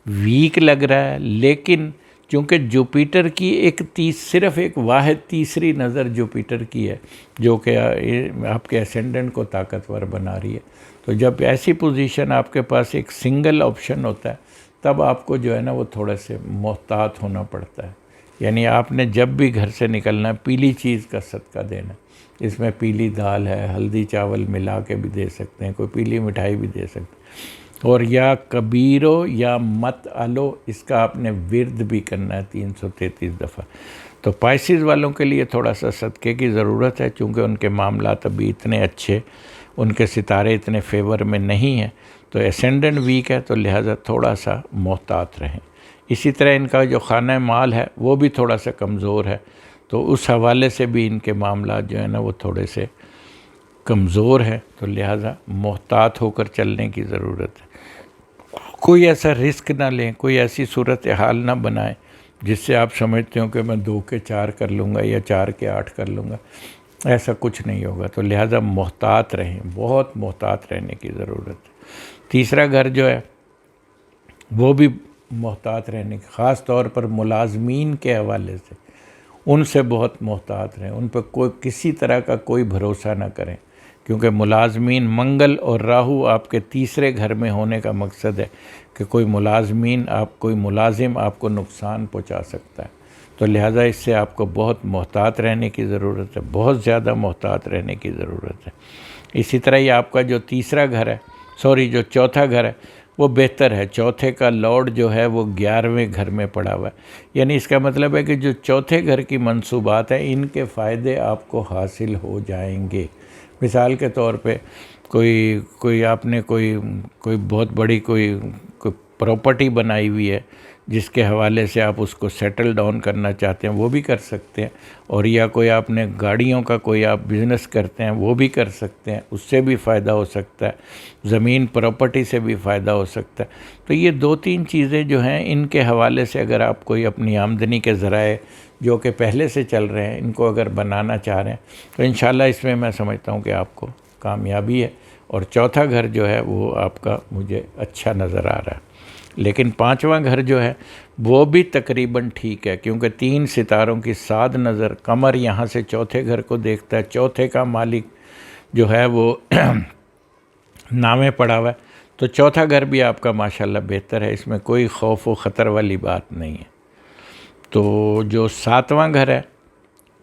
ویک لگ رہا ہے، لیکن چونکہ جوپیٹر کی صرف ایک واحد تیسری نظر جوپیٹر کی ہے جو کہ آپ کے اسینڈنٹ کو طاقتور بنا رہی ہے. تو جب ایسی پوزیشن آپ کے پاس ایک سنگل آپشن ہوتا ہے تب آپ کو جو ہے نا وہ تھوڑے سے محتاط ہونا پڑتا ہے. یعنی آپ نے جب بھی گھر سے نکلنا ہے پیلی چیز کا صدقہ دینا. اس میں پیلی دال ہے، ہلدی چاول ملا کے بھی دے سکتے ہیں، کوئی پیلی مٹھائی بھی دے سکتے ہیں. اور یا کبیرو یا مت الو، اس کا آپ نے ورد بھی کرنا ہے 333 دفعہ. تو پائسیز والوں کے لیے تھوڑا سا صدقے کی ضرورت ہے چونکہ ان کے معاملات ابھی اتنے اچھے، ان کے ستارے اتنے فیور میں نہیں ہیں، تو اسینڈنٹ ویک ہے، تو لہٰذا تھوڑا سا محتاط رہیں. اسی طرح ان کا جو خانہ مال ہے وہ بھی تھوڑا سا کمزور ہے، تو اس حوالے سے بھی ان کے معاملات جو ہیں نا وہ تھوڑے سے کمزور ہیں، تو لہٰذا محتاط ہو کر چلنے کی ضرورت ہے. کوئی ایسا رسک نہ لیں، کوئی ایسی صورتحال نہ بنائیں جس سے آپ سمجھتے ہو کہ میں 2 کے 4 کر لوں گا یا 4 کے 8 کر لوں گا. ایسا کچھ نہیں ہوگا. تو لہٰذا محتاط رہیں، بہت محتاط رہنے کی ضرورت ہے. تیسرا گھر جو ہے وہ بھی محتاط رہنے کی، خاص طور پر ملازمین کے حوالے سے ان سے بہت محتاط رہیں. ان پہ کسی طرح کا کوئی بھروسہ نہ کریں، کیونکہ ملازمین، منگل اور راہو آپ کے تیسرے گھر میں ہونے کا مقصد ہے کہ کوئی ملازم آپ کو نقصان پہنچا سکتا ہے. تو لہٰذا اس سے آپ کو بہت محتاط رہنے کی ضرورت ہے، بہت زیادہ محتاط رہنے کی ضرورت ہے. اسی طرح یہ آپ کا جو جو چوتھا گھر ہے وہ بہتر ہے. چوتھے کا لارڈ جو ہے وہ 11ویں گھر میں پڑا ہوا ہے. یعنی اس کا مطلب ہے کہ جو چوتھے گھر کی منصوبات ہیں ان کے فائدے آپ کو حاصل ہو جائیں گے. مثال کے طور پہ کوئی آپ نے کوئی بہت بڑی کوئی پراپرٹی بنائی ہوئی ہے جس کے حوالے سے آپ اس کو سیٹل ڈاؤن کرنا چاہتے ہیں، وہ بھی کر سکتے ہیں. اور یا کوئی آپ نے گاڑیوں کا کوئی آپ بزنس کرتے ہیں وہ بھی کر سکتے ہیں، اس سے بھی فائدہ ہو سکتا ہے. زمین پراپرٹی سے بھی فائدہ ہو سکتا ہے. تو یہ 2-3 چیزیں جو ہیں ان کے حوالے سے اگر آپ کوئی اپنی آمدنی کے ذرائع جو کہ پہلے سے چل رہے ہیں ان کو اگر بنانا چاہ رہے ہیں تو انشاءاللہ اس میں سمجھتا ہوں کہ آپ کو کامیابی ہے. اور چوتھا گھر جو ہے وہ آپ کا مجھے اچھا نظر آ رہا ہے. لیکن 5واں گھر جو ہے وہ بھی تقریباً ٹھیک ہے، کیونکہ 3 ستاروں کی ساد نظر قمر یہاں سے چوتھے گھر کو دیکھتا ہے. چوتھے کا مالک جو ہے وہ نامے پڑا ہوا ہے. تو چوتھا گھر بھی آپ کا ماشاءاللہ بہتر ہے، اس میں کوئی خوف و خطر والی بات نہیں ہے. تو جو 7واں گھر ہے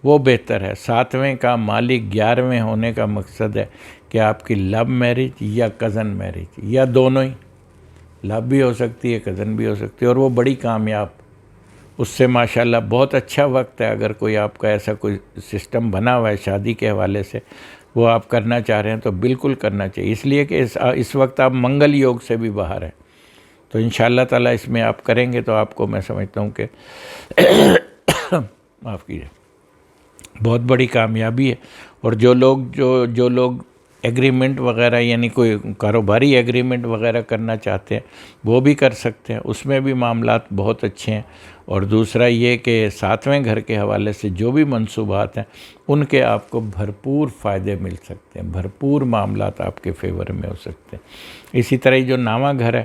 وہ بہتر ہے. 7ویں کا مالک 11ویں ہونے کا مقصد ہے کہ آپ کی لو میرج یا کزن میرج یا دونوں ہی، لو بھی ہو سکتی ہے کزن بھی ہو سکتی ہے، اور وہ بڑی کامیاب. اس سے ماشاءاللہ بہت اچھا وقت ہے. اگر کوئی آپ کا ایسا کوئی سسٹم بنا ہوا ہے شادی کے حوالے سے وہ آپ کرنا چاہ رہے ہیں تو بالکل کرنا چاہیے، اس لیے کہ اس وقت آپ منگل یوگ سے بھی باہر ہیں. تو انشاءاللہ تعالیٰ اس میں آپ کریں گے تو آپ کو میں سمجھتا ہوں کہ معاف کیجیے، بہت بڑی کامیابی ہے. اور جو لوگ ایگریمنٹ وغیرہ یعنی کوئی کاروباری ایگریمنٹ وغیرہ کرنا چاہتے ہیں وہ بھی کر سکتے ہیں، اس میں بھی معاملات بہت اچھے ہیں. اور دوسرا یہ کہ 7ویں گھر کے حوالے سے جو بھی منصوبات ہیں ان کے آپ کو بھرپور فائدے مل سکتے ہیں، بھرپور معاملات آپ کے فیور میں ہو سکتے ہیں. اسی طرح جو 9واں گھر ہے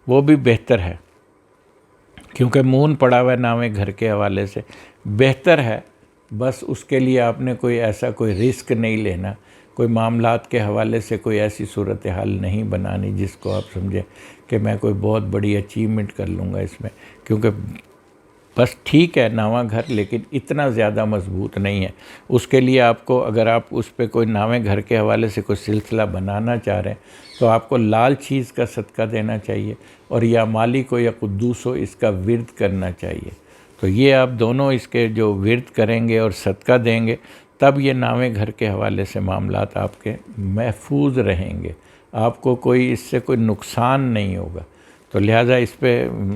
وہ بھی بہتر ہے، کیونکہ مون پڑا ہوا ہے 9ویں گھر کے حوالے سے، بہتر ہے. بس اس کے لیے آپ نے کوئی رسک نہیں لینا، کوئی معاملات کے حوالے سے کوئی ایسی صورتحال نہیں بنانی جس کو آپ سمجھیں کہ میں کوئی بہت بڑی اچیومنٹ کر لوں گا اس میں. کیونکہ بس ٹھیک ہے 9واں گھر، لیکن اتنا زیادہ مضبوط نہیں ہے. اس کے لیے آپ کو، اگر آپ اس پہ کوئی 9ویں گھر کے حوالے سے کوئی سلسلہ بنانا چاہ رہے ہیں تو آپ کو لال چیز کا صدقہ دینا چاہیے، اور یا مالی کو یا قدوس ہو اس کا ورد کرنا چاہیے. تو یہ آپ دونوں اس کے جو ورد کریں گے اور صدقہ دیں گے تب یہ 9ویں گھر کے حوالے سے معاملات آپ کے محفوظ رہیں گے، آپ کو اس سے کوئی نقصان نہیں ہوگا. تو لہٰذا اس پہ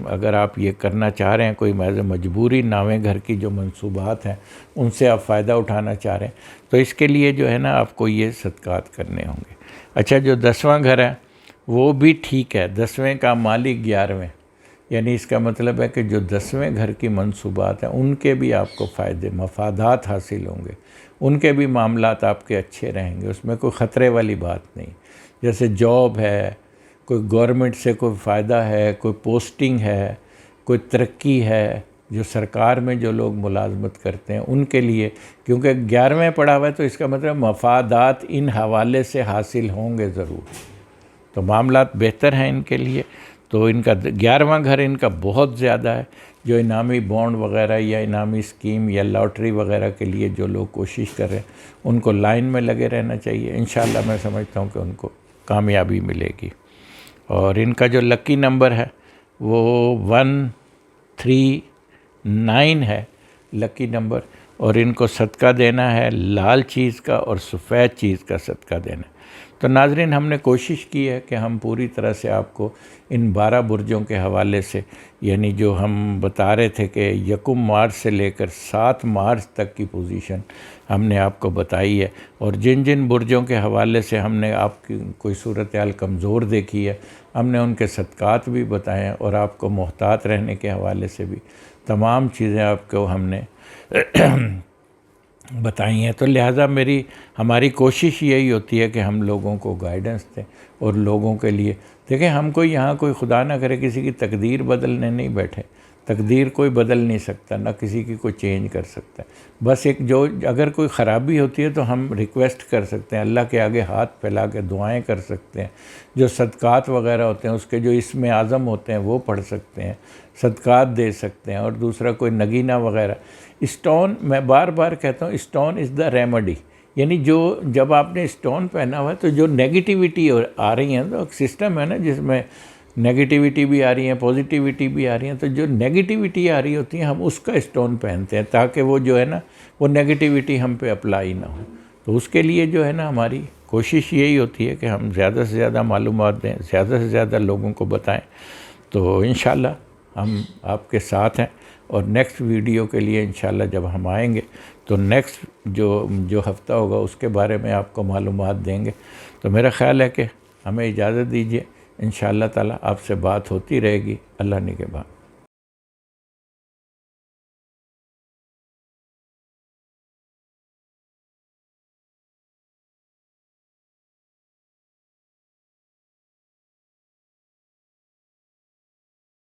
اگر آپ یہ کرنا چاہ رہے ہیں، کوئی مجبوری 9ویں گھر کی جو منصوبات ہیں ان سے آپ فائدہ اٹھانا چاہ رہے ہیں تو اس کے لیے جو ہے نا آپ کو یہ صدقات کرنے ہوں گے. اچھا، جو 10واں گھر ہے وہ بھی ٹھیک ہے. 10ویں کا مالک 11ویں، یعنی اس کا مطلب ہے کہ جو 10ویں گھر کی منصوبات ہیں ان کے بھی آپ کو فائدے مفادات حاصل ہوں گے، ان کے بھی معاملات آپ کے اچھے رہیں گے. اس میں کوئی خطرے والی بات نہیں. جیسے جاب ہے، کوئی گورنمنٹ سے کوئی فائدہ ہے، کوئی پوسٹنگ ہے، کوئی ترقی ہے، جو سرکار میں جو لوگ ملازمت کرتے ہیں ان کے لیے، کیونکہ 11ویں پڑھا ہوا ہے تو اس کا مطلب مفادات ان حوالے سے حاصل ہوں گے ضرور، تو معاملات بہتر ہیں ان کے لیے۔ تو ان کا 11واں گھر ان کا بہت زیادہ ہے۔ جو انعامی بانڈ وغیرہ یا انعامی اسکیم یا لاٹری وغیرہ کے لیے جو لوگ کوشش کر رہے ہیں ان کو لائن میں لگے رہنا چاہیے، انشاءاللہ میں سمجھتا ہوں کہ ان کو کامیابی ملے گی۔ اور ان کا جو لکی نمبر ہے وہ 139 ہے لکی نمبر، اور ان کو صدقہ دینا ہے لال چیز کا اور سفید چیز کا صدقہ دینا ہے۔ تو ناظرین، ہم نے کوشش کی ہے کہ ہم پوری طرح سے آپ کو ان 12 برجوں کے حوالے سے، یعنی جو ہم بتا رہے تھے کہ 1 مارچ سے لے کر 7 مارچ تک کی پوزیشن ہم نے آپ کو بتائی ہے، اور جن جن برجوں کے حوالے سے ہم نے آپ کی کوئی صورتحال کمزور دیکھی ہے ہم نے ان کے صدقات بھی بتائے ہیں، اور آپ کو محتاط رہنے کے حوالے سے بھی تمام چیزیں آپ کو ہم نے بتائی ہیں۔ تو لہٰذا ہماری کوشش یہی ہوتی ہے کہ ہم لوگوں کو گائیڈنس دیں اور لوگوں کے لیے دیکھیں، ہم کوئی یہاں کوئی خدا نہ کرے کسی کی تقدیر بدلنے نہیں بیٹھے، تقدیر کوئی بدل نہیں سکتا، نہ کسی کی کوئی چینج کر سکتا ہے۔ بس اگر کوئی خرابی ہوتی ہے تو ہم ریکویسٹ کر سکتے ہیں، اللہ کے آگے ہاتھ پھیلا کے دعائیں کر سکتے ہیں، جو صدقات وغیرہ ہوتے ہیں اس کے جو اسم اعظم ہوتے ہیں وہ پڑھ سکتے ہیں، صدقات دے سکتے ہیں، اور دوسرا کوئی نگینہ وغیرہ۔ اسٹون، میں بار بار کہتا ہوں، اسٹون از دا ریمیڈی، یعنی جب آپ نے اسٹون پہنا ہوا ہے تو جو نیگیٹیوٹی آ رہی ہیں، تو سسٹم ہے نا جس میں نیگیٹیوٹی بھی آ رہی ہیں، پازیٹیوٹی بھی آ رہی ہیں، تو جو نیگیٹیوٹی آ رہی ہوتی ہیں ہم اس کا اسٹون پہنتے ہیں تاکہ وہ جو ہے نا وہ نیگیٹیوٹی ہم پہ اپلائی نہ ہو۔ تو اس کے لیے جو ہے نا ہماری کوشش یہی ہوتی ہے کہ ہم زیادہ سے زیادہ معلومات دیں، زیادہ سے زیادہ لوگوں کو بتائیں۔ تو انشاءاللہ ہم آپ کے ساتھ ہیں، اور نیکسٹ ویڈیو کے لیے انشاءاللہ جب ہم آئیں گے تو نیکسٹ جو ہفتہ ہوگا اس کے بارے میں آپ کو معلومات دیں گے۔ تو میرا خیال ہے کہ ہمیں اجازت دیجیے، انشاءاللہ تعالی آپ سے بات ہوتی رہے گی۔ اللہ نگہبان۔